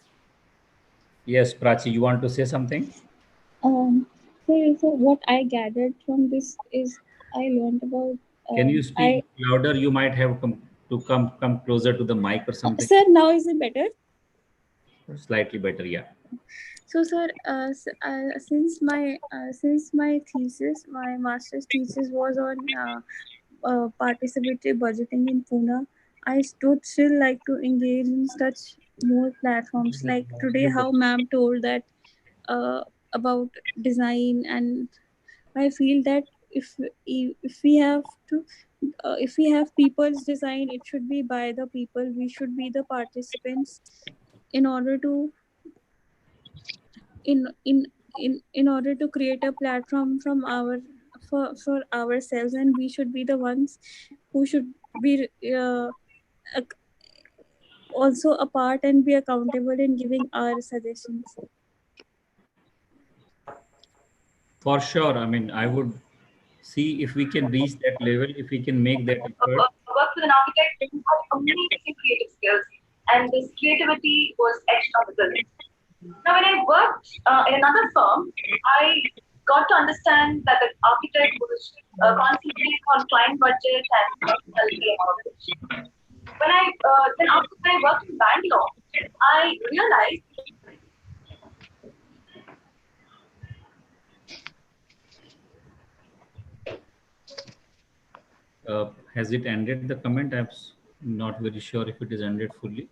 Yes, Prachi, you want to say something? So what I gathered from this is I learned about. Can you speak louder? You might have to come closer to the mic or something. Sir, now is it better? Slightly better, yeah. So, sir, since my thesis, my master's thesis was on participatory budgeting in Pune, I would still like to engage in such more platforms like today. How ma'am told that about design, and I feel that if we have to. If we have people's design, it should be by the people. We should be the participants in order to in order to create a platform from for ourselves, and we should be the ones who should be also a part and be accountable in giving our suggestions. For sure. I mean, I would see if we can reach that level, if we can make that effort. Worked with an architect who had amazing creative skills, and this creativity was etched on the building. Now, when I worked in another firm, I got to understand that the architect was concentrating on client budget and personal about it. Then after I worked in Bangalore, I realized. Has it ended the comment? I'm not very sure if it is ended fully.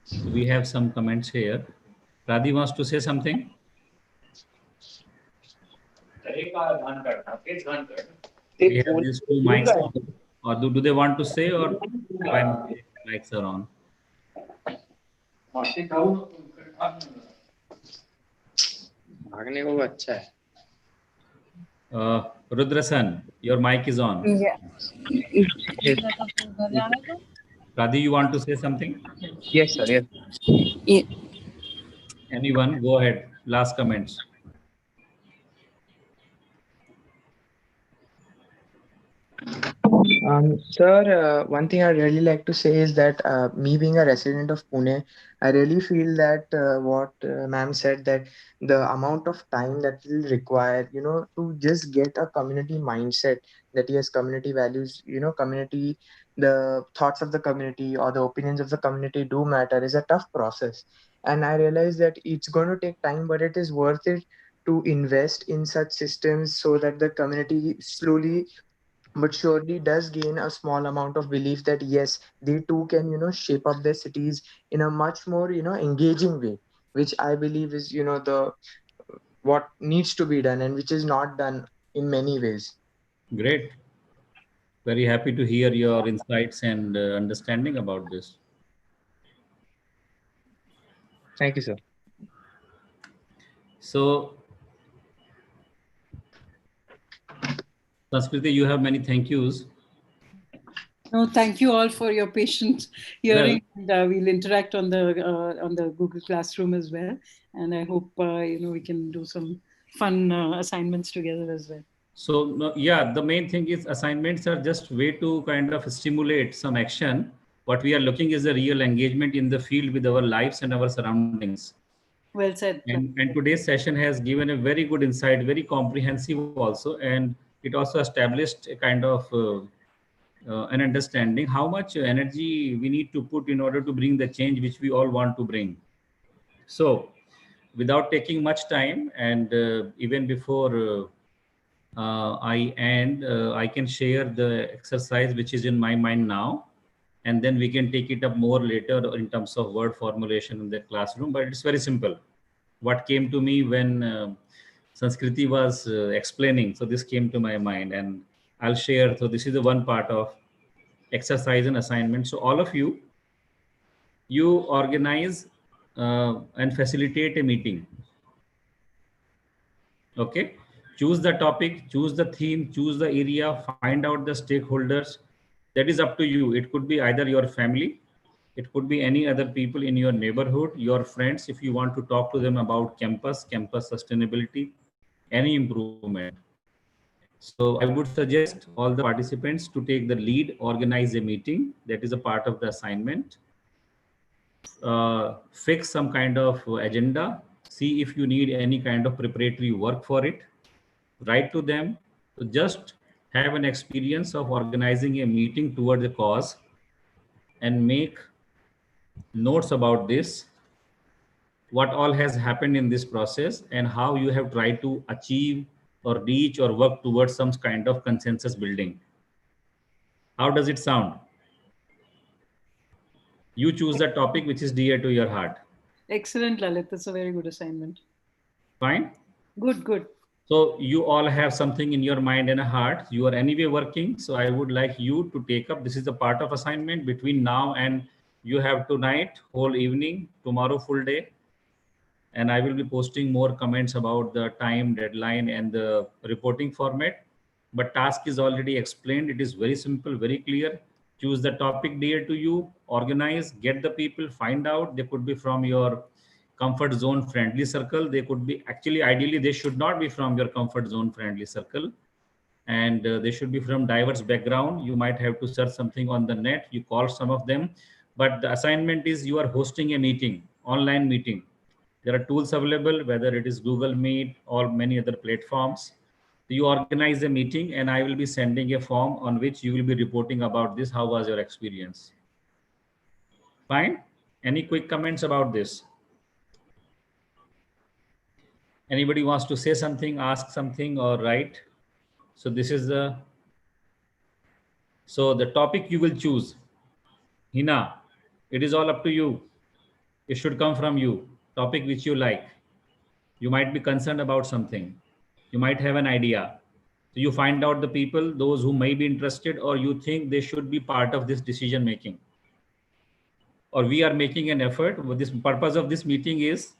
So we have some comments here. Radhi wants to say something. We have these two mics on. Or do they want to say, or why mics are on? Rudrasan, your mic is on. Yeah. Radhi, you want to say something? Yes, sir. Yes. Yeah. Anyone? Go ahead. Last comments. Sir, one thing I'd really like to say is that me being a resident of Pune, I really feel that what ma'am said, that the amount of time that will require, to just get a community mindset, that yes, community values, community, the thoughts of the community or the opinions of the community do matter, is a tough process. And I realize that it's going to take time, but it is worth it to invest in such systems so that the community slowly but surely does gain a small amount of belief that yes, they too can shape up their cities in a much more engaging way, which I believe is the what needs to be done and which is not done in many ways. Great. Very happy to hear your insights and understanding about this. Thank you, sir. So, Sanskriti, you have many thank yous. No, thank you all for your patient hearing. And, we'll interact on the Google Classroom as well, and I hope we can do some fun assignments together as well. So yeah, the main thing is assignments are just way to kind of stimulate some action. What we are looking is a real engagement in the field with our lives and our surroundings. Well said. And today's session has given a very good insight, very comprehensive also, and it also established a kind of an understanding how much energy we need to put in order to bring the change which we all want to bring. So without taking much time, and even before I end, I can share the exercise which is in my mind now, and then we can take it up more later in terms of word formulation in the classroom. But it's very simple. What came to me when Sanskriti was explaining, so this came to my mind, and I'll share. So this is the one part of exercise and assignment. So all of you, you organize and facilitate a meeting. Okay, choose the topic, choose the theme, choose the area, find out the stakeholders. That is up to you. It could be either your family, it could be any other people in your neighborhood, your friends, if you want to talk to them about campus sustainability, any improvement. So I would suggest all the participants to take the lead, organize a meeting. That is a part of the assignment. Fix some kind of agenda, see if you need any kind of preparatory work for it, write to them. So just have an experience of organizing a meeting towards a cause and make notes about this, what all has happened in this process and how you have tried to achieve or reach or work towards some kind of consensus building. How does it sound? You choose the topic which is dear to your heart. Excellent, Lalit. That's a very good assignment. Fine. Good. So you all have something in your mind and a heart. You are anyway working. So I would like you to take up, this is the part of assignment between now and you have tonight, whole evening, tomorrow full day. And I will be posting more comments about the time, deadline, and the reporting format. But task is already explained. It is very simple, very clear. Choose the topic dear to you, organize, get the people, find out. They could be from your comfort zone friendly circle. They could be, actually, ideally, they should not be from your comfort zone friendly circle. And they should be from diverse background. You might have to search something on the net. You call some of them. But the assignment is you are hosting a meeting, online meeting. There are tools available, whether it is Google Meet or many other platforms. You organize a meeting and I will be sending a form on which you will be reporting about this. How was your experience? Fine. Any quick comments about this? Anybody wants to say something, ask something, or write? So this is the topic you will choose. Hina, it is all up to you. It should come from you. Topic which you like. You might be concerned about something. You might have an idea. So you find out the people, those who may be interested, or you think they should be part of this decision making. Or we are making an effort. With this purpose of this meeting is,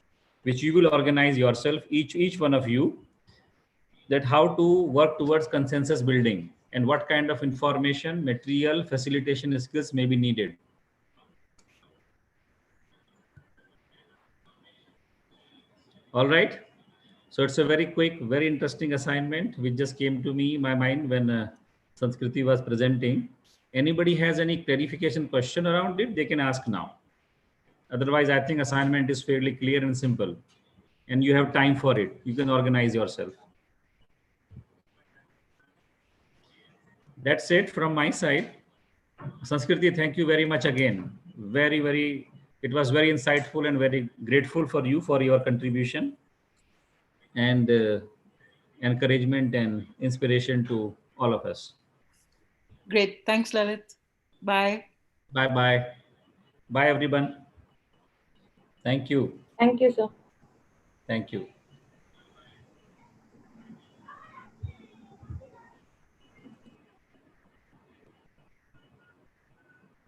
which you will organize yourself, each one of you, that how to work towards consensus building and what kind of information, material, facilitation skills may be needed. All right. So it's a very quick, very interesting assignment which just came to me in my mind when Sanskriti was presenting. Anybody has any clarification question around it, they can ask now. Otherwise, I think assignment is fairly clear and simple, and you have time for it. You can organize yourself. That's it from my side. Sanskriti, thank you very much again. It was very insightful and very grateful for you for your contribution and encouragement and inspiration to all of us. Great. Thanks, Lalit. Bye. Bye-bye. Bye, everyone. Thank you. Thank you, sir. Thank you.